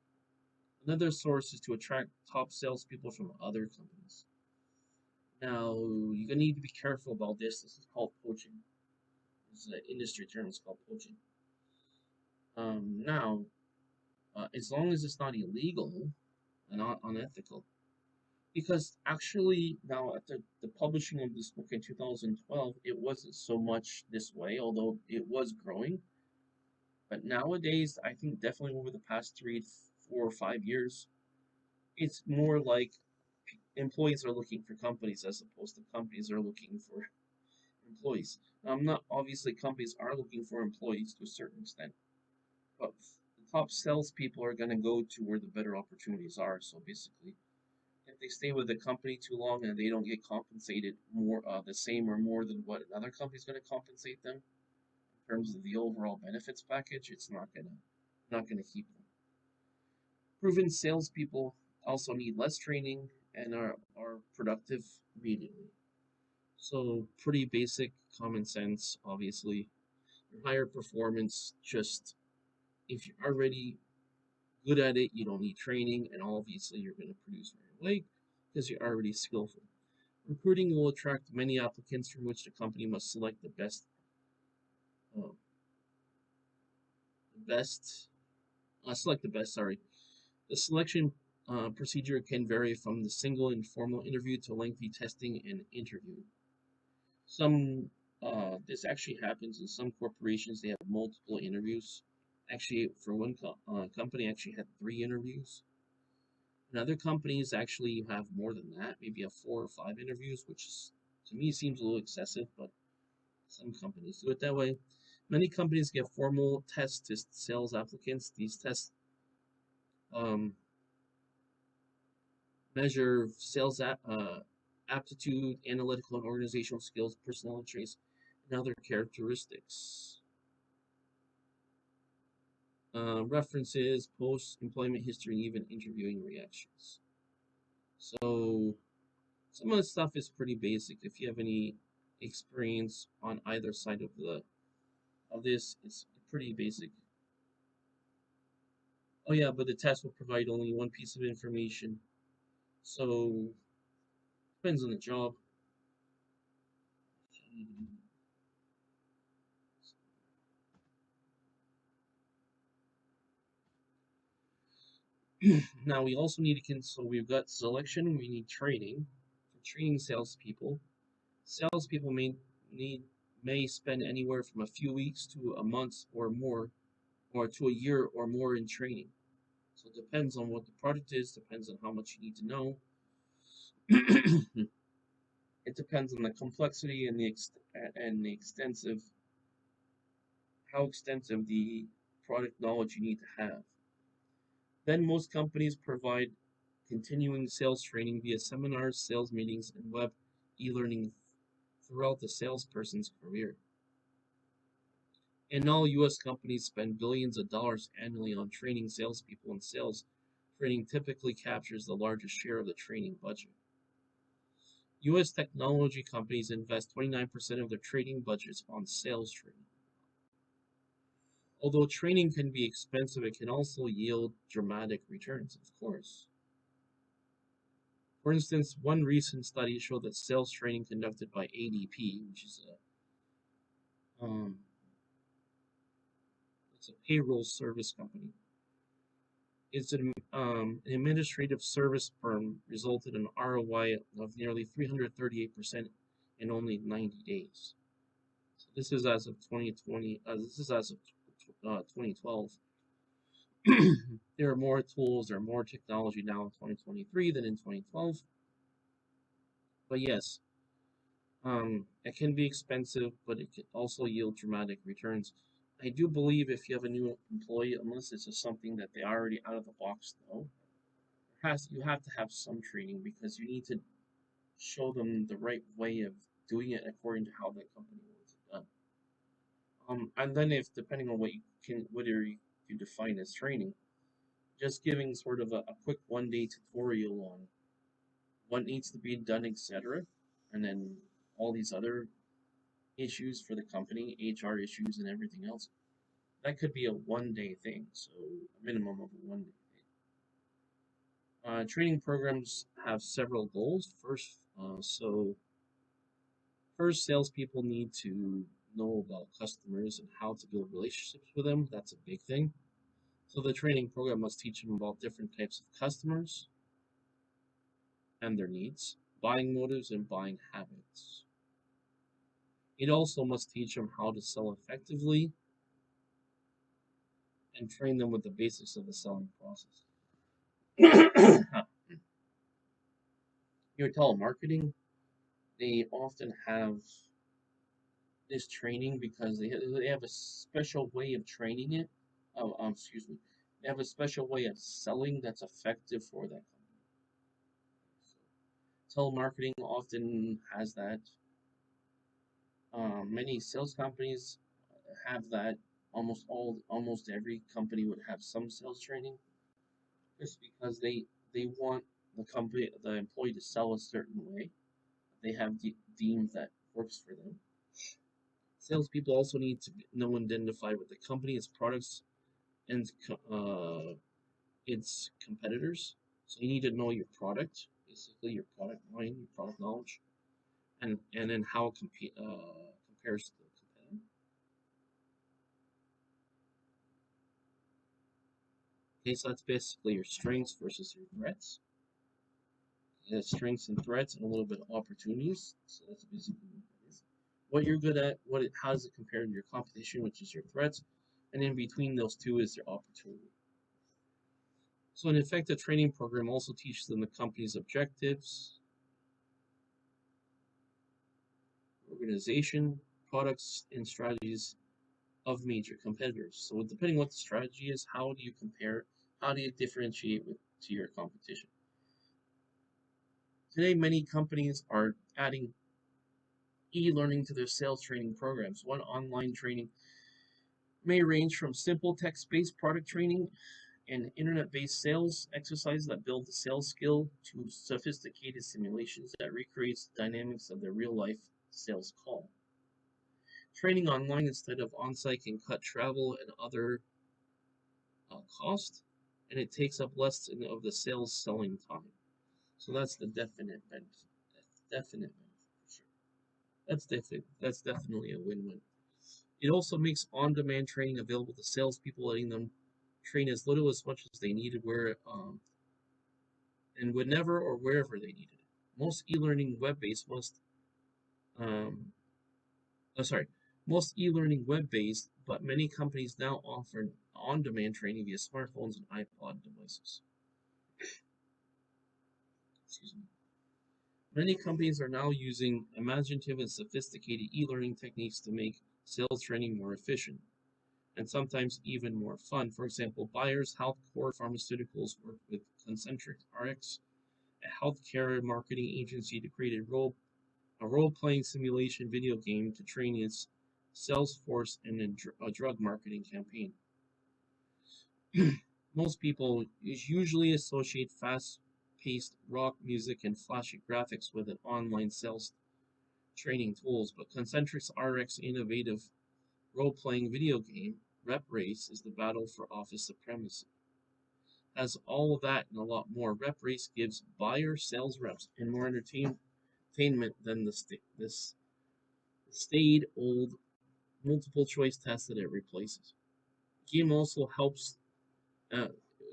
A: Another source is to attract top salespeople from other companies. Now, you're going to need to be careful about this. This is called poaching. This is an industry term. It's called poaching. Now, as long as it's not illegal and not unethical, because actually now at the publishing of this book in 2012 it wasn't so much this way, although it was growing. But nowadays I think definitely over the past 3 4 or 5 years it's more like employees are looking for companies as opposed to companies are looking for employees. Now, I'm not obviously companies are looking for employees to a certain extent, but top salespeople are going to go to where the better opportunities are. So basically, if they stay with the company too long and they don't get compensated more, the same or more than what another company is going to compensate them in terms of the overall benefits package, it's not gonna keep them. Proven salespeople also need less training and are productive immediately. So pretty basic common sense, obviously. Your higher performance, just if you're already good at it, you don't need training, and obviously you're going to produce right away because you're already skillful. Recruiting will attract many applicants from which the company must select uh, the best, select the best, sorry. The selection procedure can vary from the single informal interview to lengthy testing and interview. Some this actually happens in some corporations. They have multiple interviews. Actually, for one company, actually had 3 interviews. In other companies, actually, you have more than that. Maybe you have 4 or 5 interviews, which is, to me seems a little excessive, but some companies do it that way. Many companies give formal tests to sales applicants. These tests um, measure sales aptitude, analytical and organizational skills, personality traits, and other characteristics. References, post employment history, and even interviewing reactions. So some of the stuff is pretty basic. If you have any experience on either side of this, it's pretty basic. Oh yeah, but the test will provide only one piece of information. So depends on the job. Now we also need to so we've got selection, we need training. For training salespeople, salespeople may spend anywhere from a few weeks to a month or more, or to a year or more in training. So it depends on what the product is, depends on how much you need to know. It depends on the complexity and the extensive how extensive the product knowledge you need to have. Then most companies provide continuing sales training via seminars, sales meetings, and web e-learning throughout the salesperson's career. And all U.S. companies spend billions of dollars annually on training salespeople, and sales training typically captures the largest share of the training budget. U.S. technology companies invest 29% of their training budgets on sales training. Although training can be expensive, it can also yield dramatic returns, of course. For instance, one recent study showed that sales training conducted by ADP, which is um, it's a payroll service company, it's an administrative service firm, resulted in an ROI of nearly 338% in only 90 days. So this is as of 2020. This is as of 2012. There are more tools, there are more technology now in 2023 than in 2012. But yes, it can be expensive, but it can also yield dramatic returns. I do believe if you have a new employee, unless it's just something that they already out of the box know, you have to have some training because you need to show them the right way of doing it according to how that company wants it done. And then if depending on whether you define as training, just giving sort of a quick 1 day tutorial on what needs to be done, etc., and then all these other issues for the company, HR issues, and everything else. That could be a 1 day thing, so a minimum of a 1 day thing. Training programs have several goals. First, salespeople need to know about customers and how to build relationships with them. That's a big thing. So the training program must teach them about different types of customers and their needs, buying motives, and buying habits. It also must teach them how to sell effectively and train them with the basics of the selling process. Your telemarketing, they often have this training because they have a special way of training it. Excuse me. They have a special way of selling that's effective for that company. So telemarketing often has that. Many sales companies have that. Almost every company would have some sales training, just because they want the employee to sell a certain way. They have deemed that works for them. Salespeople also need to know and identify with the company, its products, and its competitors. So you need to know your product, basically your product line, your product knowledge, and then how it compares to the competitor. Okay, so that's basically your strengths versus your threats. Strengths and threats, and a little bit of opportunities. So that's basically what that is. What you're good at, how does it compare to your competition, which is your threats, and in between those two is your opportunity. So an effective training program also teaches them the company's objectives, organization, products, and strategies of major competitors. So depending what the strategy is, how do you compare, how do you differentiate to your competition? Today, many companies are adding e-learning to their sales training programs. One online training may range from simple text-based product training and internet-based sales exercises that build the sales skill to sophisticated simulations that recreates the dynamics of the real-life sales call. Training online instead of on-site can cut travel and other cost, and it takes up less of the sales selling time. So that's the definite benefit. Definite benefit for sure. That's definitely a win-win. It also makes on-demand training available to salespeople, letting them train as little as much as they needed, and whenever or wherever they needed it. Most e-learning web-based um, oh, sorry, most e-learning web-based, but many companies now offer on-demand training via smartphones and iPod devices. Excuse me. Many companies are now using imaginative and sophisticated e-learning techniques to make sales training more efficient and sometimes even more fun. For example, Bayer's Healthcare Pharmaceuticals worked with Concentric RX, a healthcare marketing agency, to create a role-playing simulation video game to train its sales force in a drug marketing campaign. Most people usually associate fast-paced rock music and flashy graphics with an online sales training tools, but Concentric's RX innovative role-playing video game, Rep Race, is the battle for office supremacy. Has all of that and a lot more. Rep Race gives buyer sales reps and more entertainment than this staid old multiple choice test that it replaces. Game also helps. Uh,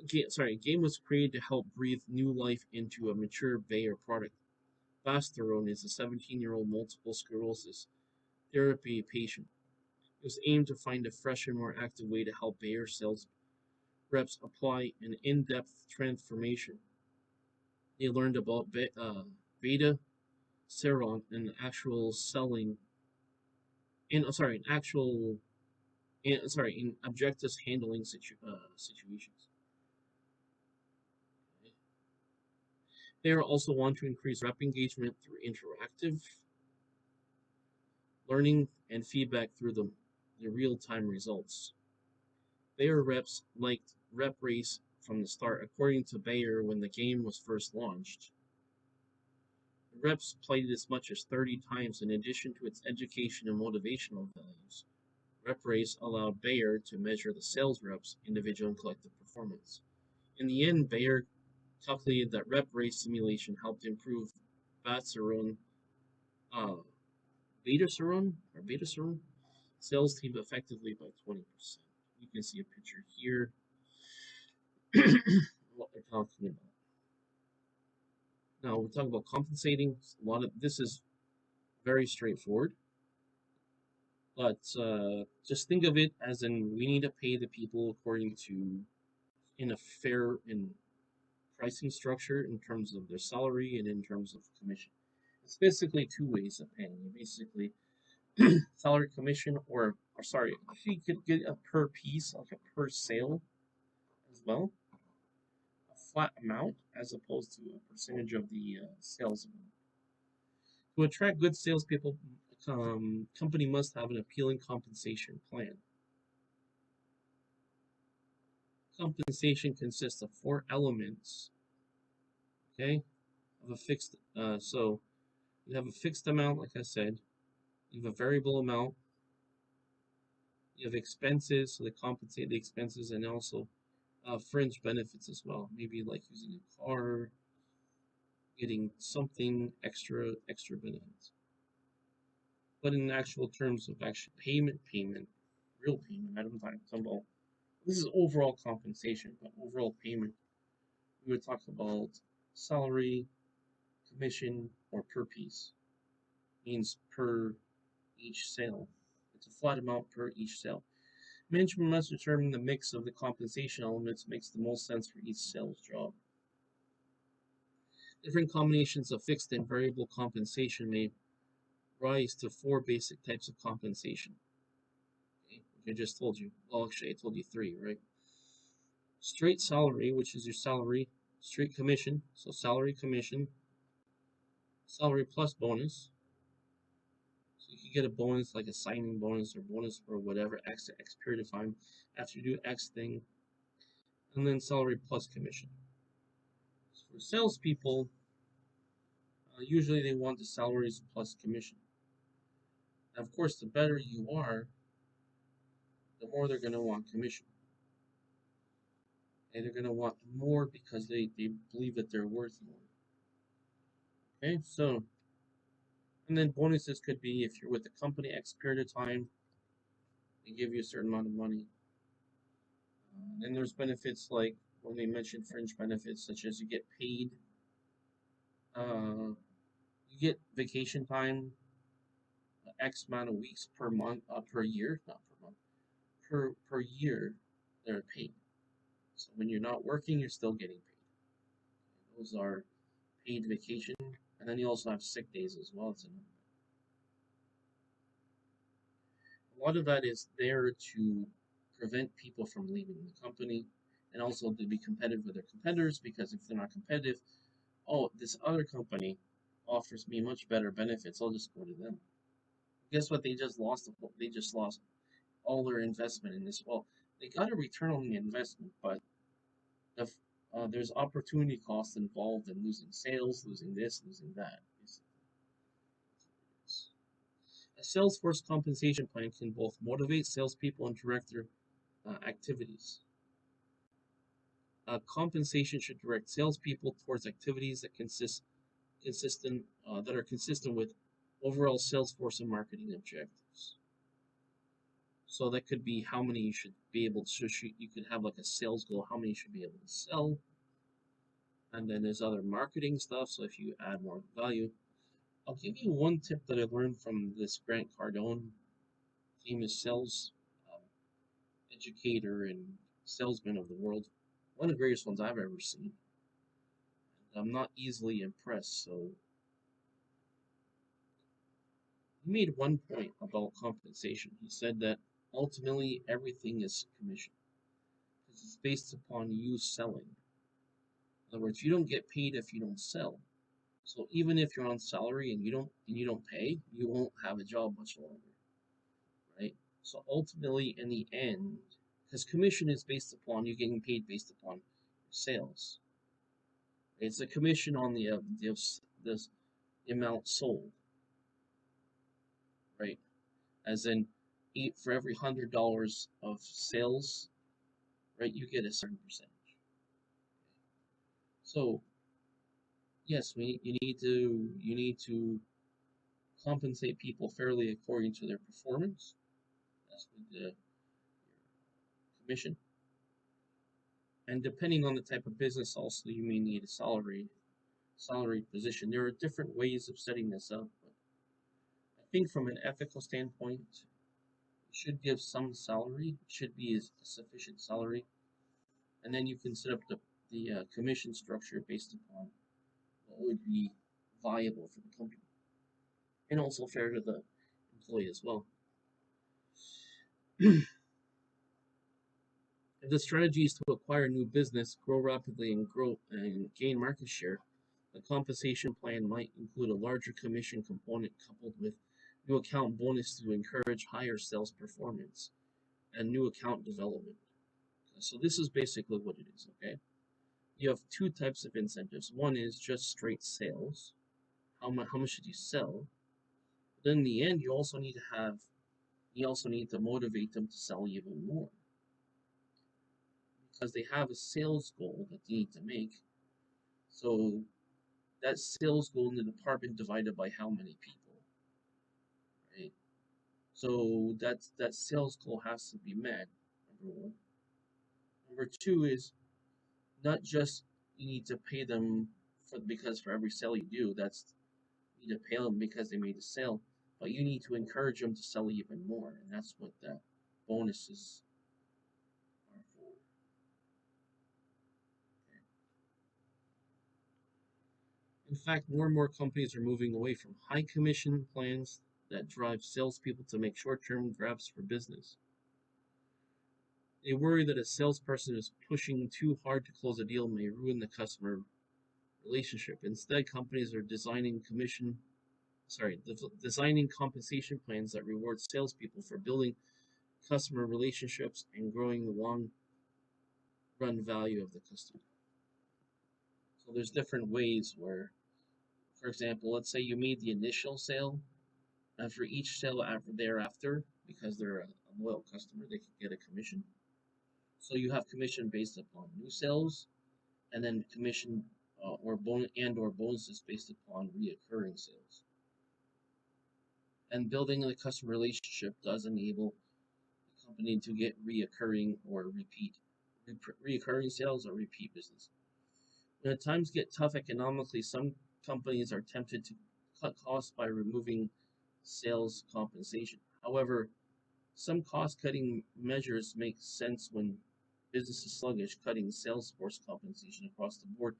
A: game was created to help breathe new life into a mature Bayer product. Basterone is a 17-year-old multiple sclerosis therapy patient. It was aimed to find a fresh and more active way to help Bayer sales reps apply an in-depth transformation. They learned about beta seron and actual selling in sorry in actual in sorry in objectives handling situations. They also want to increase rep engagement through interactive learning and feedback through the real-time results. Bayer reps liked Rep Race from the start. According to Bayer, when the game was first launched, the reps played it as much as 30 times. In addition to its education and motivational values, Rep Race allowed Bayer to measure the sales reps' individual and collective performance. In the end, Bayer calculated that Rep Race simulation helped improve Batserone, uh, Betaserone sales team effectively by 20%. You can see a picture here what they're talking about. Now we're talking about compensating. A lot of this is very straightforward, but just think of it as in we need to pay the people according to in a fair in pricing structure in terms of their salary and in terms of commission. It's basically two ways of paying. You basically salary commission or sorry, if you could get a per piece, like a per sale, as well, a flat amount as opposed to a percentage of the sales amount. To attract good salespeople, company must have an appealing compensation plan. Compensation consists of four elements. Okay, of a fixed. So you have a fixed amount, like I said. You have a variable amount. You have expenses, so they compensate the expenses, and also fringe benefits as well. Maybe like using a car, getting something extra benefits. But in actual terms of actual real payment, I don't talk about. This is overall compensation, but overall payment, we would talk about salary, commission, or per piece. Means per each sale. It's a flat amount per each sale. Management must determine the mix of the compensation elements makes the most sense for each sales job. Different combinations of fixed and variable compensation may rise to four basic types of compensation. Okay, which I just told you. Well, actually, I told you three, right? Straight salary, which is your salary. Straight commission, so salary commission. Salary plus bonus. So you can get a bonus like a signing bonus or bonus for whatever X period of time after you do X thing. And then salary plus commission. So for salespeople, usually they want the salaries plus commission. And of course, the better you are, the more they're going to want commission. And they're going to want more because they believe that they're worth more. Okay, so, and then bonuses could be if you're with the company X period of time, they give you a certain amount of money. Then there's benefits like when they mention fringe benefits, such as you get paid, you get vacation time, X amount of weeks per month, per year, not per month, per year, they're paid. So when you're not working, you're still getting paid. Those are paid vacation, and then you also have sick days as well. A lot of that is there to prevent people from leaving the company, and also to be competitive with their competitors. Because if they're not competitive, oh, this other company offers me much better benefits. I'll just go to them. Guess what? They just lost. They just lost all their investment in this. Well, they got a return on the investment, but the, there's opportunity cost involved in losing sales, losing this, losing that. A Salesforce compensation plan can both motivate salespeople and direct their activities. Compensation should direct salespeople towards activities that that are consistent with overall Salesforce and marketing objectives. So that could be how many you should be able to. You could have like a sales goal, how many you should be able to sell, and then there's other marketing stuff. So if you add more value, I'll give you one tip that I learned from this Grant Cardone, famous sales educator and salesman of the world. One of the greatest ones I've ever seen. I'm not easily impressed, so he made one point about compensation. He said that ultimately everything is commission because it's based upon you selling. In other words, you don't get paid if you don't sell. So even if you're on salary and you don't pay, you won't have a job much longer, right? So ultimately, in the end, because commission is based upon you getting paid based upon sales. It's a commission on the amount sold, right? As in, for every $100 of sales, right, you get a certain percentage. So yes, you need to compensate people fairly according to their performance. That's with the commission. And depending on the type of business, also you may need a salary position. There are different ways of setting this up, but I think from an ethical standpoint, you should give some salary. It should be a sufficient salary, and then you can set up the commission structure based upon what would be viable for the company, and also fair to the employee as well. If the strategy is to acquire new business, grow rapidly, and gain market share, the compensation plan might include a larger commission component coupled with new account bonus to encourage higher sales performance and new account development. So this is basically what it is, okay? You have two types of incentives. One is just straight sales. How much did you sell? But then in the end, you also need to motivate them to sell even more because they have a sales goal that they need to make. So that sales goal in the department divided by how many people, right? So that sales goal has to be met. Number one. Number two is not just you need to pay them for every sale you do. You need to pay them because they made a sale, but you need to encourage them to sell even more, and that's what the bonuses are for. Okay. In fact, more and more companies are moving away from high commission plans that drive salespeople to make short-term grabs for business. They worry that a salesperson is pushing too hard to close a deal may ruin the customer relationship. Instead, companies are designing compensation plans that reward salespeople for building customer relationships and growing the long run value of the customer. So there's different ways where, for example, let's say you made the initial sale, and for each sale thereafter, because they're a loyal customer, they can get a commission. So you have commission based upon new sales, and then commission or bonuses based upon reoccurring sales. And building a customer relationship does enable the company to get reoccurring sales or repeat business. When times get tough economically, some companies are tempted to cut costs by removing sales compensation. However, some cost-cutting measures make sense when business is sluggish. Cutting sales force compensation across the board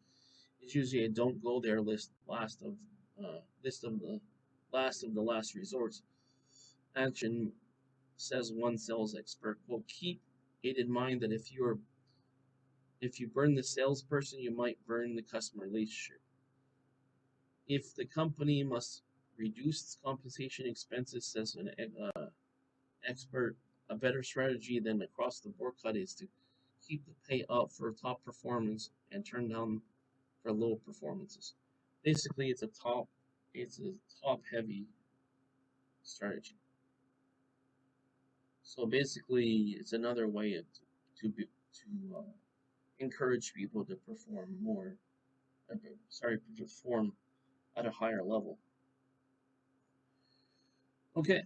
A: is usually a don't go there list of the last resorts. Action, says one sales expert. Quote, keep it in mind that if you burn the salesperson, you might burn the customer relationship. If the company must reduce its compensation expenses, says an expert, a better strategy than across the board cut is to keep the pay up for top performance and turn down for low performances. Basically, it's a top heavy strategy. So basically, it's another way to encourage people to perform more. Perform at a higher level. Okay,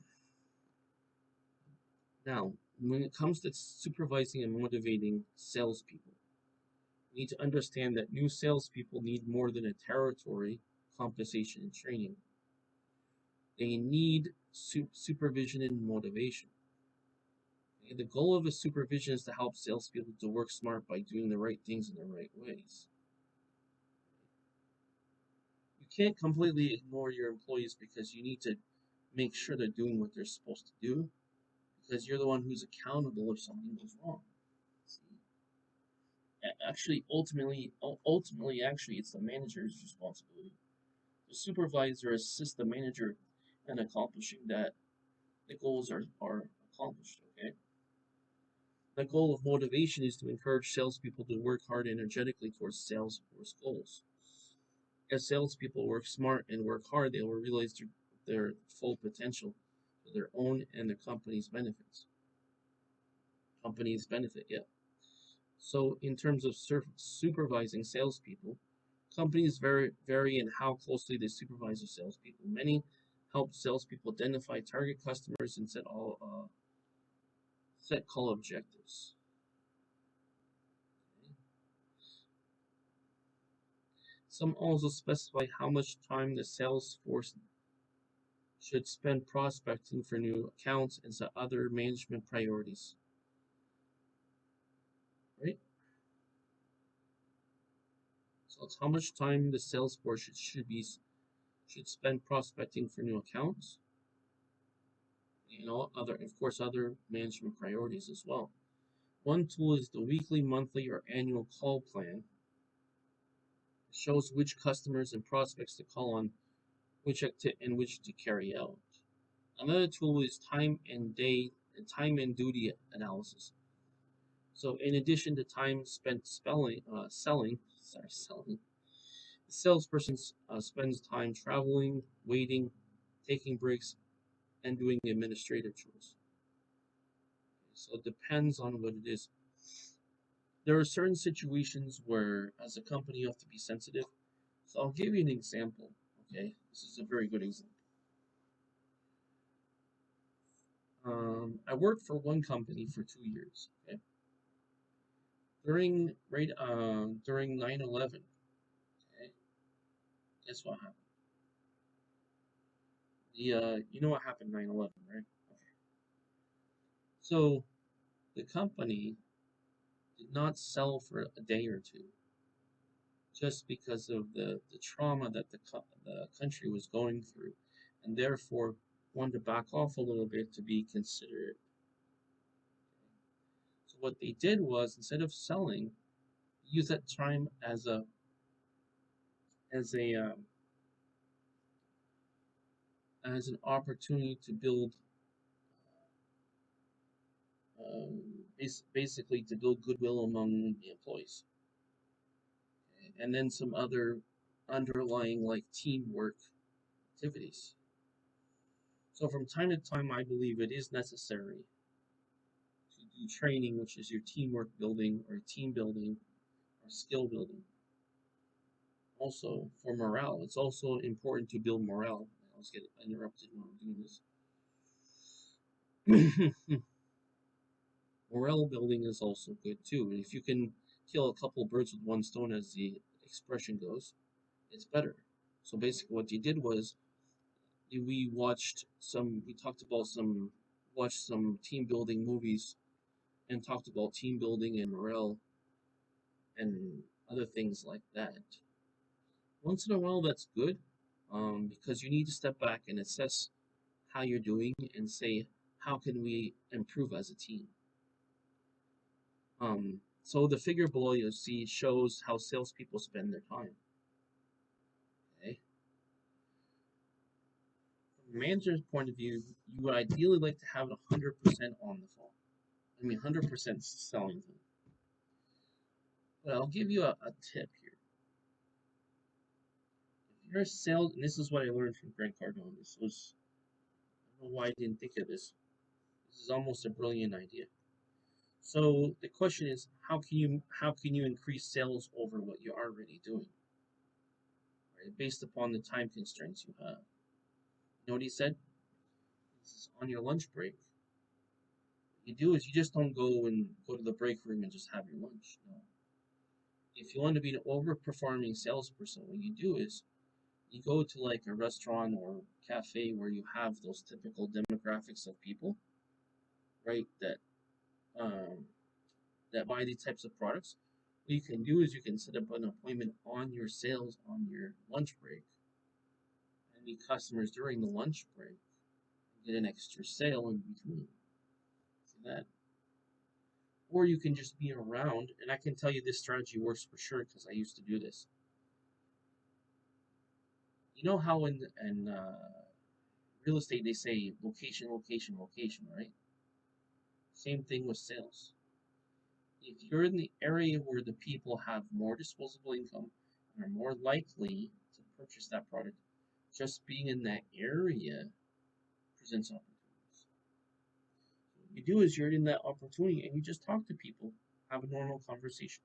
A: now when it comes to supervising and motivating salespeople, we need to understand that new salespeople need more than a territory, compensation, and training. They need supervision and motivation. Okay? The goal of a supervision is to help salespeople to work smart by doing the right things in the right ways. You can't completely ignore your employees because you need to make sure they're doing what they're supposed to do because you're the one who's accountable if something goes wrong. See? Ultimately, it's the manager's responsibility. The supervisor assists the manager in accomplishing that the goals are accomplished. Okay. The goal of motivation is to encourage salespeople to work hard energetically towards sales force goals. As salespeople work smart and work hard, they will realize their full potential for their own and the company's benefits. Company's benefit, yeah. So, in terms of supervising salespeople, companies vary in how closely they supervise their salespeople. Many help salespeople identify target customers and set call objectives. Okay. Some also specify how much time the sales force should spend prospecting for new accounts and set other management priorities. Right? So it's how much time the sales force should spend prospecting for new accounts. Other management priorities as well. One tool is the weekly, monthly, or annual call plan. It shows which customers and prospects to call on, and which to carry out. Another tool is time and duty analysis. So, in addition to time spent selling, the salesperson spends time traveling, waiting, taking breaks, and doing administrative chores. So it depends on what it is. There are certain situations where, as a company, you have to be sensitive. So I'll give you an example. Okay, this is a very good example. I worked for one company for 2 years. Okay, during 9/11. Okay, guess what happened? You know what happened 9/11, right? Okay, so the company did not sell for a day or two, just because of the trauma that the country was going through, and therefore wanted to back off a little bit to be considerate. So what they did was, instead of selling, use that time as a as an opportunity to build, basically to build goodwill among the employees, okay? And then some other underlying like teamwork activities. So from time to time, I believe it is necessary to do training, which is your teamwork building or team building or skill building. Also, for morale, it's also important to build morale. I always get interrupted when I'm doing this. Morale building is also good too. If you can kill a couple birds with one stone, as the expression goes, it's better. So basically, what you did was we talked about watched some team building movies and talked about team building and morale and other things like that. Once in a while, that's good, because you need to step back and assess how you're doing and say, how can we improve as a team? So the figure below you see shows how salespeople spend their time. Okay. From a manager's point of view, you would ideally like to have 100% on the phone. 100% selling them. But I'll give you a tip here. If you're a sales, and this is what I learned from Grant Cardone. I don't know why I didn't think of this. This is almost a brilliant idea. So the question is, how can you increase sales over what you're already doing, right? Based upon the time constraints you have. You know what he said? This is on your lunch break. What you do is you just don't go to the break room and just have your lunch. No. If you want to be an overperforming salesperson, what you do is you go to like a restaurant or cafe where you have those typical demographics of people, right? Um, that buy these types of products. What you can do is you can set up an appointment on your sales on your lunch break and meet customers during the lunch break and get an extra sale in between. See that? Or you can just be around, and I can tell you this strategy works for sure because I used to do this. You know how in real estate they say location, location, location, right? Same thing with sales. If you're in the area where the people have more disposable income and are more likely to purchase that product, just being in that area presents opportunities. What you do is you're in that opportunity and you just talk to people, have a normal conversation.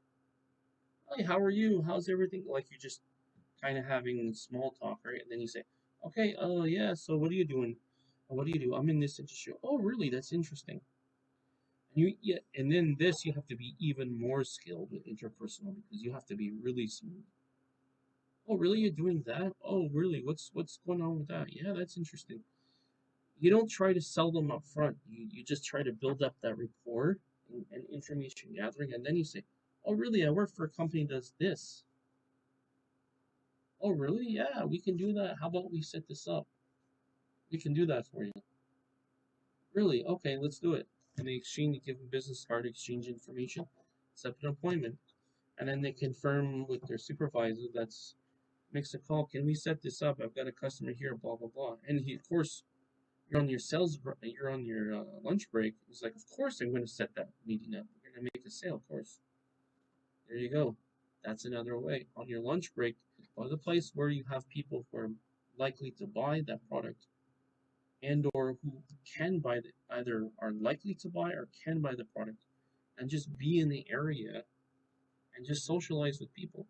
A: Hey, how are you? How's everything? Like you're just kind of having small talk, right? And then you say, okay, oh yeah, so what are you doing? What do you do? I'm in this industry. Oh, really? That's interesting. And then this you have to be even more skilled with interpersonal because you have to be really smooth. Oh, really? You're doing that? Oh, really? What's going on with that? Yeah, that's interesting. You don't try to sell them up front. You just try to build up that rapport and information gathering, and then you say, "Oh, really? I work for a company that does this." Oh, really? Yeah, we can do that. How about we set this up? We can do that for you. Really? Okay, let's do it. and they give them business card, exchange information, set up an appointment, and then they confirm with their supervisor that's makes a call. Can we set this up? I've got a customer here, blah blah blah. And he, of course, you're on your you're on your lunch break. He's like, of course I'm going to set that meeting up. We're going to make a sale, of course. There you go. That's another way. On your lunch break, or the place where you have people who are likely to buy that product and or who can buy the, either are likely to buy or can buy the product, and just be in the area and just socialize with people.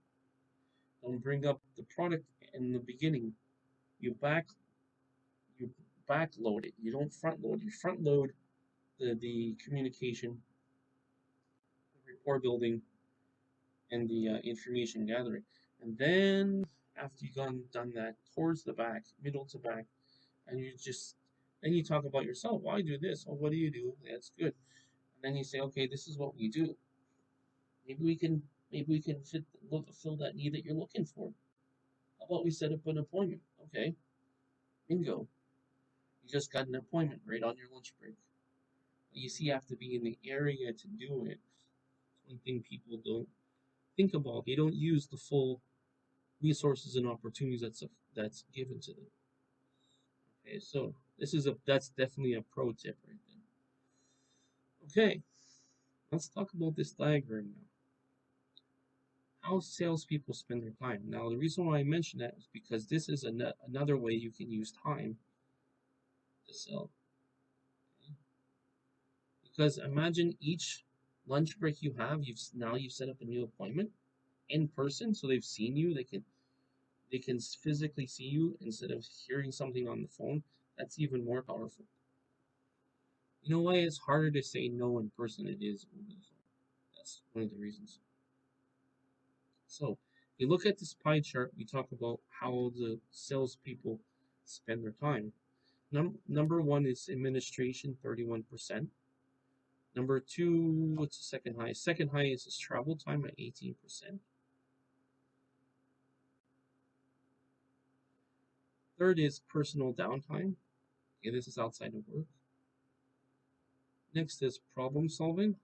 A: Don't bring up the product in the beginning. You back you backload it. You don't front load. You front load the communication, the rapport building, and the information gathering. And then after you've done that, towards the back, middle to back, and you just then you talk about yourself. Well, I do this. Oh, what do you do? That's good. And then you say, okay, this is what we do. Maybe we can fill that need that you're looking for. How about we set up an appointment? Okay, bingo. You just got an appointment right on your lunch break. You see, you have to be in the area to do it. It's one thing people don't think about. They don't use the full resources and opportunities that's given to them. Okay, so that's definitely a pro tip right there. Okay, let's talk about this diagram now. How salespeople spend their time. Now, the reason why I mention that is because this is another way you can use time to sell. Okay? Because imagine each lunch break you have, you've set up a new appointment in person, so they've seen you. They can physically see you instead of hearing something on the phone. That's even more powerful. You know why it's harder to say no in person than it is over the phone? That's one of the reasons. So, if you look at this pie chart, we talk about how the salespeople spend their time. Number one is administration, 31%. Number two, what's the second highest? Second highest is travel time at 18%. Third is personal downtime. Okay, this is outside of work. Next is problem solving.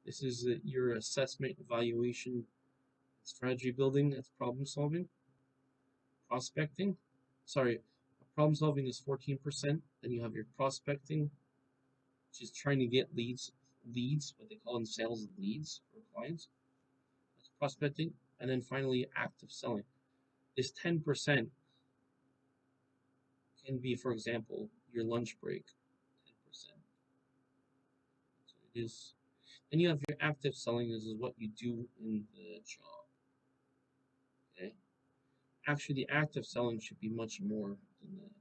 A: This is your assessment, evaluation, strategy building. That's problem solving. Prospecting. Sorry, problem solving is 14%. Then you have your prospecting, which is trying to get leads, what they call in sales leads for clients. That's prospecting. And then finally, active selling. This 10% can be, for example, your lunch break, 10%. So it is. Then you have your active selling. This is what you do in the job. Okay. Actually, the active selling should be much more than that.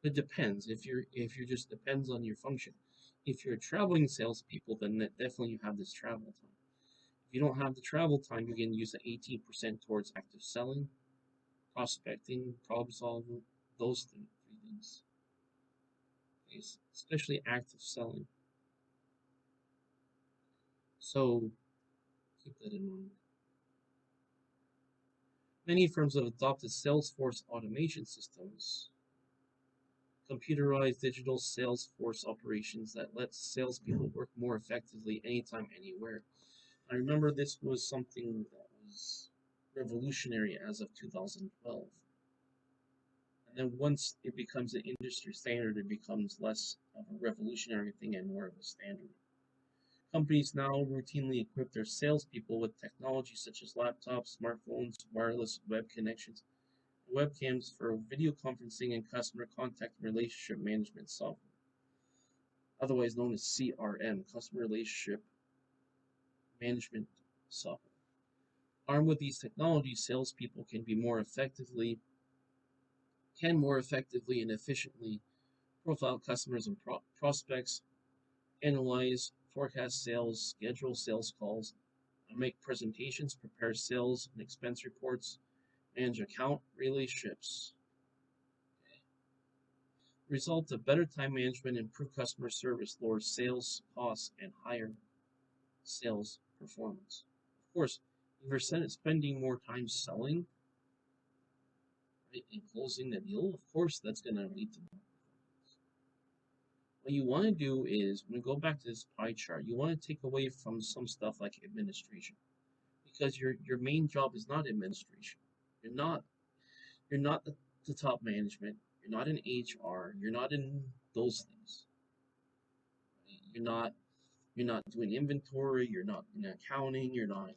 A: It depends. If you're just depends on your function. If you're traveling salespeople, then definitely you have this travel time. If you don't have the travel time, you can use the 18% towards active selling, prospecting, problem solving, those three things. Okay, especially active selling. So keep that in mind. Many firms have adopted Salesforce automation systems, computerized digital Salesforce operations that let salespeople work more effectively anytime, anywhere. I remember this was something that was revolutionary as of 2012. And then once it becomes an industry standard, it becomes less of a revolutionary thing and more of a standard. Companies now routinely equip their salespeople with technology such as laptops, smartphones, wireless web connections, and webcams for video conferencing and customer contact and relationship management software, otherwise known as CRM, customer relationship management software. Armed with these technologies, salespeople can more effectively and efficiently profile customers and prospects, analyze, forecast sales, schedule sales calls, make presentations, prepare sales and expense reports, manage account relationships. Okay. Result of better time management, improved customer service, lower sales costs, and higher sales performance. Of course, if you're spending more time selling, right, and closing the deal, of course that's going to lead to more performance. What you want to do is, when you go back to this pie chart, you want to take away from some stuff like administration, because your main job is not administration. You're not you're not the top management. You're not in HR. You're not in those things. Right? You're not doing inventory. You're not in accounting. You're not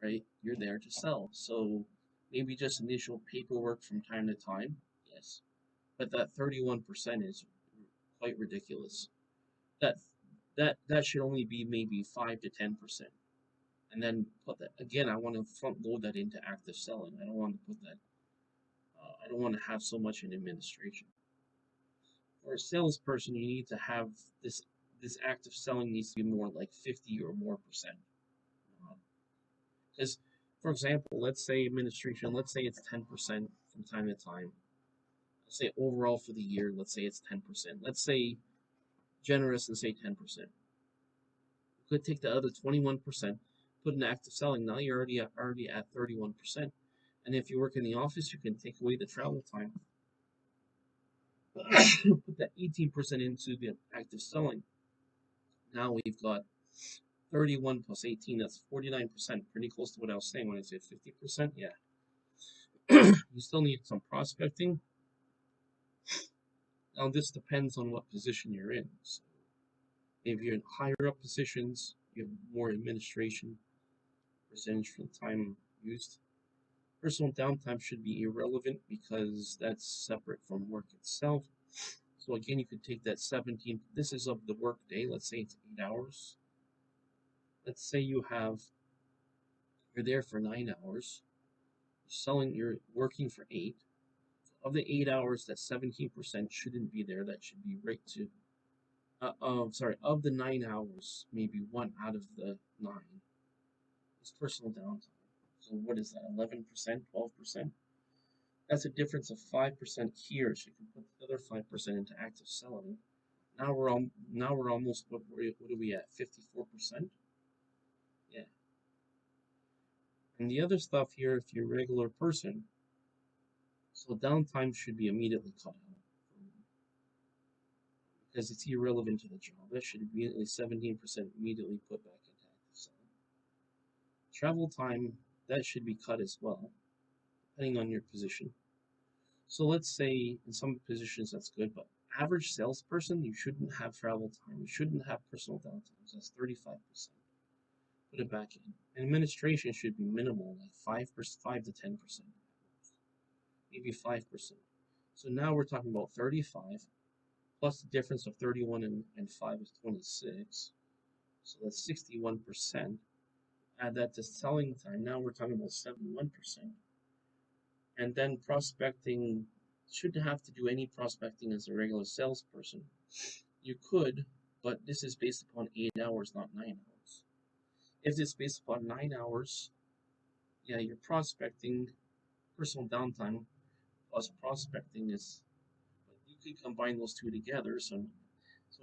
A: right. You're there to sell. So maybe just initial paperwork from time to time. Yes, but that 31% is quite ridiculous. That that should only be maybe 5 to 10%. And then put that again. I want to front load that into active selling. I don't want to put that. I don't want to have so much in administration. For a salesperson, you need to have this. This active selling needs to be more like 50 or more percent. Because, for example, let's say administration. Let's say it's 10% from time to time. Let's say overall for the year. Let's say it's 10%. Let's say generous and say 10%. You could take the other 21%, put in active selling. Now you're already at 31%. And if you work in the office, you can take away the travel time. Put that 18% into the active selling. Now we've got 31 plus 18, that's 49%, pretty close to what I was saying when I said 50%. Yeah. You still need some prospecting. Now, this depends on what position you're in. So if you're in higher up positions, you have more administration percentage for the time used. Personal downtime should be irrelevant because that's separate from work itself. So again, you could take that 17, this is of the work day, let's say it's 8 hours. Let's say you're there for 9 hours, you're working for 8. Of the 8 hours, that 17% shouldn't be there, that should be right to, of the 9 hours, maybe 1 out of the 9 is personal downtime. So what is that, 11%, 12%? That's a difference of 5% here, so you can put the other 5% into active selling. Now we're almost, what are we at, 54%? Yeah. And the other stuff here, if you're a regular person, so downtime should be immediately cut out because it's irrelevant to the job. That should immediately 17% immediately put back into active selling. Travel time, that should be cut as well, depending on your position. So let's say in some positions that's good, but average salesperson, you shouldn't have travel time. You shouldn't have personal downtime. So that's 35%. Put it back in. Administration should be minimal, like 5 to 10%, maybe 5%. So now we're talking about 35 plus the difference of 31 and 5 is 26. So that's 61%. Add that to selling time. Now we're talking about 71%. And then prospecting, shouldn't have to do any prospecting as a regular salesperson. You could, but this is based upon 8 hours, not 9 hours. If it's based upon 9 hours, yeah, you're prospecting, personal downtime plus prospecting is, you could combine those two together. So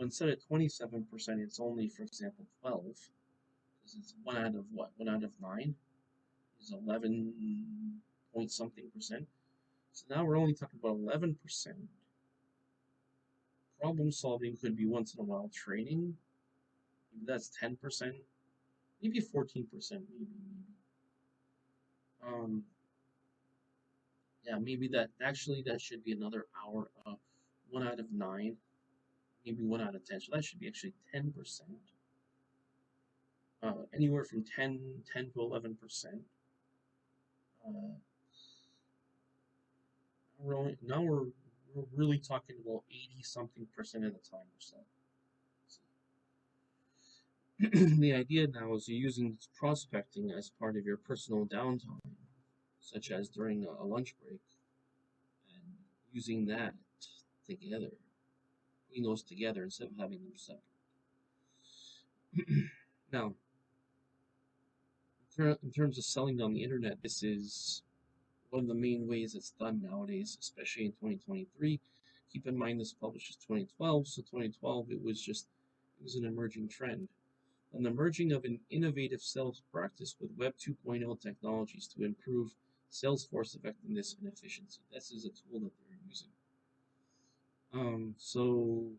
A: instead of 27%, it's only, for example, 12, because it's 1 out of what? 1 out of 9 is 11 point something percent. So now we're only talking about 11%. Problem solving could be once in a while training. Maybe that's 10%, maybe 14%, maybe. Yeah, maybe that should be another hour of 1 out of 9, maybe 1 out of 10. So that should be actually 10%. Anywhere from 10 to 11%. Now we're really talking about 80 something percent of the time or so. The idea now is you're using prospecting as part of your personal downtime, such as during a lunch break, and using that together, putting those together instead of having them separate. Now, in terms of selling on the internet, this is one of the main ways it's done nowadays, especially in 2023. Keep in mind this published in 2012, so 2012 it was an emerging trend. And the merging of an innovative sales practice with Web 2.0 technologies to improve sales force effectiveness and efficiency. This is a tool that they're using. So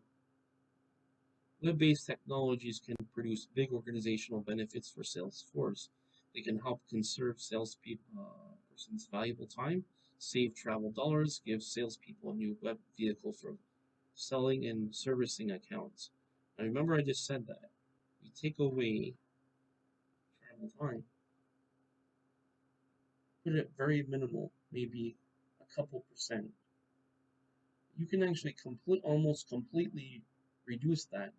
A: Web-based technologies can produce big organizational benefits for sales force. They can help conserve person's valuable time, save travel dollars, give salespeople a new web vehicle for selling and servicing accounts. Now remember I just said that. You take away travel time, put it very minimal, maybe a couple percent. You can actually almost completely reduce that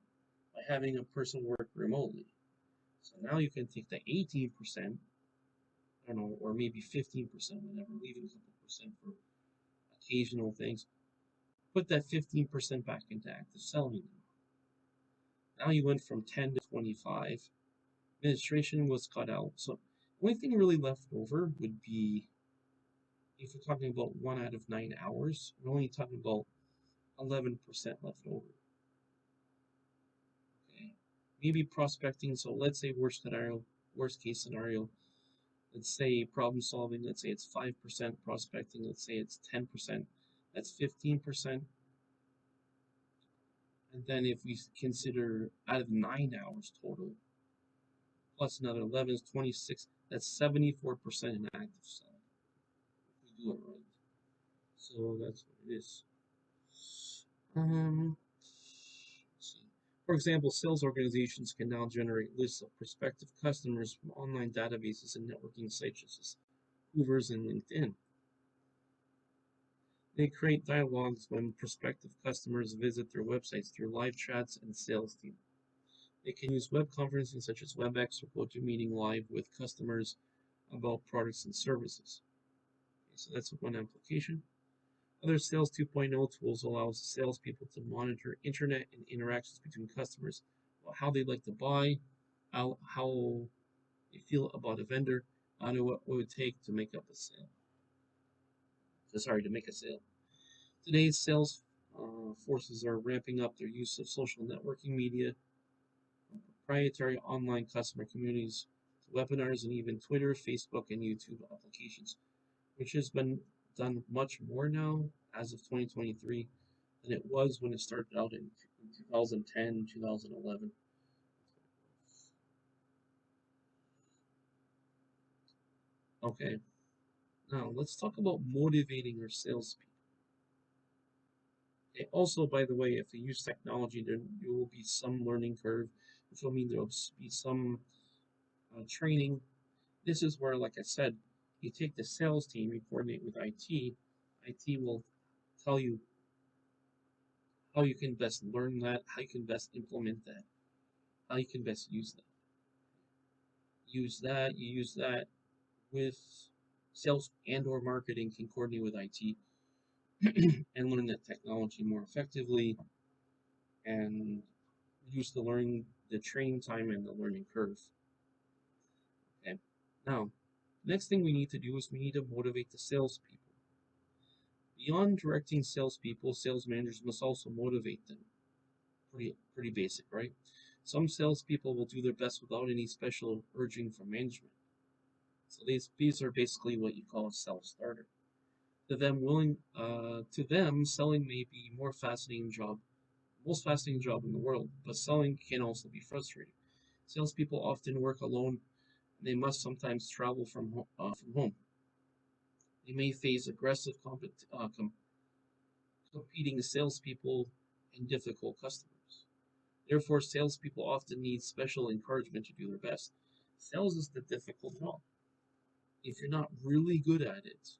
A: by having a person work remotely. So now you can take the 18%, I don't know, or maybe 15%, whatever, leaving a couple percent for occasional things. Put that 15% back into active selling. Now you went from 10 to 25. Administration was cut out. So the only thing really left over would be, if we're talking about 1 out of 9 hours, we're only talking about 11% left over. Okay. Maybe prospecting. So let's say worst case scenario. Let's say problem solving. Let's say it's 5% prospecting. Let's say it's 10%. That's 15%. And then if we consider out of 9 hours total, plus another 11 is 26. That's 74% in active selling. If we do it right. So that's what it is. Let's see. For example, sales organizations can now generate lists of prospective customers from online databases and networking sites such as Hoover's and LinkedIn. They create dialogues when prospective customers visit their websites through live chats and sales team. They can use web conferencing such as WebEx or GoToMeeting live with customers about products and services. Okay, so that's one application. Other Sales 2.0 tools allows salespeople to monitor internet and interactions between customers, about how they like to buy, how they feel about a vendor, and what it would take to make up a sale. To make a sale. Today's sales forces are ramping up their use of social networking media, proprietary online customer communities, webinars, and even Twitter, Facebook, and YouTube applications, which has been done much more now as of 2023 than it was when it started out in 2010, 2011. Okay, now let's talk about motivating our salespeople. Okay, also, by the way, if you use technology, there will be some learning curve, which will mean there will be some training. This is where, like I said, you take the sales team, you coordinate with IT. IT will tell you how you can best learn that, how you can best implement that, how you can best use that. You use that with sales and or marketing can coordinate with IT and learn that technology more effectively and reduce the training time and the learning curve. Okay. Now, next thing we need to do is we need to motivate the salespeople. Beyond directing salespeople, sales managers must also motivate them. Pretty basic, right? Some salespeople will do their best without any special urging from management. So these are basically what you call a self-starter. To them, selling may be most fascinating job in the world, but selling can also be frustrating. Salespeople often work alone. They must sometimes travel from home. They may face aggressive competing salespeople and difficult customers. Therefore, salespeople often need special encouragement to do their best. Sales is the difficult job. If you're not really good at it,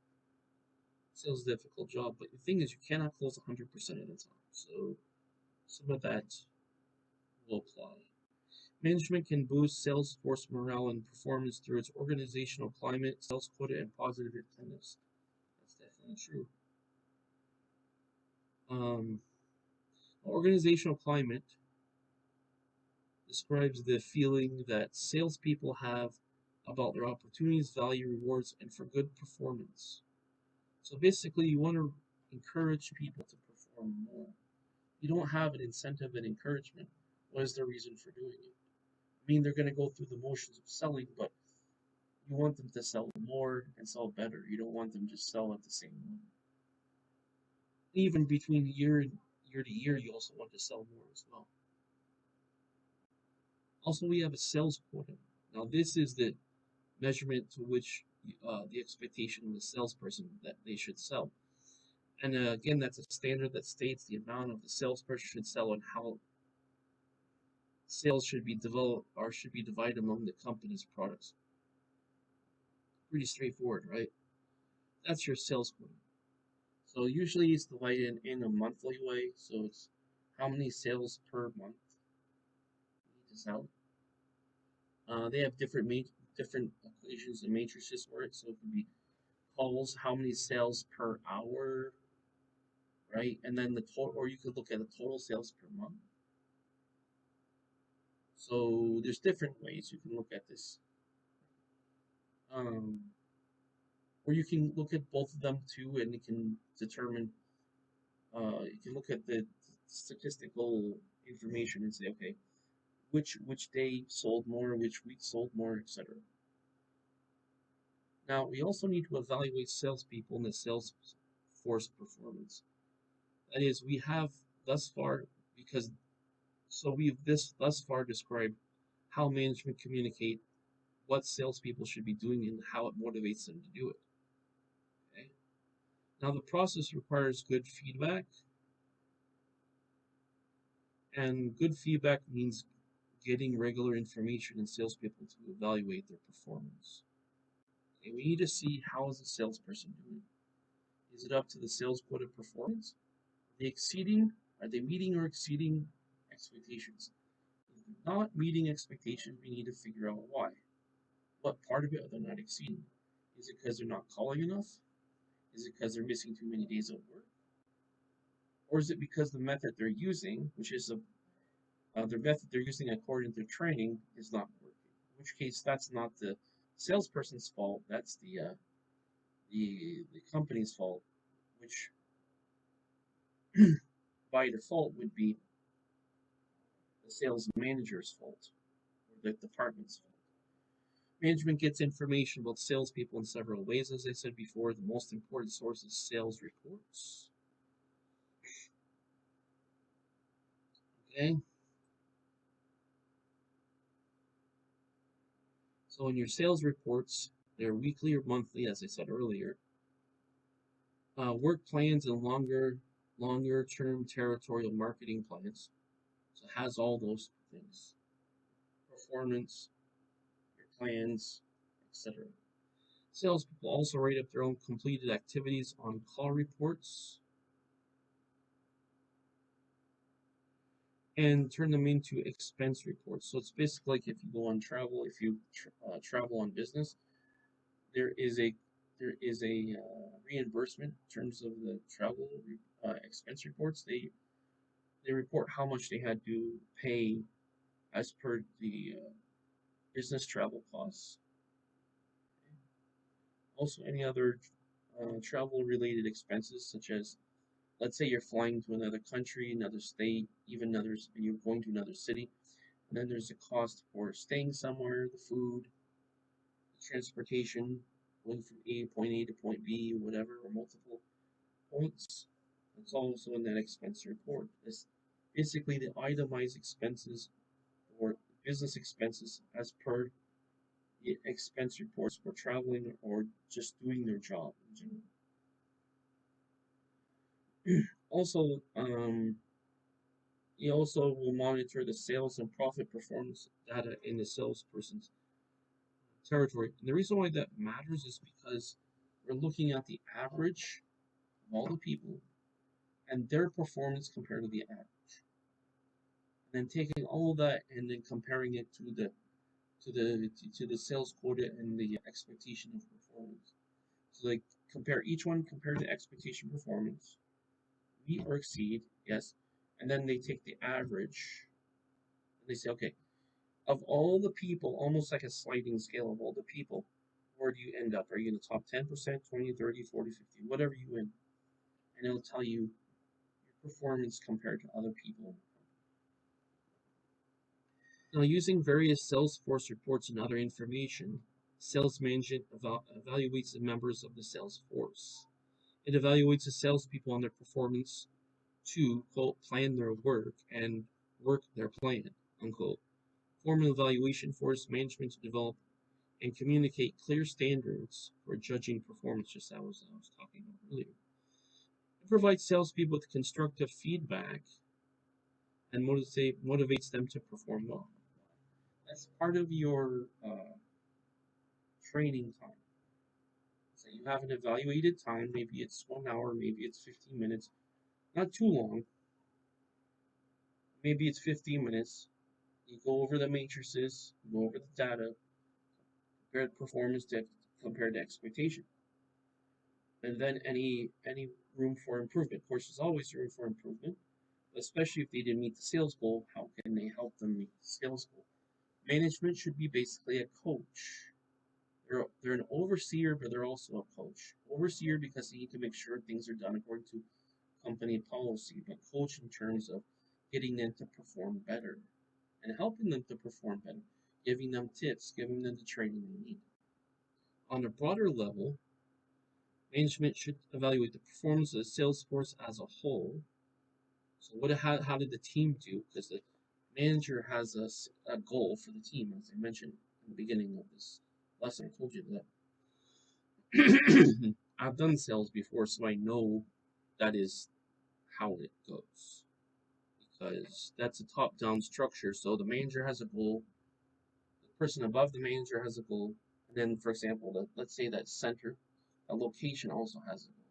A: sales is a difficult job. But the thing is, you cannot close 100% of the time. So some of that will apply. Management can boost sales force morale and performance through its organizational climate, sales quota, and positive attendance. That's definitely true. Um, Organizational climate describes the feeling that salespeople have about their opportunities, value, rewards, and for good performance. So basically, you want to encourage people to perform more. You don't have an incentive and encouragement. What is the reason for doing it? I mean, they're going to go through the motions of selling, but you want them to sell more and sell better. You don't want them to sell at the same level. Even between year to year, you also want to sell more as well. Also, we have a sales quota. Now, this is the measurement to which the expectation of the salesperson that they should sell. And again, that's a standard that states the amount of the salesperson should sell and how sales should be developed or should be divided among the company's products. Pretty straightforward, right? That's your sales quota. So usually it's divided in a monthly way. So it's how many sales per month you need to sell. They have different equations and matrices for it. So it could be calls, how many sales per hour, right? And then the total, or you could look at the total sales per month. So there's different ways you can look at this. Um, or you can look at both of them too, and you can determine. You can look at the statistical information and say, okay, which day sold more, which week sold more, etc. Now we also need to evaluate salespeople and the sales force performance. That is, we have thus far because we've this thus far described how management communicate what salespeople should be doing and how it motivates them to do it. Okay? Now the process requires good feedback, and good feedback means getting regular information in salespeople to evaluate their performance. Okay, we need to see how is the salesperson doing. Is it up to the sales quota performance? Are they meeting or exceeding expectations? If they're not meeting expectations, we need to figure out why. What part of it are they not exceeding? Is it because they're not calling enough? Is it because they're missing too many days of work? Or is it because the method they're using, which is the method they're using according to training, is not working? In which case, that's not the salesperson's fault. That's the company's fault, which by default would be the sales manager's fault or the department's fault. Management gets information about salespeople in several ways, as I said before. The most important source is sales reports. Okay. So in your sales reports, they're weekly or monthly, as I said earlier. Work plans and longer term territorial marketing plans. So it has all those things. Performance, your plans, etc. Salespeople also write up their own completed activities on call reports and turn them into expense reports. So it's basically like if you go on travel, if you travel on business, there is a reimbursement in terms of the travel expense reports. They report how much they had to pay as per the business travel costs. Also, any other travel related expenses, such as let's say you're flying to another country, another state, even you're going to another city, and then there's a cost for staying somewhere, the food, the transportation, going from point A to point B, or whatever, or multiple points. It's also in that expense report. It's basically the itemized expenses or business expenses as per the expense reports for traveling or just doing their job in general. Also, he also will monitor the sales and profit performance data in the salesperson's territory. And the reason why that matters is because we're looking at the average of all the people and their performance compared to the average. And then taking all of that and then comparing it to the sales quota and the expectation of performance. So they compare each one compared to expectation performance, meet or exceed, yes, and then they take the average and they say, okay, of all the people, almost like a sliding scale of all the people, where do you end up? Are you in the top 10%, 20, 30, 40, 50, whatever you win? And it'll tell you your performance compared to other people. Now, using various Salesforce reports and other information, sales management evaluates the members of the sales force. It evaluates the salespeople on their performance to, quote, plan their work and work their plan, unquote. Formal evaluation forces management to develop and communicate clear standards for judging performance, just as I was talking about earlier. It provides salespeople with constructive feedback and motivates them to perform well. That's part of your training time. So you have an evaluated time, maybe it's 1 hour, maybe it's 15 minutes, not too long, maybe it's 15 minutes. You go over the matrices, you go over the data, compare performance to compared to expectation. And then any room for improvement. Of course, there's always room for improvement, especially if they didn't meet the sales goal. How can they help them meet the sales goal? Management should be basically a coach. They're an overseer, but they're also a coach. Overseer because they need to make sure things are done according to company policy, but coach in terms of getting them to perform better and helping them to perform better, giving them tips, giving them the training they need. On a broader level, management should evaluate the performance of the sales force as a whole. So, how did the team do? Because the manager has a goal for the team, as I mentioned in the beginning of this lesson. I told you that I've done sales before, so I know that is how it goes. Because that's a top-down structure. So the manager has a goal, the person above the manager has a goal, and then, for example, let's say that center, a location also has a goal.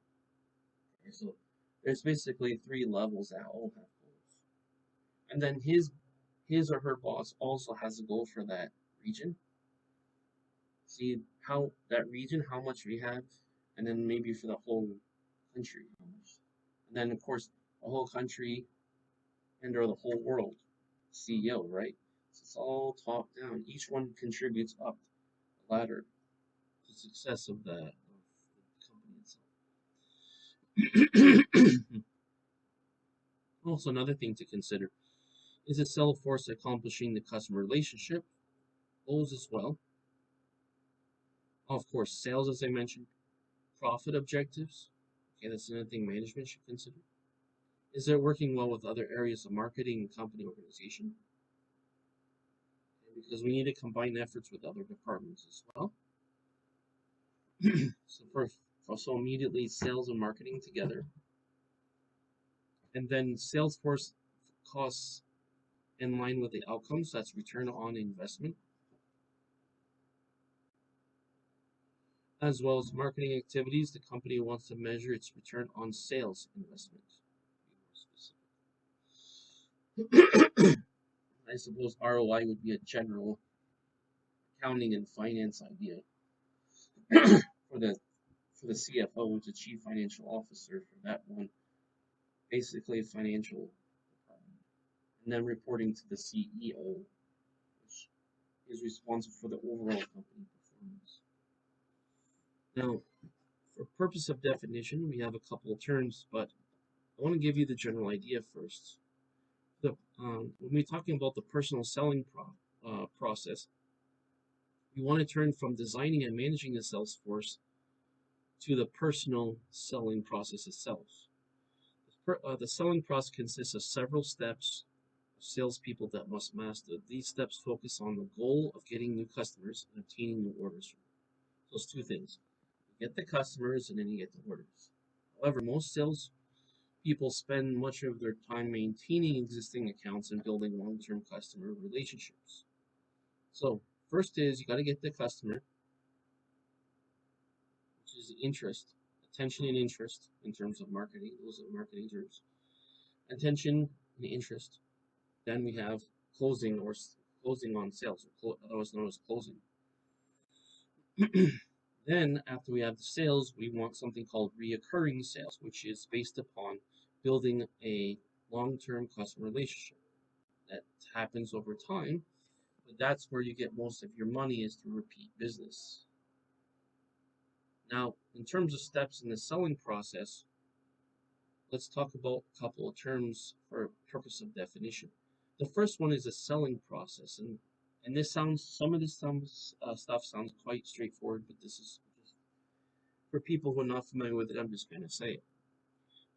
A: Okay, so there's basically 3 levels that all have goals, and then his or her boss also has a goal for that region. See how that region, how much we have, and then maybe for the whole country, how much, and then of course the whole country and or the whole world. CEO, right? So it's all top down. Each one contributes up the ladder to the success of the company itself. Also, another thing to consider is the sales force accomplishing the customer relationship goals as well. Of course, sales, as I mentioned, profit objectives. Okay, that's another thing management should consider. Is it working well with other areas of marketing and company organization? Because we need to combine efforts with other departments as well. So immediately sales and marketing together, and then Salesforce costs in line with the outcomes. That's return on investment, as well as marketing activities. The company wants to measure its return on sales investment. I suppose ROI would be a general accounting and finance idea for the CFO, the chief financial officer, for that one. Basically, a financial department, and then reporting to the CEO, which is responsible for the overall company performance. Now, for purpose of definition, we have a couple of terms, but I want to give you the general idea first. When we're talking about the personal selling process, we want to turn from designing and managing the sales force to the personal selling process itself. The selling process consists of several steps of salespeople that must master. These steps focus on the goal of getting new customers and obtaining new orders. Those 2 things. You get the customers and then you get the orders. However, most sales people spend much of their time maintaining existing accounts and building long-term customer relationships. So, first is you got to get the customer, which is interest, attention and interest in terms of marketing. Those are marketing terms. Attention and interest. Then we have closing or closing on sales, or otherwise known as closing. Then, after we have the sales, we want something called reoccurring sales, which is based upon building a long-term customer relationship. That happens over time, but that's where you get most of your money, is through repeat business. Now, in terms of steps in the selling process, let's talk about a couple of terms for purpose of definition. The first one is a selling process, and some of this stuff sounds quite straightforward, but this is just for people who are not familiar with it. I'm just going to say it.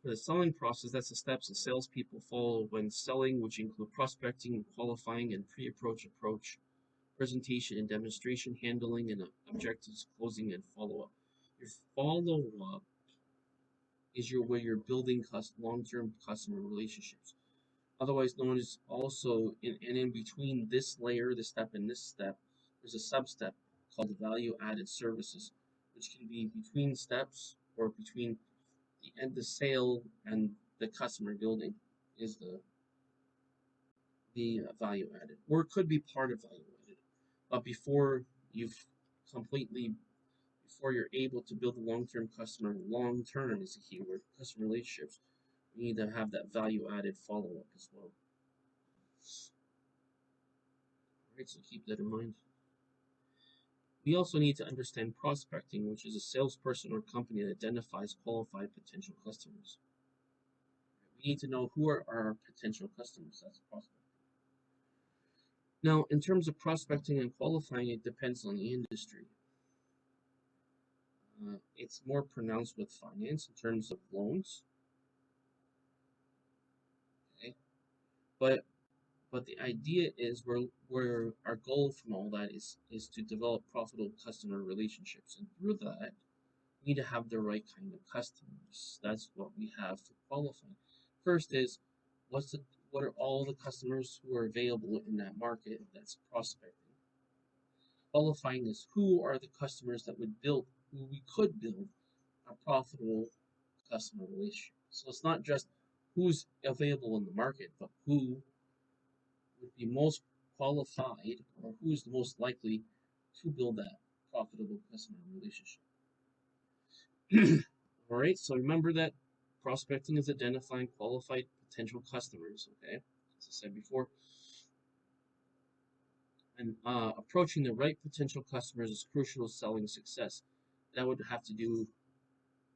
A: For the selling process, that's the steps that salespeople follow when selling, which include prospecting, qualifying, and pre-approach approach, presentation and demonstration, handling and objectives, closing, and follow-up. Your follow-up is where you're building long-term customer relationships, otherwise known as also in between this layer, this step, and this step, there's a sub-step called value-added services, which can be between steps or between the end the sale and the customer building is the value added, or it could be part of value added. But you've completely before you're able to build a long term is a keyword, customer relationships, you need to have that value added follow up as well. All right, so keep that in mind. We also need to understand prospecting, which is a salesperson or company that identifies qualified potential customers. We need to know who are our potential customers. That's prospecting. Now, in terms of prospecting and qualifying, it depends on the industry. It's more pronounced with finance in terms of loans. Okay, but the idea is where our goal from all that is to develop profitable customer relationships, and through that, we need to have the right kind of customers. That's what we have for qualifying. First is what are all the customers who are available in that market? That's prospecting. Qualifying is who are the customers that who we could build a profitable customer relationship. So it's not just who's available in the market, but who would be most qualified or who's the most likely to build that profitable customer relationship. All right, so remember that prospecting is identifying qualified potential customers, okay, as I said before. And approaching the right potential customers is crucial to selling success. That would have to do,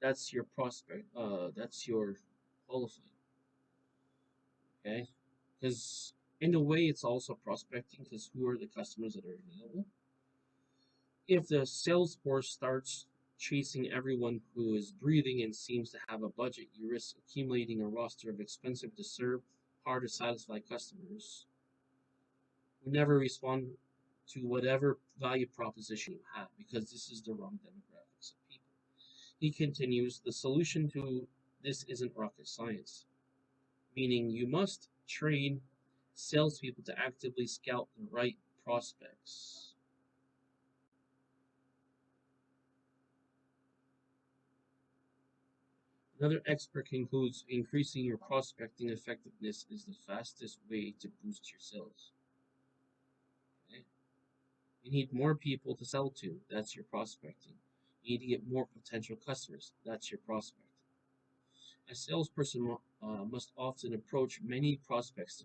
A: that's your prospect, that's your qualifying, okay? Because in a way, it's also prospecting because who are the customers that are available? If the sales force starts chasing everyone who is breathing and seems to have a budget, you risk accumulating a roster of expensive to serve, hard to satisfy customers who never respond to whatever value proposition you have because this is the wrong demographics of people. He continues, the solution to this isn't rocket science, meaning you must train salespeople to actively scout the right prospects. Another expert concludes increasing your prospecting effectiveness is the fastest way to boost your sales. Okay? You need more people to sell to. That's your prospecting. You need to get more potential customers. That's your prospecting. A salesperson must often approach many prospects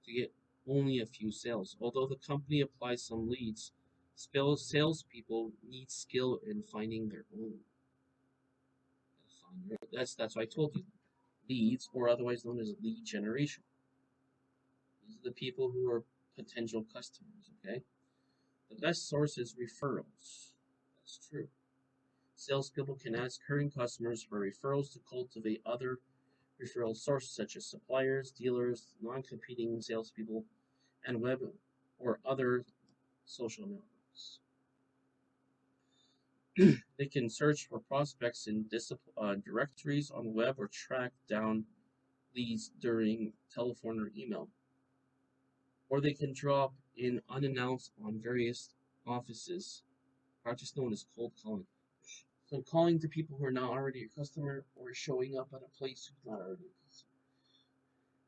A: to get only a few sales. Although the company applies some leads, salespeople need skill in finding their own. That's why I told you. Leads, or otherwise known as lead generation. These are the people who are potential customers, okay? The best source is referrals. That's true. Salespeople can ask current customers for referrals to cultivate other referral sources such as suppliers, dealers, non-competing salespeople, and web or other social networks. They can search for prospects in directories on web or track down leads during telephone or email. Or they can drop in unannounced on various offices, practice known as cold calling. So calling to people who are not already a customer or showing up at a place who's not already a customer.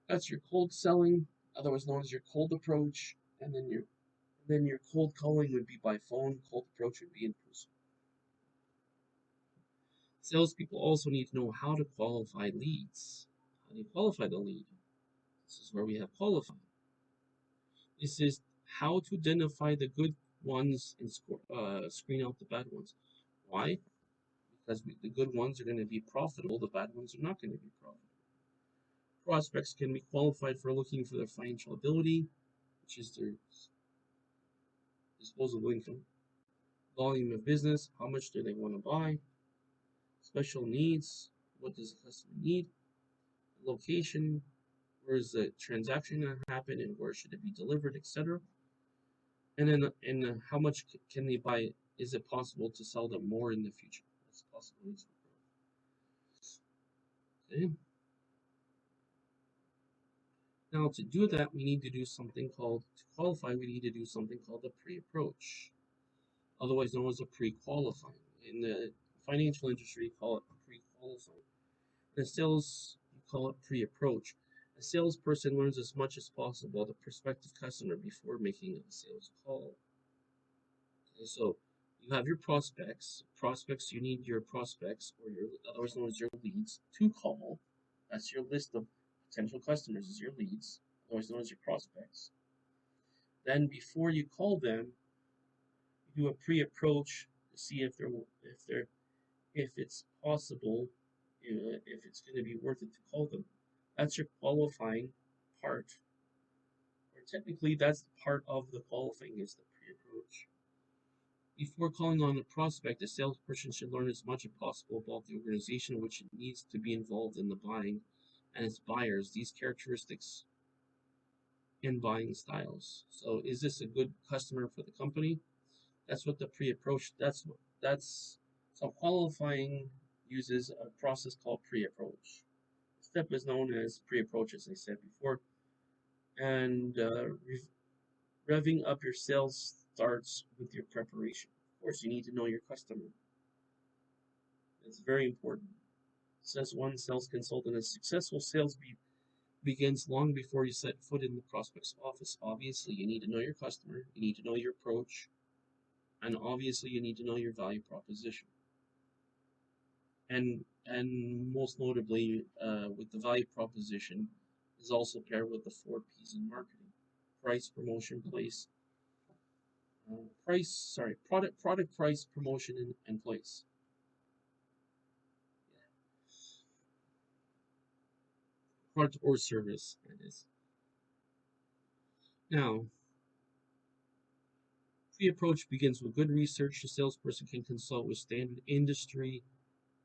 A: That's your cold selling, otherwise known as your cold approach, and then your cold calling would be by phone, cold approach would be in person. Salespeople also need to know how to qualify leads. How do you qualify the lead? This is where we have qualifying. This is how to identify the good ones and screen out the bad ones. Why? Because the good ones are going to be profitable, the bad ones are not going to be profitable. Prospects can be qualified for looking for their financial ability, which is their disposable income, volume of business, how much do they want to buy, special needs, what does the customer need, location, where is the transaction going to happen, and where should it be delivered, etc. And how much can they buy? Is it possible to sell them more in the future? That's possibilities for growth. Okay. Now, to do that, we need to do something called, to qualify, we need to do something called a pre-approach, otherwise known as a pre-qualifying. In the financial industry, you call it pre-qualifying. In sales, you call it pre-approach. A salesperson learns as much as possible the prospective customer before making a sales call. Okay, so you have your prospects. Prospects, you need your prospects, or your otherwise known as your leads, to call. That's your list of potential customers, is your leads, otherwise known as your prospects. Then before you call them, you do a pre-approach to see if it's possible, if it's going to be worth it to call them. That's your qualifying part, or technically that's part of the qualifying is the pre-approach. Before calling on a prospect, a salesperson should learn as much as possible about the organization which it needs to be involved in the buying and its buyers, these characteristics and buying styles. So is this a good customer for the company? That's what the pre-approach, that's so qualifying uses a process called pre-approach. The step is known as pre-approach, as I said before, and revving up your sales starts with your preparation. Of course, you need to know your customer. It's very important. Says one sales consultant, a successful sales begins long before you set foot in the prospect's office. Obviously, you need to know your customer, you need to know your approach, and obviously, you need to know your value proposition. And most notably, with the value proposition, is also paired with the 4 P's in marketing: price, promotion, place, product, price, promotion, and place. Product or service, that is. Now, pre-approach begins with good research. The salesperson can consult with standard industry,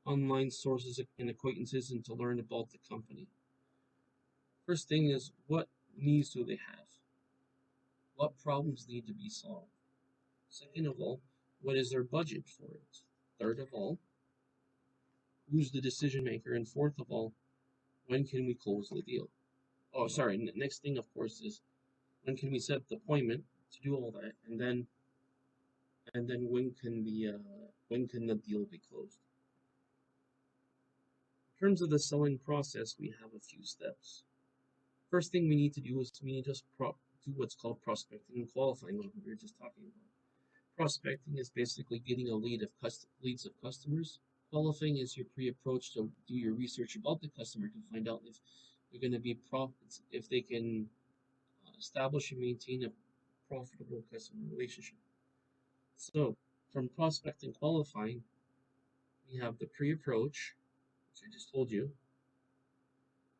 A: online sources, and acquaintances, and to learn about the company. First thing is, what needs do they have? What problems need to be solved? Second of all, what is their budget for it? Third of all, who's the decision maker? And fourth of all, when can we close the deal? Oh, sorry. Next thing, of course, is when can we set up the appointment to do all that, and then when can the deal be closed? In terms of the selling process, we have a few steps. First thing we need to do is we need to just do what's called prospecting and qualifying, what we were just talking about. Prospecting is basically getting a leads of customers. Qualifying is your pre-approach to do your research about the customer to find out if they're going to be if they can establish and maintain a profitable customer relationship. So, from prospecting qualifying, we have the pre-approach, which I just told you.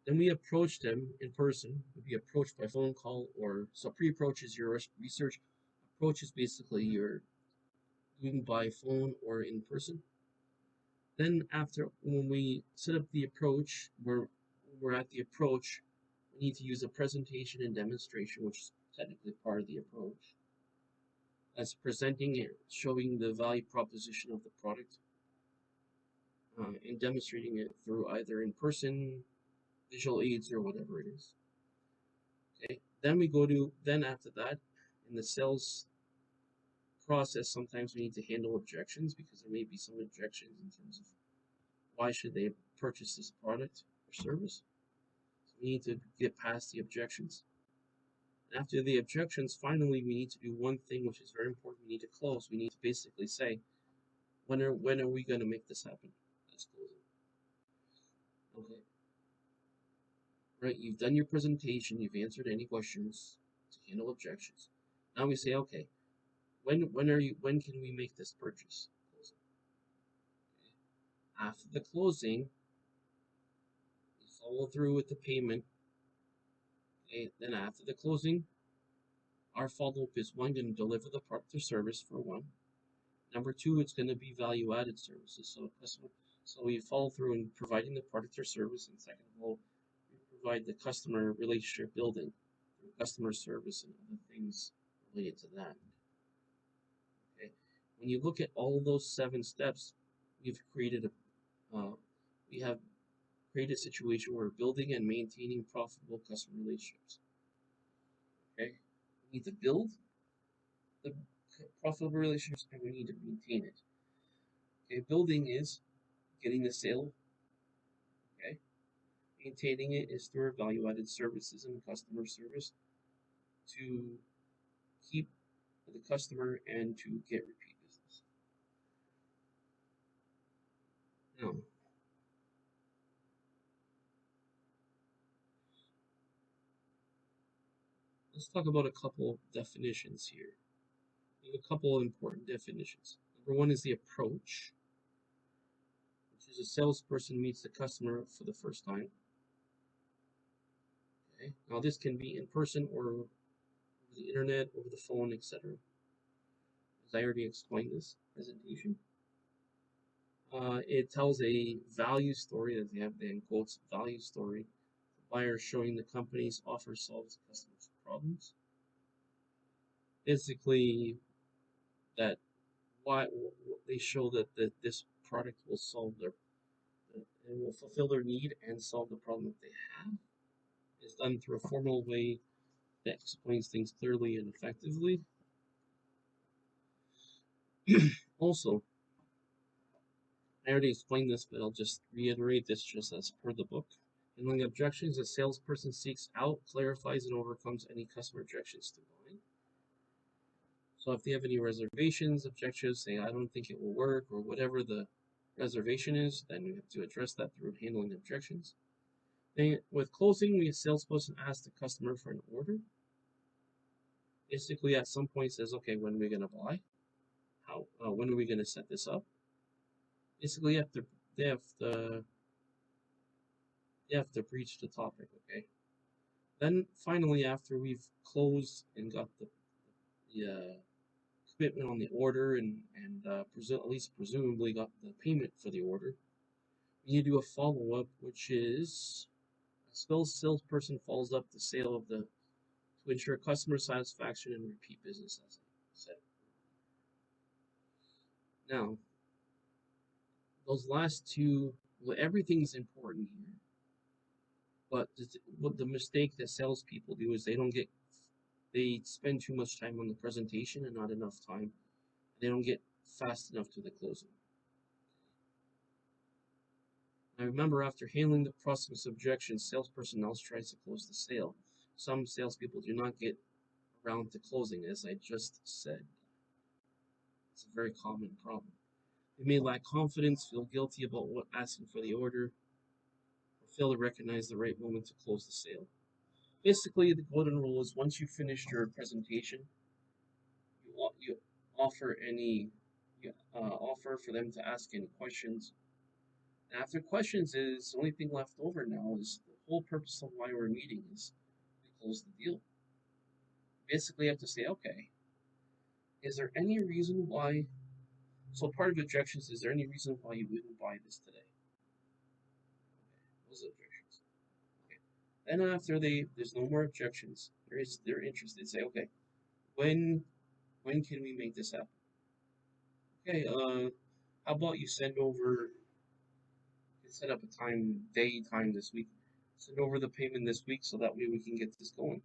A: Then we approach them in person. We'd be approached by phone call, or so pre-approach is your research. Approach is basically your doing by phone or in person. Then after, when we set up the approach, we're at the approach, we need to use a presentation and demonstration, which is technically part of the approach. That's presenting it, showing the value proposition of the product, and demonstrating it through either in person, visual aids, or whatever it is. Okay. Then after that, in the sales process, sometimes we need to handle objections because there may be some objections in terms of why should they purchase this product or service. So we need to get past the objections. After the objections, finally, we need to do one thing which is very important. We need to close. We need to basically say, when are we going to make this happen? Let's close it. Okay. Right, you've done your presentation, you've answered any questions to handle objections. Now we say, okay, when can we make this purchase? Closing. Okay. After the closing, we follow through with the payment. Okay, then after the closing, our follow-up is one, going to deliver the product or service for one. Number two, it's going to be value-added services. So we follow through in providing the product or service, and second of all, provide the customer relationship building, customer service, and other things related to that. Okay, when you look at all those 7 steps, we've created we have created a situation where we're building and maintaining profitable customer relationships. Okay, we need to build the profitable relationships and we need to maintain it. Okay, building is getting the sale. Okay, maintaining it is through our value-added services and customer service to keep the customer and to get repeat business. Now, let's talk about a couple of definitions here. There's a couple of important definitions. Number one is the approach, which is a salesperson meets the customer for the first time. Okay. Now this can be in person or over the internet, over the phone, etc. As I already explained this presentation. It tells a value story, that they have in quotes, value story. The buyer showing the company's offer solves customers' problems. Basically, that why they show that this product will solve their and will fulfill their need and solve the problem that they have. It's done through a formal way that explains things clearly and effectively. Also, I already explained this, but I'll just reiterate this just as per the book. Handling objections, a salesperson seeks out, clarifies, and overcomes any customer objections to buying. So if they have any reservations, objections, saying I don't think it will work, or whatever the reservation is, then we have to address that through handling objections. Then with closing, we salesperson asks the customer for an order. Basically, at some point says, okay, when are we gonna buy? When are we gonna set this up? Basically, they have to breach the topic. Okay. Then finally, after we've closed and got the commitment on the order and at least presumably got the payment for the order, we need to do a follow up, which is a salesperson follows up the sale of the to ensure customer satisfaction and repeat business, as I said. Now, those last two, well, everything's important here, but what the mistake that salespeople do is they spend too much time on the presentation and not enough time. They don't get fast enough to the closing. Now remember, after handling the process objections, salesperson else tries to close the sale. Some salespeople do not get around to closing, as I just said. It's a very common problem. They may lack confidence, feel guilty about asking for the order, or fail to recognize the right moment to close the sale. Basically, the golden rule is once you finish your presentation, you offer offer for them to ask any questions. And after questions is the only thing left over now is the whole purpose of why we're meeting is to close the deal. Basically, you have to say, okay, is there any reason why? So part of objections is there any reason why you wouldn't buy this today? Okay, those objections. Okay. Then after there's no more objections, they're interested. Say, okay, when can we make this happen? Okay, how about you set up a time this week. Send over the payment this week so that way we can get this going.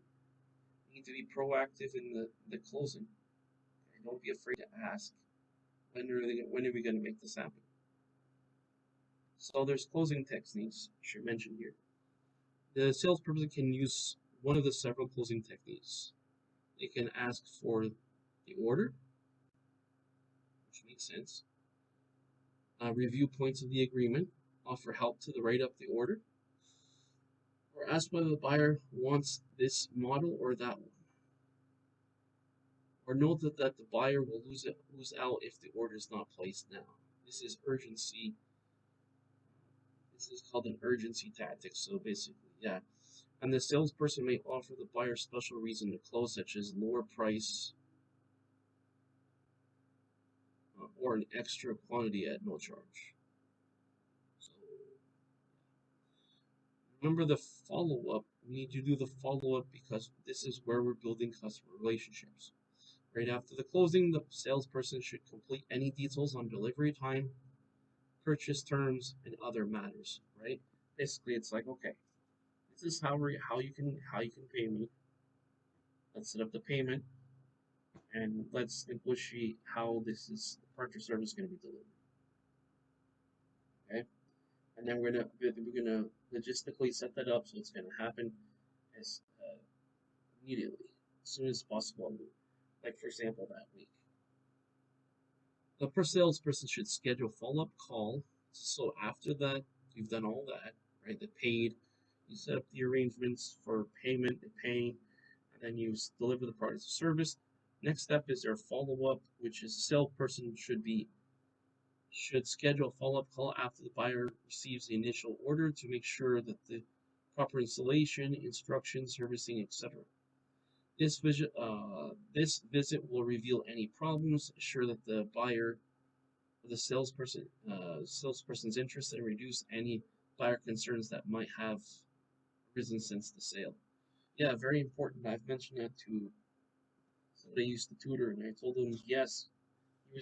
A: You need to be proactive in the closing. Okay, don't be afraid to ask. When are we going to make this happen? So there's closing techniques I should mention here. The salesperson can use one of the several closing techniques. They can ask for the order, which makes sense. Review points of the agreement, offer help to write up the order, or ask whether the buyer wants this model or that one. Or note that the buyer will lose out if the order is not placed now. This is urgency. This is called an urgency tactic. So basically, yeah. And the salesperson may offer the buyer special reason to close, such as lower price or an extra quantity at no charge. So Remember the follow up. We need to do the follow up because this is where we're building customer relationships. Right after the closing, the salesperson should complete any details on delivery time, purchase terms, and other matters. Right? Basically, it's like, okay, this is how you can pay me. Let's set up the payment, and let's negotiate how this is the purchase service going to be delivered. Okay, and then we're gonna logistically set that up so it's going to happen as immediately, as soon as possible. Like for example, that week. The per salesperson should schedule a follow-up call. So after that, you've done all that, right? The paid, you set up the arrangements for payment and paying, and then you deliver the product or service. Next step is their follow-up, which is the salesperson should schedule a follow-up call after the buyer receives the initial order to make sure that the proper installation, instructions, servicing, etc. This visit will reveal any problems, ensure that the buyer the salesperson's interest and reduce any buyer concerns that might have arisen since the sale. Yeah, very important. I've mentioned that to somebody I used to tutor, and I told him yes, he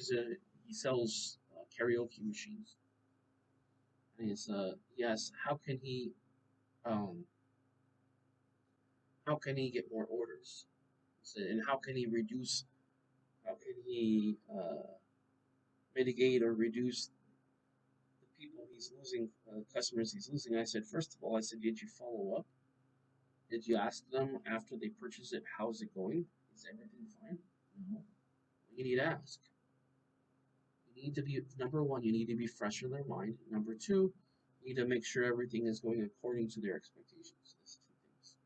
A: sells karaoke machines, and yes, um how can he get more orders? And how can he mitigate or reduce the people he's losing, customers he's losing? I said, first of all, I said, did you follow up? Did you ask them after they purchase it, how's it going? Is everything fine? No. You need to ask. You need to be, number one, you need to be fresh in their mind. Number two, you need to make sure everything is going according to their expectations. That's two things.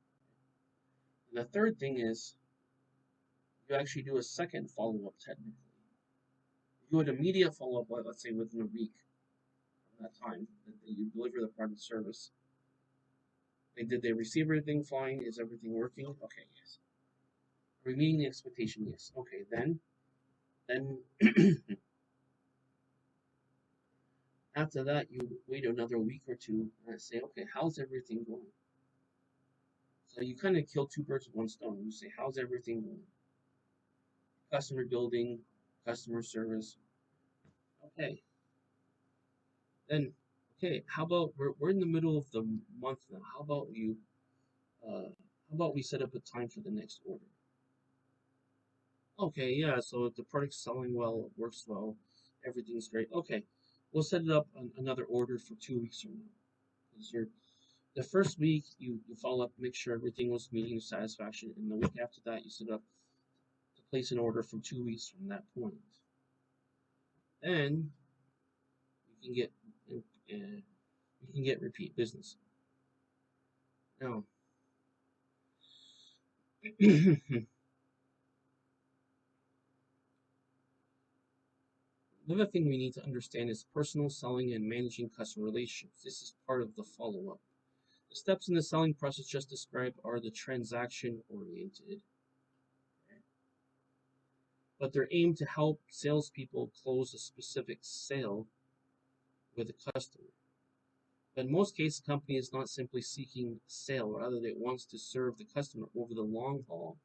A: And the third thing is you actually do a second follow up technically. You do an immediate follow up, let's say within a week of that time that you deliver the product service. Did they receive everything fine? Is everything working? Okay, yes. Are we meeting the expectation? Yes. Okay, then after that, you wait another week or two and say, okay, how's everything going? So you kind of kill two birds with one stone. You say, how's everything going? Customer building, customer service. Okay. Then, okay, how about we're in the middle of the month now. How about we set up a time for the next order? Okay, yeah, so the product's selling well, it works well, everything's great. Okay, we'll set it up another order for 2 weeks from now. Because the first week you follow up, make sure everything was meeting your satisfaction, and the week after that you set up to place an order from 2 weeks from that point. Then you can get repeat business. Now, another thing we need to understand is personal selling and managing customer relationships. This is part of the follow up. The steps in the selling process just described are the transaction oriented, but they're aimed to help salespeople close a specific sale with a customer. But in most cases, the company is not simply seeking a sale, rather it wants to serve the customer over the long haul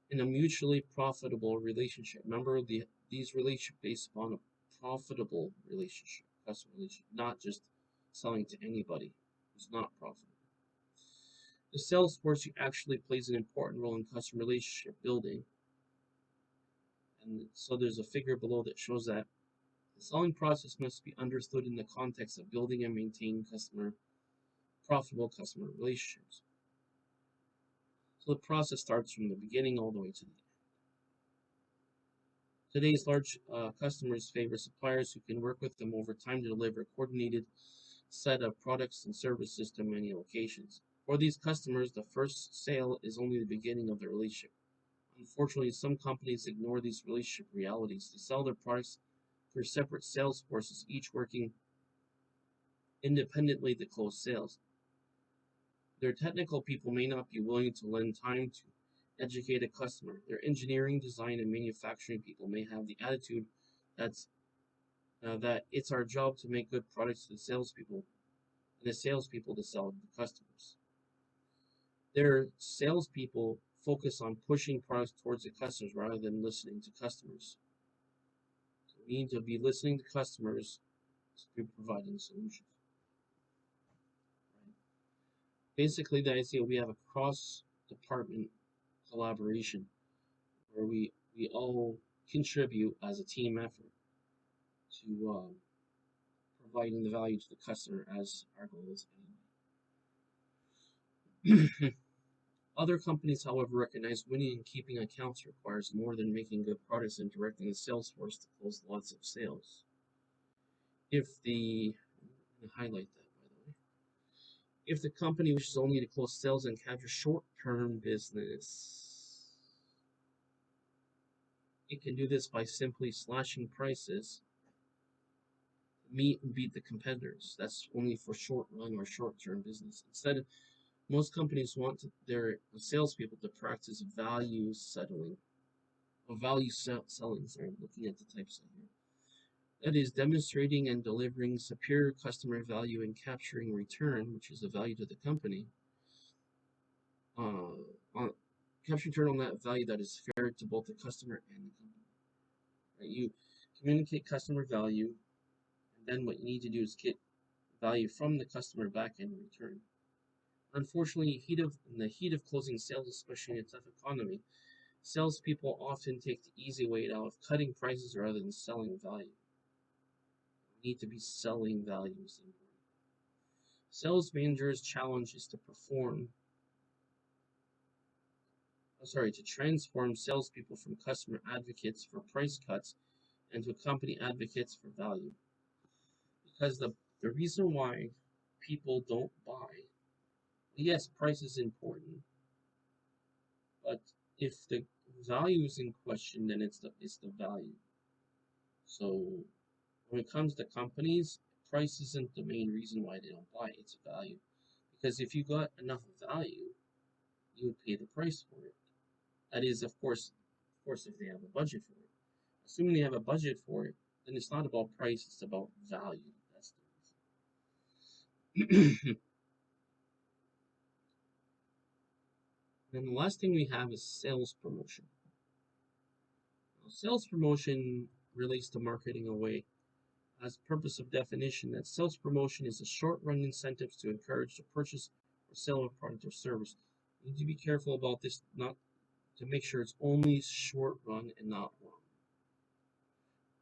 A: in a mutually profitable relationship. Remember, these relationships based upon a profitable relationship, customer relationship, not just selling to anybody who's not profitable. The sales force actually plays an important role in customer relationship building. And so there's a figure below that shows that the selling process must be understood in the context of building and maintaining profitable customer relationships. So the process starts from the beginning all the way to the end. Today's large customers favor suppliers who can work with them over time to deliver a coordinated set of products and services to many locations. For these customers, the first sale is only the beginning of the relationship. Unfortunately, some companies ignore these relationship realities. They sell their products through separate sales forces, each working independently to close sales. Their technical people may not be willing to lend time to educate a customer. Their engineering, design, and manufacturing people may have the attitude that it's our job to make good products to the salespeople. and the salespeople to sell to customers. Their salespeople focus on pushing products towards the customers rather than listening to customers. So we need to be listening to customers to providing solutions. Right? Basically, the idea we have a cross-department collaboration where we all contribute as a team effort to providing the value to the customer as our goal is anyway. Other companies, however, recognize winning and keeping accounts requires more than making good products and directing the sales force to close lots of sales. If the I'm going to highlight that by the way. If the company wishes only to close sales and capture short-term business, it can do this by simply slashing prices, meet and beat the competitors. That's only for short run or short-term business. Instead, most companies want their salespeople to practice value settling, or value selling. Sorry, looking at the types here. That is, demonstrating and delivering superior customer value and capturing return, which is the value to the company. On capture return on that value that is fair to both the customer and the company. Right? You communicate customer value, and then what you need to do is get value from the customer back in return. Unfortunately, in the heat of closing sales, especially in a tough economy, salespeople often take the easy way out of cutting prices rather than selling value. We need to be selling values. Sales managers' challenge is to transform salespeople from customer advocates for price cuts into company advocates for value. Because the reason why people don't buy, yes, price is important, but if the value is in question, then it's the value. So when it comes to companies, price isn't the main reason why they don't buy, it's value. Because if you got enough value, you would pay the price for it. That is, of course, if they have a budget for it. Assuming they have a budget for it, then it's not about price, it's about value. That's the reason. And the last thing we have is sales promotion. Now, sales promotion relates to marketing away. As purpose of definition, that sales promotion is a short-run incentives to encourage the purchase or sale of a product or service. You need to be careful about this, not to make sure it's only short-run and not long.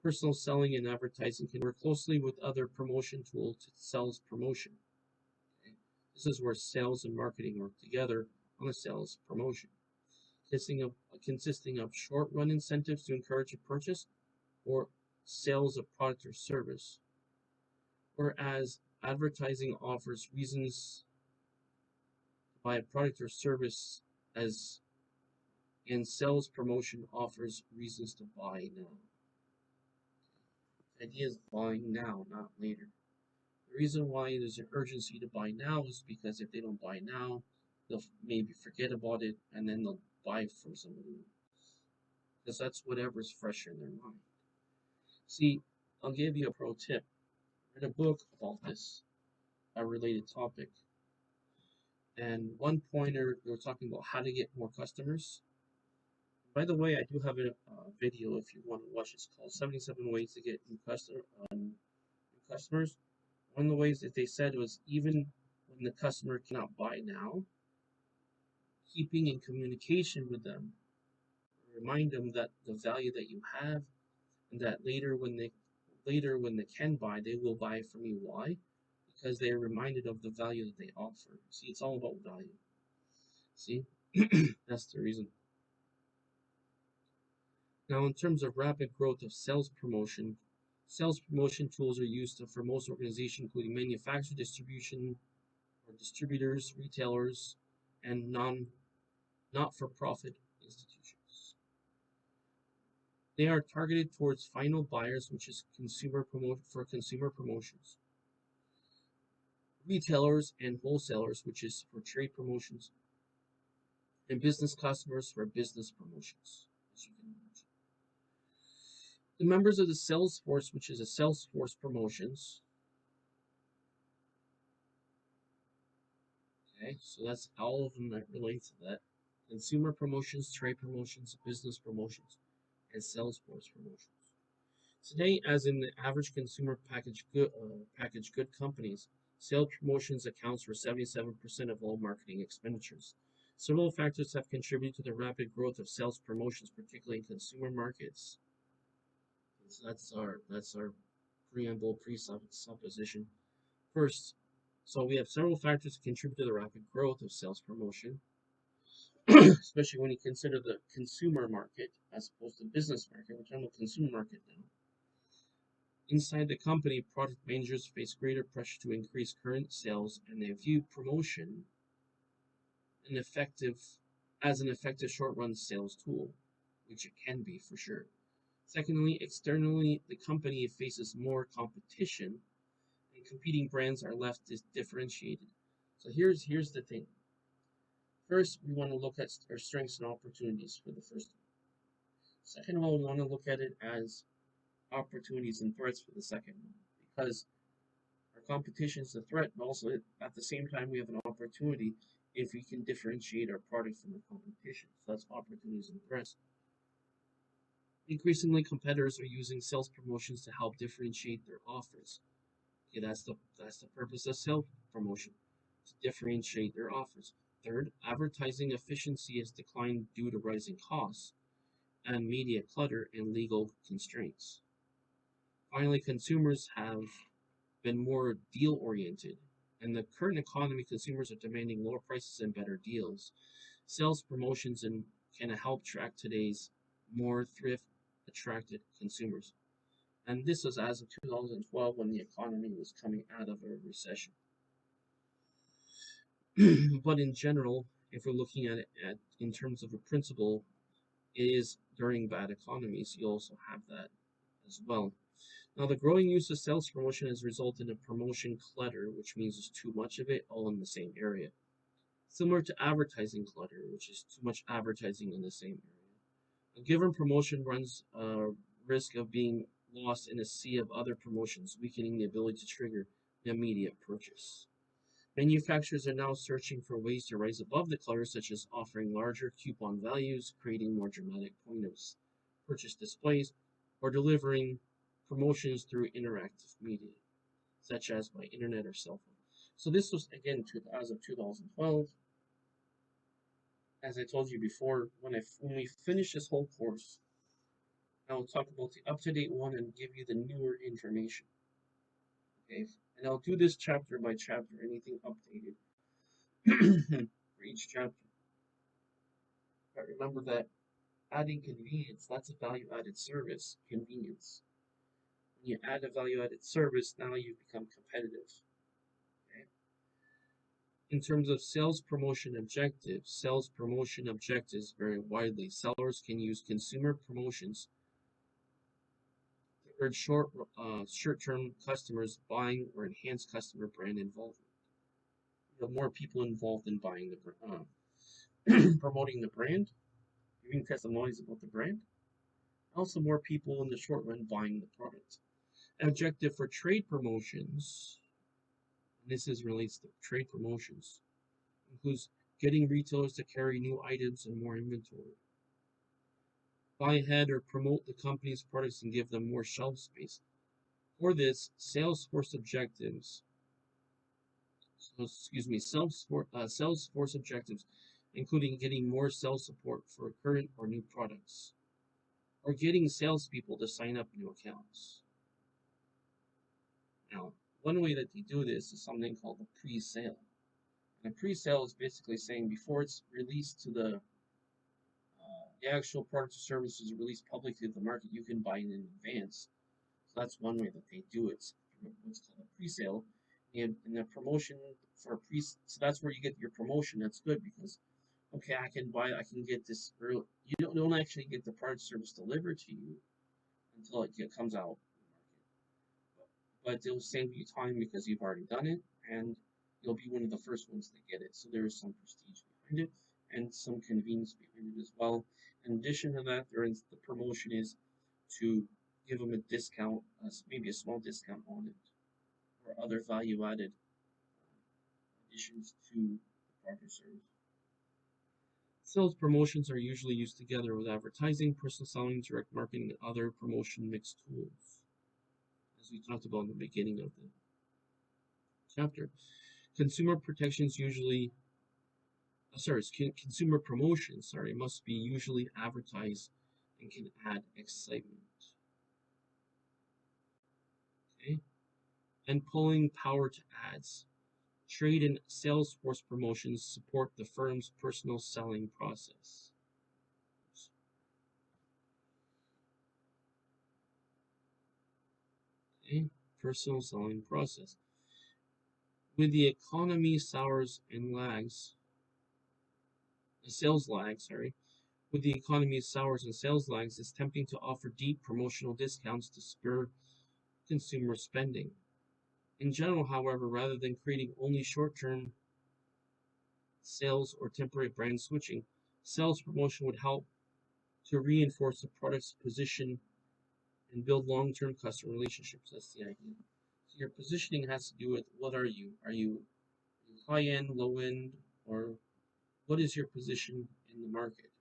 A: Personal selling and advertising can work closely with other promotion tools to sales promotion. Okay? This is where sales and marketing work together on a sales promotion, consisting of short-run incentives to encourage a purchase or sales of product or service, whereas advertising offers reasons to buy a product or service and sales promotion offers reasons to buy now. The idea is buying now, not later. The reason why there's an urgency to buy now is because if they don't buy now, they'll maybe forget about it and then they'll buy from somebody else. Because that's whatever's fresh in their mind. See, I'll give you a pro tip. I read a book about this, a related topic. And one pointer, they were talking about how to get more customers. By the way, I do have a video if you want to watch. It's called 77 Ways to Get New Customers. One of the ways that they said was even when the customer cannot buy now, keeping in communication with them, remind them that the value that you have, and that later when they can buy, they will buy from you. Why? Because they are reminded of the value that they offer. See, it's all about value. See, that's the reason. Now, in terms of rapid growth of sales promotion tools are used for most organizations, including manufacturer distribution or distributors, retailers, and not-for-profit institutions. They are targeted towards final buyers, which is consumer promotions, retailers and wholesalers, which is for trade promotions, and business customers for business promotions, as you can imagine. The members of the sales force, which is a sales force promotions, Okay, so that's all of them that relate to that. Consumer promotions, trade promotions, business promotions, and sales force promotions. Today, as in the average consumer packaged good companies, sales promotions accounts for 77% of all marketing expenditures. Several factors have contributed to the rapid growth of sales promotions, particularly in consumer markets. So that's our preamble presupposition. First, so we have several factors that contribute to the rapid growth of sales promotion, especially when you consider the consumer market as opposed to business market, which I'm a consumer market now. Inside the company, product managers face greater pressure to increase current sales, and they view promotion an effective as an effective short-run sales tool, which it can be for sure. Secondly, externally, the company faces more competition, and competing brands are less differentiated. So here's the thing. First, we want to look at our strengths and opportunities for the first one. Second of all, we want to look at it as opportunities and threats for the second one, because our competition is a threat, but also at the same time we have an opportunity if we can differentiate our product from the competition. So that's opportunities and threats. Increasingly, competitors are using sales promotions to help differentiate their offers. Okay, that's the purpose of sales promotion, to differentiate their offers. Third, advertising efficiency has declined due to rising costs and media clutter and legal constraints. Finally, consumers have been more deal oriented. In the current economy, consumers are demanding lower prices and better deals. Sales promotions can help track today's more thrift attracted consumers. And this was as of 2012 when the economy was coming out of a recession. But in general, if we're looking at it in terms of a principle, it is during bad economies, you also have that as well. Now, the growing use of sales promotion has resulted in promotion clutter, which means there's too much of it all in the same area. Similar to advertising clutter, which is too much advertising in the same area. A given promotion runs a risk of being lost in a sea of other promotions, weakening the ability to trigger the immediate purchase. Manufacturers are now searching for ways to rise above the clutter, such as offering larger coupon values, creating more dramatic point of purchase displays, or delivering promotions through interactive media, such as by internet or cell phone. So this was again as of 2012. As I told you before, when we finish this whole course, I will talk about the up-to-date one and give you the newer information. Okay, and I'll do this chapter by chapter, anything updated for each chapter. But remember that adding convenience, that's a value-added service, convenience. When you add a value-added service, now you become competitive. Okay? In terms of sales promotion objectives vary widely. Sellers can use consumer promotions to urge short-term customers buying or enhance customer brand involvement. You have more people involved in buying promoting the brand, giving testimonies about the brand. Also, more people in the short run buying the product. Objective for trade promotions, and this is relates to trade promotions, includes getting retailers to carry new items and more inventory. Buy ahead or promote the company's products and give them more shelf space. For this, sales force objectives, sales force objectives, including getting more sales support for current or new products, or getting salespeople to sign up new accounts. Now, one way that they do this is something called a pre-sale. And a pre-sale is basically saying before it's released to the actual product or service is released publicly to the market, you can buy it in advance. So that's one way that they do it. What's called a pre-sale, and the promotion for a pre. So that's where you get your promotion. That's good because okay, I can get this early. You don't actually get the product service delivered to you until it comes out. But it'll save you time because you've already done it, and you'll be one of the first ones to get it. So there is some prestige behind it and some convenience behind it as well. In addition to that, the promotion is to give them a discount, maybe a small discount on it, or other value-added additions to the product or service. Sales promotions are usually used together with advertising, personal selling, direct marketing, and other promotion mix tools, as we talked about in the beginning of the chapter. Consumer protections usually, consumer promotions, must be usually advertised and can add excitement. Okay, and pulling power to ads. Trade and sales force promotions support the firm's personal selling process. Okay, personal selling process. With the economy sours and lags, sales lags, with the economy sours and sales lags, it's tempting to offer deep promotional discounts to spur consumer spending. In general, however, rather than creating only short-term sales or temporary brand switching, sales promotion would help to reinforce the product's position and build long-term customer relationships. That's the idea. So your positioning has to do with what are you? Are you high-end, low-end, or what is your position in the market?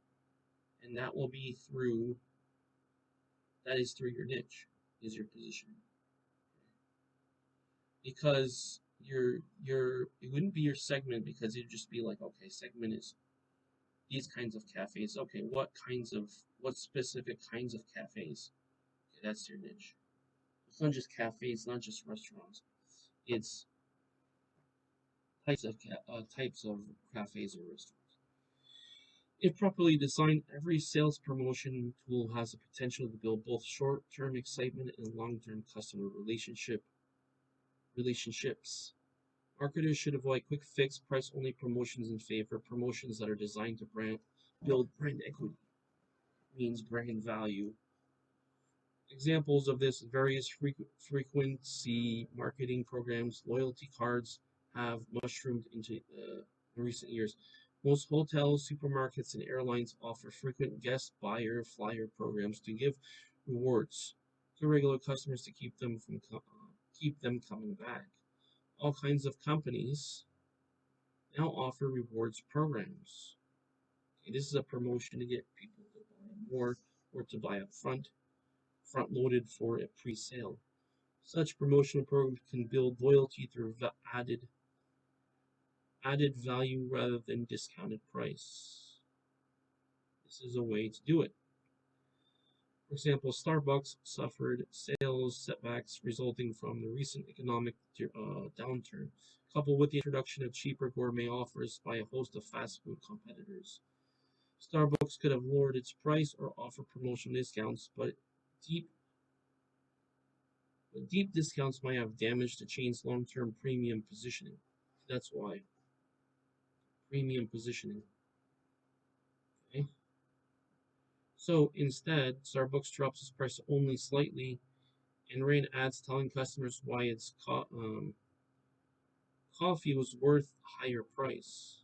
A: And that will be through your niche, is your position. Because it wouldn't be your segment, because it'd just be like, okay, segment is these kinds of cafes. Okay, what specific kinds of cafes? Okay, that's your niche. It's not just cafes, not just restaurants. It's types of cafes or restaurants. If properly designed, every sales promotion tool has the potential to build both short-term excitement and long-term customer relationships. Marketers should avoid quick fix, price only promotions and favor promotions that are designed to build brand equity, means brand value. Examples of this: various frequency marketing programs, loyalty cards have mushroomed into in recent years. Most hotels, supermarkets, and airlines offer frequent guest buyer flyer programs to give rewards to regular customers to keep them coming back. All kinds of companies now offer rewards programs. Okay, this is a promotion to get people to buy more or to buy up front loaded for a pre-sale. Such promotional programs can build loyalty through added value rather than discounted price. This is a way to do it. For example, Starbucks suffered sales setbacks resulting from the recent economic downturn, coupled with the introduction of cheaper gourmet offers by a host of fast food competitors. Starbucks could have lowered its price or offered promotional discounts, but deep deep discounts might have damaged the chain's long-term premium positioning. That's why. Premium positioning. Okay. So instead, Starbucks drops its price only slightly and ran ads telling customers why its coffee was worth a higher price.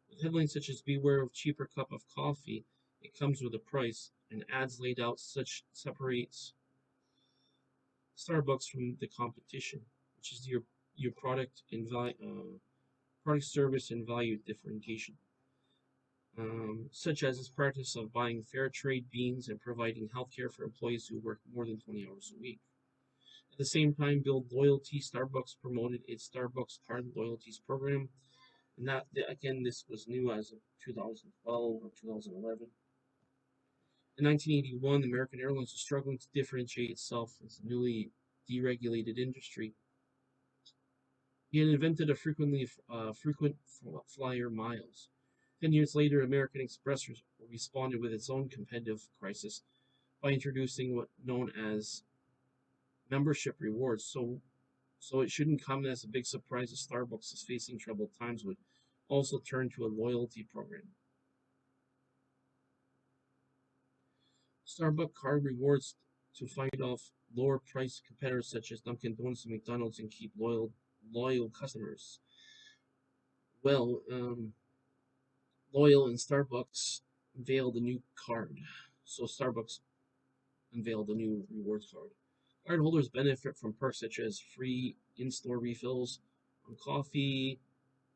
A: With headlines such as "Beware of cheaper cup of coffee, it comes with a price," and ads laid out such separates Starbucks from the competition, which is your product and product, service, and value differentiation. Such as its practice of buying fair trade beans and providing health care for employees who work more than 20 hours a week. At the same time, build loyalty. Starbucks promoted its Starbucks Card Loyalties program, and that again, this was new as of 2012 or 2011. In 1981, American Airlines was struggling to differentiate itself as a newly deregulated industry. He had invented a frequent flyer miles. 10 years later, American Express responded with its own competitive crisis by introducing what known as membership rewards. So it shouldn't come as a big surprise that Starbucks is facing troubled times would also turn to a loyalty program. Starbucks card rewards to fight off lower price competitors such as Dunkin' Donuts and McDonald's and keep loyal customers. Well, Loyal and Starbucks unveiled a new card. So Starbucks unveiled a new rewards card. Cardholders benefit from perks such as free in-store refills on coffee,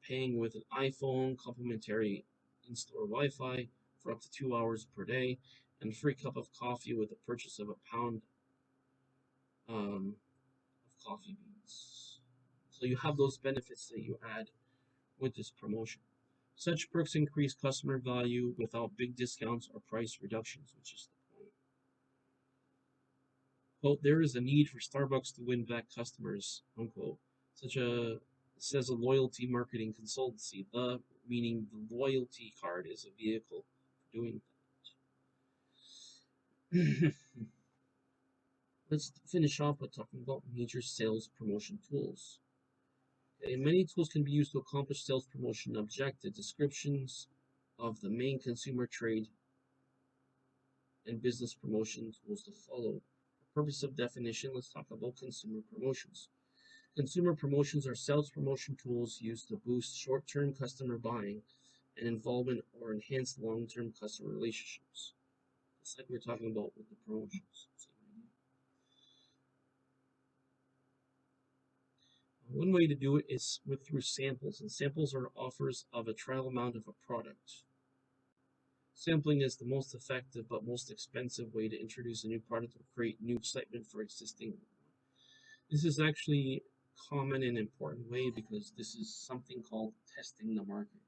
A: paying with an iPhone, complimentary in-store Wi-Fi for up to 2 hours per day, and a free cup of coffee with the purchase of a pound of coffee beans. So you have those benefits that you add with this promotion. Such perks increase customer value without big discounts or price reductions, which is the point. Quote, there is a need for Starbucks to win back customers, unquote. Says a loyalty marketing consultancy, the meaning the loyalty card is a vehicle for doing that. Let's finish off by talking about major sales promotion tools. Okay, many tools can be used to accomplish sales promotion objectives. Descriptions of the main consumer trade and business promotion tools to follow. For purpose of definition, let's talk about consumer promotions. Consumer promotions are sales promotion tools used to boost short-term customer buying and involvement or enhance long-term customer relationships. It's like we're talking about with the promotions. One way to do it is through samples, and samples are offers of a trial amount of a product. Sampling is the most effective but most expensive way to introduce a new product or create new excitement for existing. This is actually common and important way because this is something called testing the market.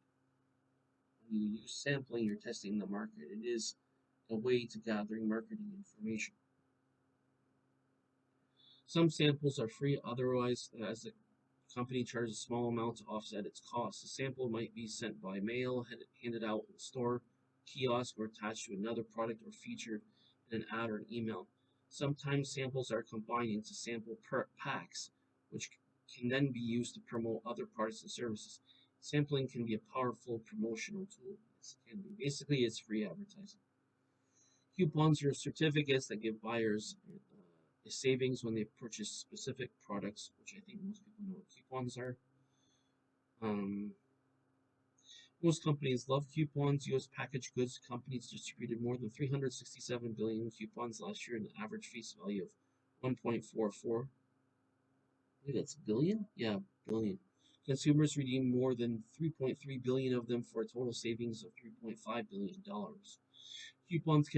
A: When you use sampling, you're testing the market. It is a way to gathering marketing information. Some samples are free, otherwise, as the company charges a small amount to offset its costs. The sample might be sent by mail, handed out in the store, kiosk, or attached to another product or featured in an ad or an email. Sometimes samples are combined into sample packs, which can then be used to promote other products and services. Sampling can be a powerful promotional tool. Basically, it's free advertising. Coupons are certificates that give buyers a savings when they purchase specific products, which I think most people know what coupons are. Most companies love coupons. U.S. packaged goods companies distributed more than 367 billion coupons last year, an average face value of 1.44. I think that's billion? Yeah, billion. Consumers redeemed more than 3.3 billion of them for a total savings of $3.5 billion. Coupons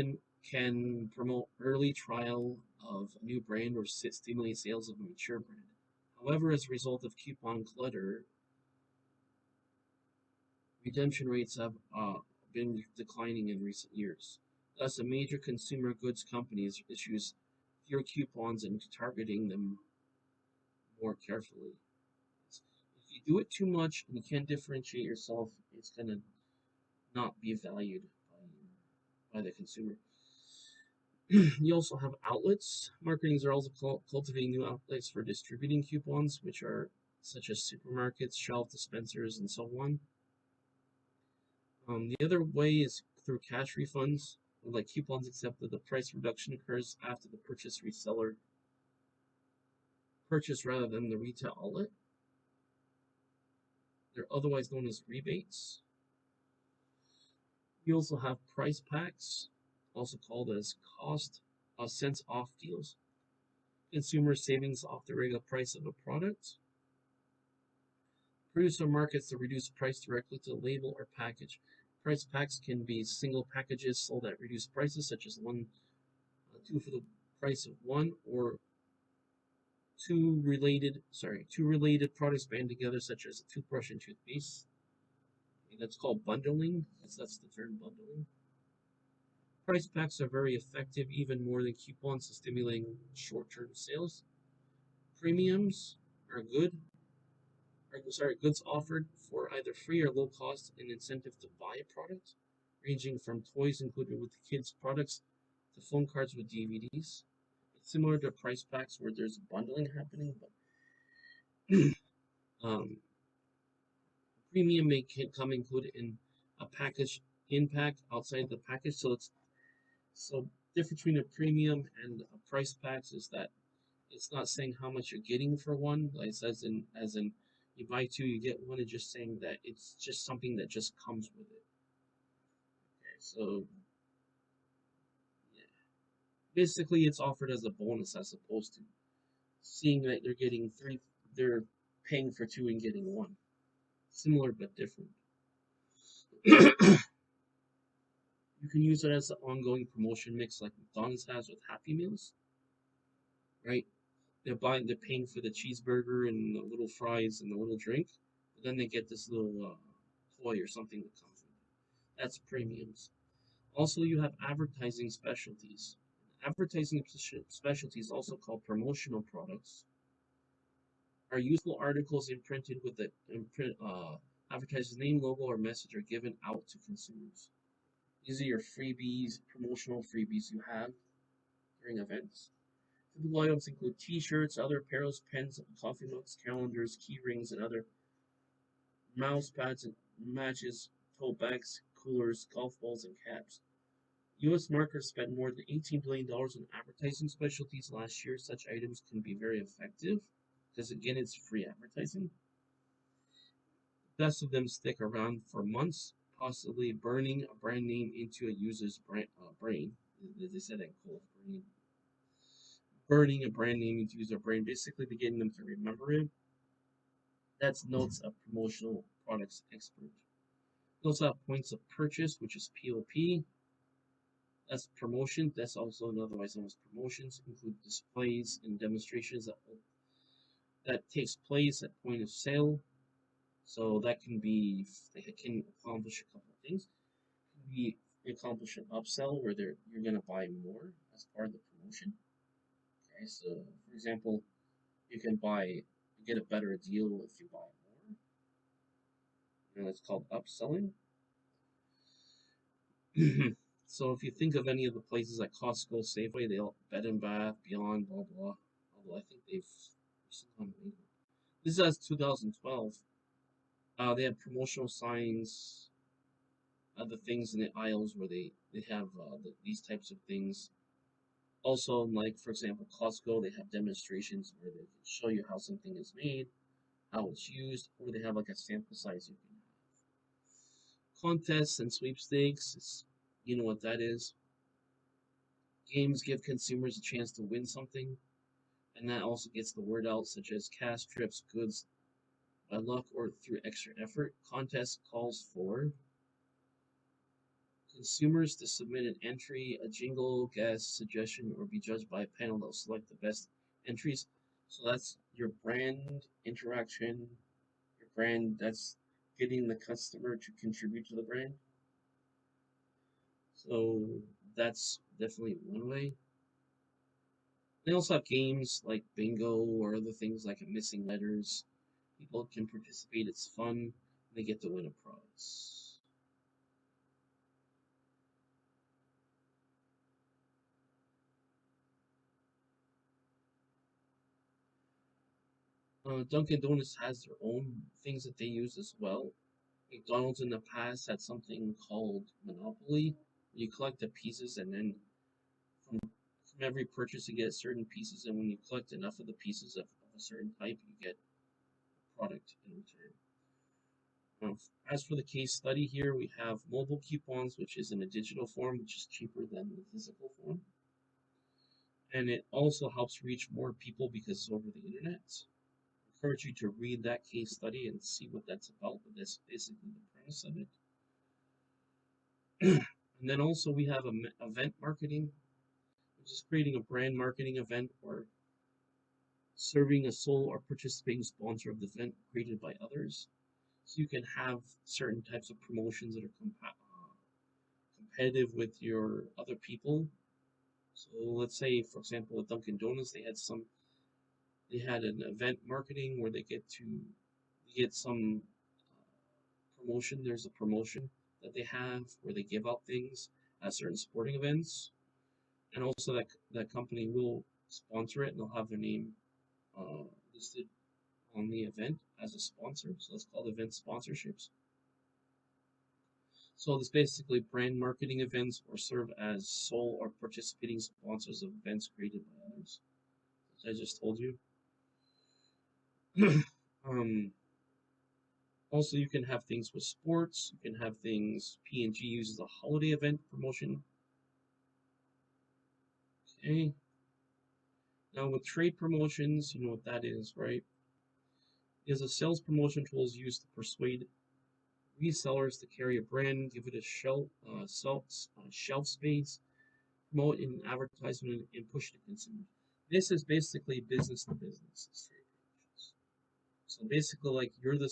A: can promote early trial of a new brand or stimulate sales of a mature brand. However, as a result of coupon clutter, redemption rates have been declining in recent years. Thus, a major consumer goods companies issues fewer coupons and targeting them more carefully. If you do it too much and you can't differentiate yourself, it's going to not be valued by the consumer. You also have outlets. Marketings are also cultivating new outlets for distributing coupons, which are such as supermarkets, shelf dispensers, and so on. The other way is through cash refunds, like coupons, except that the price reduction occurs after the reseller purchase rather than the retail outlet. They're otherwise known as rebates. We also have price packs, also called as cost cents off deals. Consumer savings off the regular price of a product. Producer markets the reduced price directly to the label or package. Price packs can be single packages sold at reduced prices, such as two for the price of one, or two related products band together, such as a toothbrush and toothpaste. And that's called bundling. That's the term, bundling. Price packs are very effective, even more than coupons, in stimulating short-term sales. Premiums are goods offered for either free or low cost, an incentive to buy a product, ranging from toys included with the kids' products to phone cards with DVDs. It's similar to price packs where there's bundling happening, but premium may come included in a package pack outside the package. So difference between a premium and a price packs is that it's not saying how much you're getting for one, like as in you buy two, you get one. It's just saying that it's just something that just comes with it. Okay, so yeah. Basically it's offered as a bonus as opposed to seeing that they're paying for two and getting one. similar but different. You can use it as an ongoing promotion mix like McDonald's has with Happy Meals, right? They're paying for the cheeseburger and the little fries and the little drink, but then they get this little toy or something that comes with it. That's premiums. Also, you have advertising specialties. Advertising specialties, also called promotional products, are useful articles imprinted with the advertiser's name, logo, or message are given out to consumers. These are your freebies, promotional freebies you have during events. Typical items include t-shirts, other apparels, pens, coffee mugs, calendars, key rings, and other mouse pads and matches, tote bags, coolers, golf balls, and caps. U.S. marketers spent more than $18 billion on advertising specialties last year. Such items can be very effective because, again, it's free advertising. Best of them stick around for months, possibly burning a brand name into a user's brain. They said that cool brain. Burning a brand name into user brain, basically to getting them to remember it. That's notes a promotional products expert. We also have points of purchase, which is POP. That's promotion. That's also otherwise known as promotions. Include displays and demonstrations that takes place at point of sale. So that can be they can accomplish a couple of things. It can be accomplish an upsell where you're gonna buy more as part of the promotion. Okay, so for example, you get a better deal if you buy more. That's called upselling. So if you think of any of the places like Costco, Safeway, they all Bed and Bath, Beyond, blah blah. Although I think they've this is 2012. They have promotional signs, the things in the aisles where they have these types of things. Also, like for example, Costco, they have demonstrations where they show you how something is made, how it's used, or they have like a sample size you can have. Contests and sweepstakes, you know what that is. Games give consumers a chance to win something, and that also gets the word out, such as cash trips, goods by luck, or through extra effort. Contest calls for consumers to submit an entry, a jingle, guess, suggestion, or be judged by a panel that will select the best entries. So that's your brand interaction, your brand that's getting the customer to contribute to the brand. So that's definitely one way. They also have games like bingo or other things like missing letters. People can participate, it's fun, they get to win a prize. Dunkin' Donuts has their own things that they use as well. McDonald's in the past had something called Monopoly. You collect the pieces, and then from every purchase, you get certain pieces. And when you collect enough of the pieces of a certain type, you get a product in return. As for the case study here, we have mobile coupons, which is in a digital form, which is cheaper than the physical form. And it also helps reach more people because it's over the internet. I encourage you to read that case study and see what that's about, but that's basically the premise of it. And then also we have event marketing, which is creating a brand marketing event or serving a sole or participating sponsor of the event created by others. So you can have certain types of promotions that are competitive with your other people. So let's say, for example, at Dunkin' Donuts, they had an event marketing where they get some promotion. There's a promotion that they have where they give out things at certain sporting events, and also that company will sponsor it and they'll have their name listed on the event as a sponsor. So that's called event sponsorships. So this basically brand marketing events or serve as sole or participating sponsors of events created by others. As I just told you. um, Also, you can have things with sports. You can have things P&G uses a holiday event promotion. Okay. Now with trade promotions, you know what that is, right? Is a sales promotion tool is used to persuade resellers to carry a brand, give it a shelf space, promote in advertisement, and push to consumers. This is basically business to business. So basically, like you're the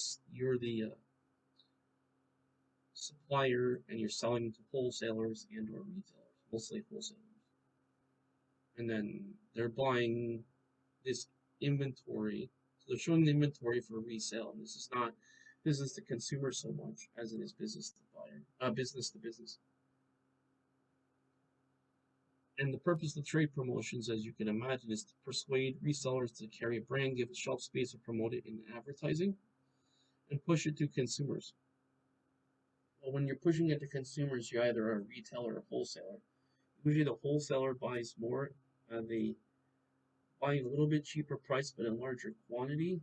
A: supplier, and you're selling to wholesalers and or retailers, mostly wholesalers, and then they're buying this inventory. So they're showing the inventory for resale. And this is not business to consumer so much as it is business to buyer, business to business. And the purpose of trade promotions, as you can imagine, is to persuade resellers to carry a brand, give it shelf space, or promote it in advertising, and push it to consumers. Well, when you're pushing it to consumers, you're either a retailer or a wholesaler. Usually, the wholesaler buys more. They buy a little bit cheaper price, but in larger quantity.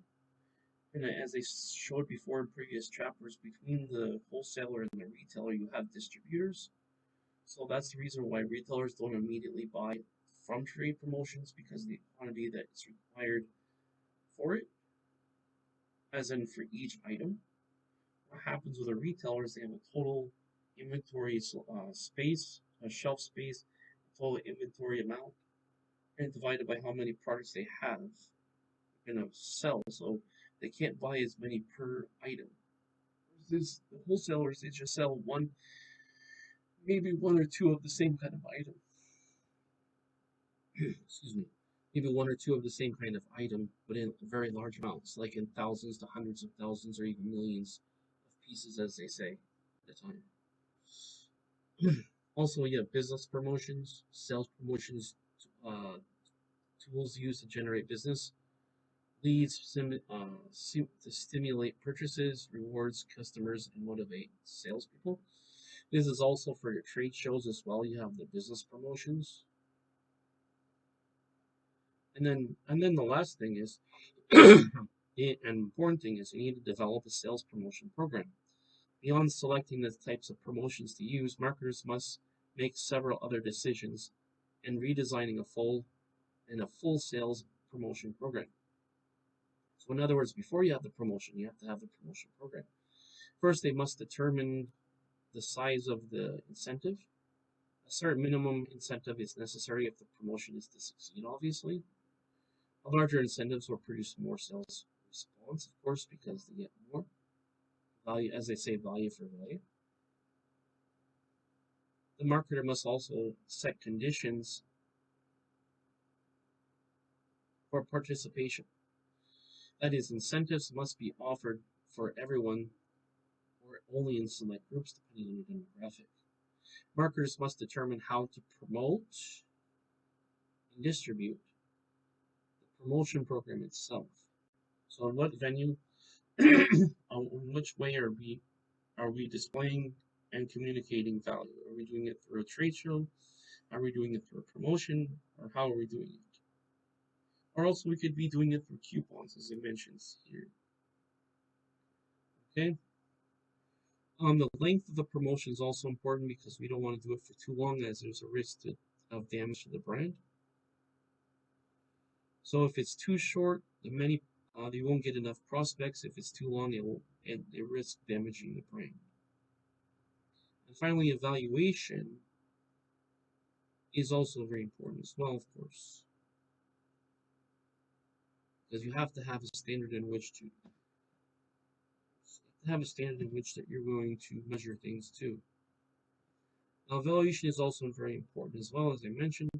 A: And as I showed before in previous chapters, between the wholesaler and the retailer, you have distributors. So that's the reason why retailers don't immediately buy from trade promotions, because the quantity that is required for it, as in for each item. What happens with a retailer is they have a total inventory space, a shelf space, total inventory amount, and divided by how many products they have sell. So they can't buy as many per item. The wholesalers, they just sell one, maybe one or two of the same kind of item. Excuse me. Maybe one or two of the same kind of item, but in very large amounts, like in thousands to hundreds of thousands or even millions of pieces, as they say, at a time. Also, you have business promotions, sales promotions, uh, tools used to generate business, leads to stimulate purchases, rewards customers, and motivate salespeople. This is also for your trade shows as well. You have the business promotions, and then the last thing is, an important thing is, you need to develop a sales promotion program. Beyond selecting the types of promotions to use, marketers must make several other decisions in redesigning a full sales promotion program. So in other words, before you have the promotion, you have to have the promotion program. First, they must determine the size of the incentive. A certain minimum incentive is necessary if the promotion is to succeed, obviously. A larger incentives will produce more sales response, of course, because they get more value, as they say, value for value. The marketer must also set conditions for participation. That is, incentives must be offered for everyone or only in select groups, depending on your demographic. Marketers must determine how to promote and distribute the promotion program itself. So, in what venue, in which way are we displaying and communicating value? Are we doing it through a trade show? Are we doing it through a promotion? Or how are we doing it? Or also, we could be doing it through coupons, as it mentions here. Okay. The length of the promotion is also important, because we don't want to do it for too long, as there's a risk of damage to the brand. So if it's too short, you won't get enough prospects. If it's too long, it risks damaging the brand. And finally, evaluation is also very important as well, of course, because you have to have a standard in which that you're going to measure things to. Now, evaluation is also very important as well, as I mentioned.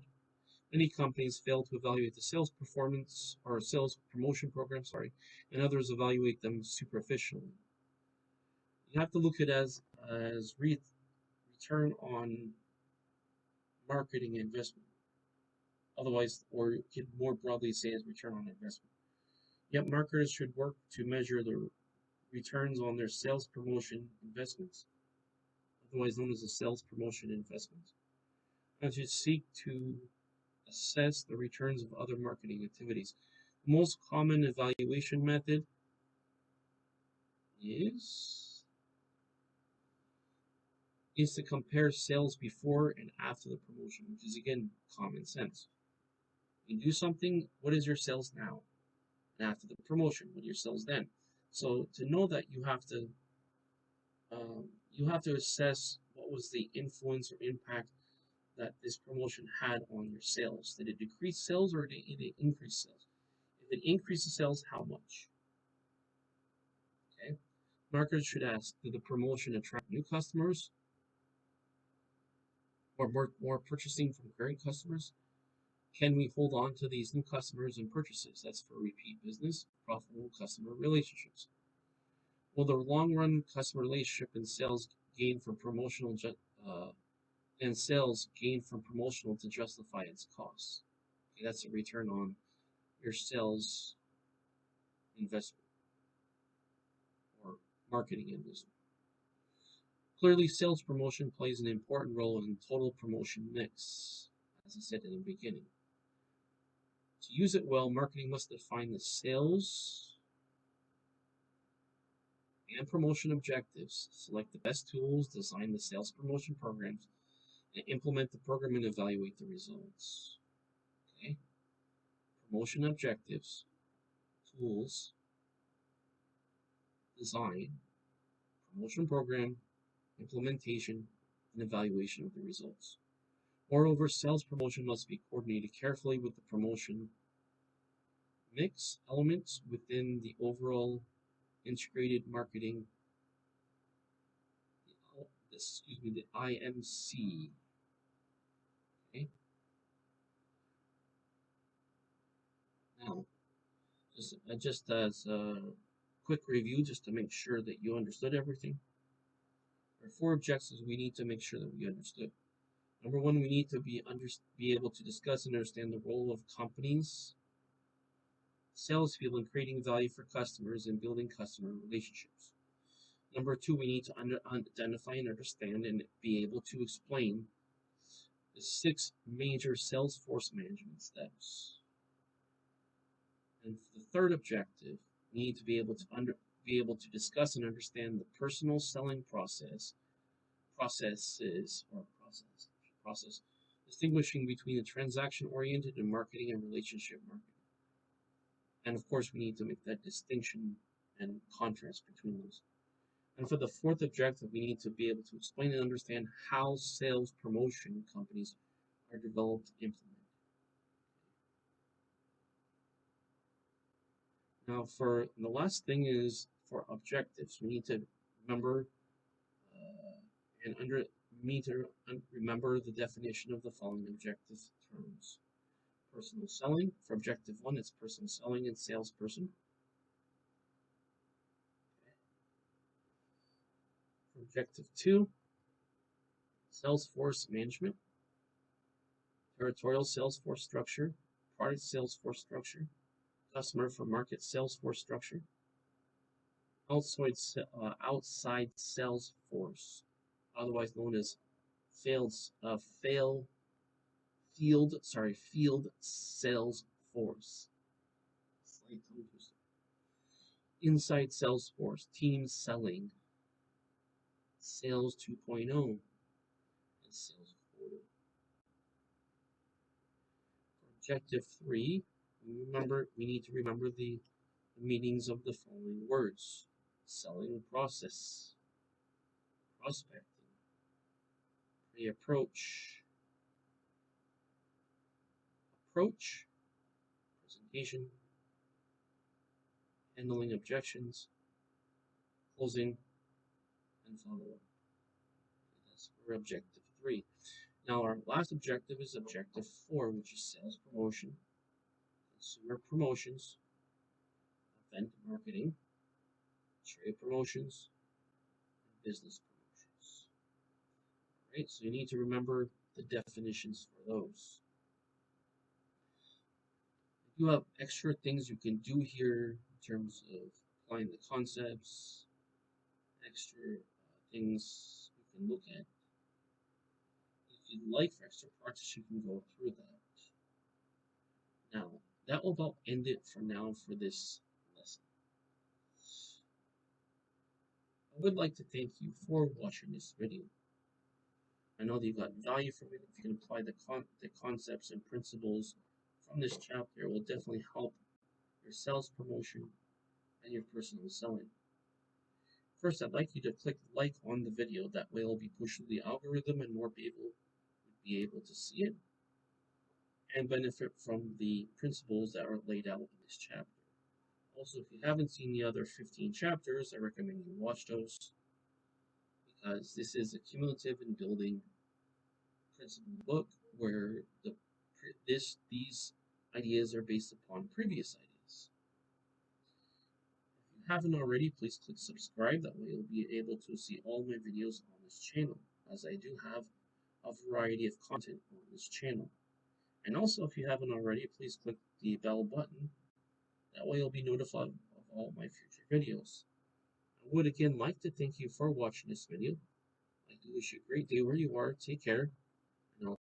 A: Many companies fail to evaluate the sales performance or sales promotion program, and others evaluate them superficially. You have to look at it as return on marketing investment. Otherwise, or you could more broadly say as return on investment. Yet marketers should work to measure the returns on their sales promotion investments, otherwise known as a sales promotion investment, and should seek to assess the returns of other marketing activities. The most common evaluation method is to compare sales before and after the promotion, which is again common sense. You do something, what is your sales now? and after the promotion, what are your sales then? So to know that you have to assess what was the influence or impact that this promotion had on your sales. Did it decrease sales or did it increase sales? If it increases sales, how much? Okay. Marketers should ask, did the promotion attract new customers or more purchasing from current customers? Can we hold on to these new customers and purchases? That's for repeat business, profitable customer relationships. Will the long run customer relationship and sales gain from uh, sales gain from promotional to justify its costs? Okay, that's a return on your sales investment or marketing investment. Clearly, sales promotion plays an important role in the total promotion mix, as I said in the beginning. To use it well, marketing must define the sales and promotion objectives, select the best tools, design the sales promotion programs, and implement the program and evaluate the results. Okay? Promotion objectives, tools, design, promotion program, implementation, and evaluation of the results. Moreover, sales promotion must be coordinated carefully with the promotion mix elements within the overall integrated marketing, the IMC. Okay? Now, just as a quick review, just to make sure that you understood everything. There are four objectives we need to make sure that we understood. Number one, we need to be able to discuss and understand the role of companies, salespeople in creating value for customers and building customer relationships. Number two, we need to identify and understand and be able to explain the 6 major sales force management steps. And for the third objective, we need to be able to discuss and understand the personal selling process, distinguishing between the transaction-oriented and marketing and relationship marketing. And of course, we need to make that distinction and contrast between those. And for the fourth objective, we need to be able to explain and understand how sales promotion companies are developed and implemented. Now, for the last thing is for objectives, we need to remember and under need to remember the definition of the following objective terms. Personal selling. For objective 1, it's personal selling and salesperson. For objective 2, sales force management, territorial sales force structure, product sales force structure, customer for market sales force structure, outside sales force, otherwise known as field sales force. Inside sales force, team selling, sales 2.0, and sales 4.0. For objective 3, we need to remember the meanings of the following words: selling process, prospecting, pre-approach, approach, presentation, handling objections, closing, and follow-up. That's for objective 3. Now our last objective is objective 4, which is sales promotion, consumer promotions, event marketing, trade promotions, and business promotions. All right, so you need to remember the definitions for those. You have extra things you can do here in terms of applying the concepts, extra things you can look at. If you'd like for extra practice, you can go through that. Now, that will about end it for now for this lesson. I would like to thank you for watching this video. I know that you got value from it. If you can apply the concepts and principles from this chapter, it will definitely help your sales promotion, and your personal selling. First, I'd like you to click like on the video. That way it'll be pushed to the algorithm and more people would be able to see it and benefit from the principles that are laid out in this chapter. Also, if you haven't seen the other 15 chapters, I recommend you watch those because this is a cumulative and building principle book where these ideas are based upon previous ideas. If you haven't already, please click subscribe. That way you'll be able to see all my videos on this channel, as I do have a variety of content on this channel. And also, if you haven't already, please click the bell button. That way you'll be notified of all my future videos. I would again like to thank you for watching this video. I do wish you a great day where you are. Take care.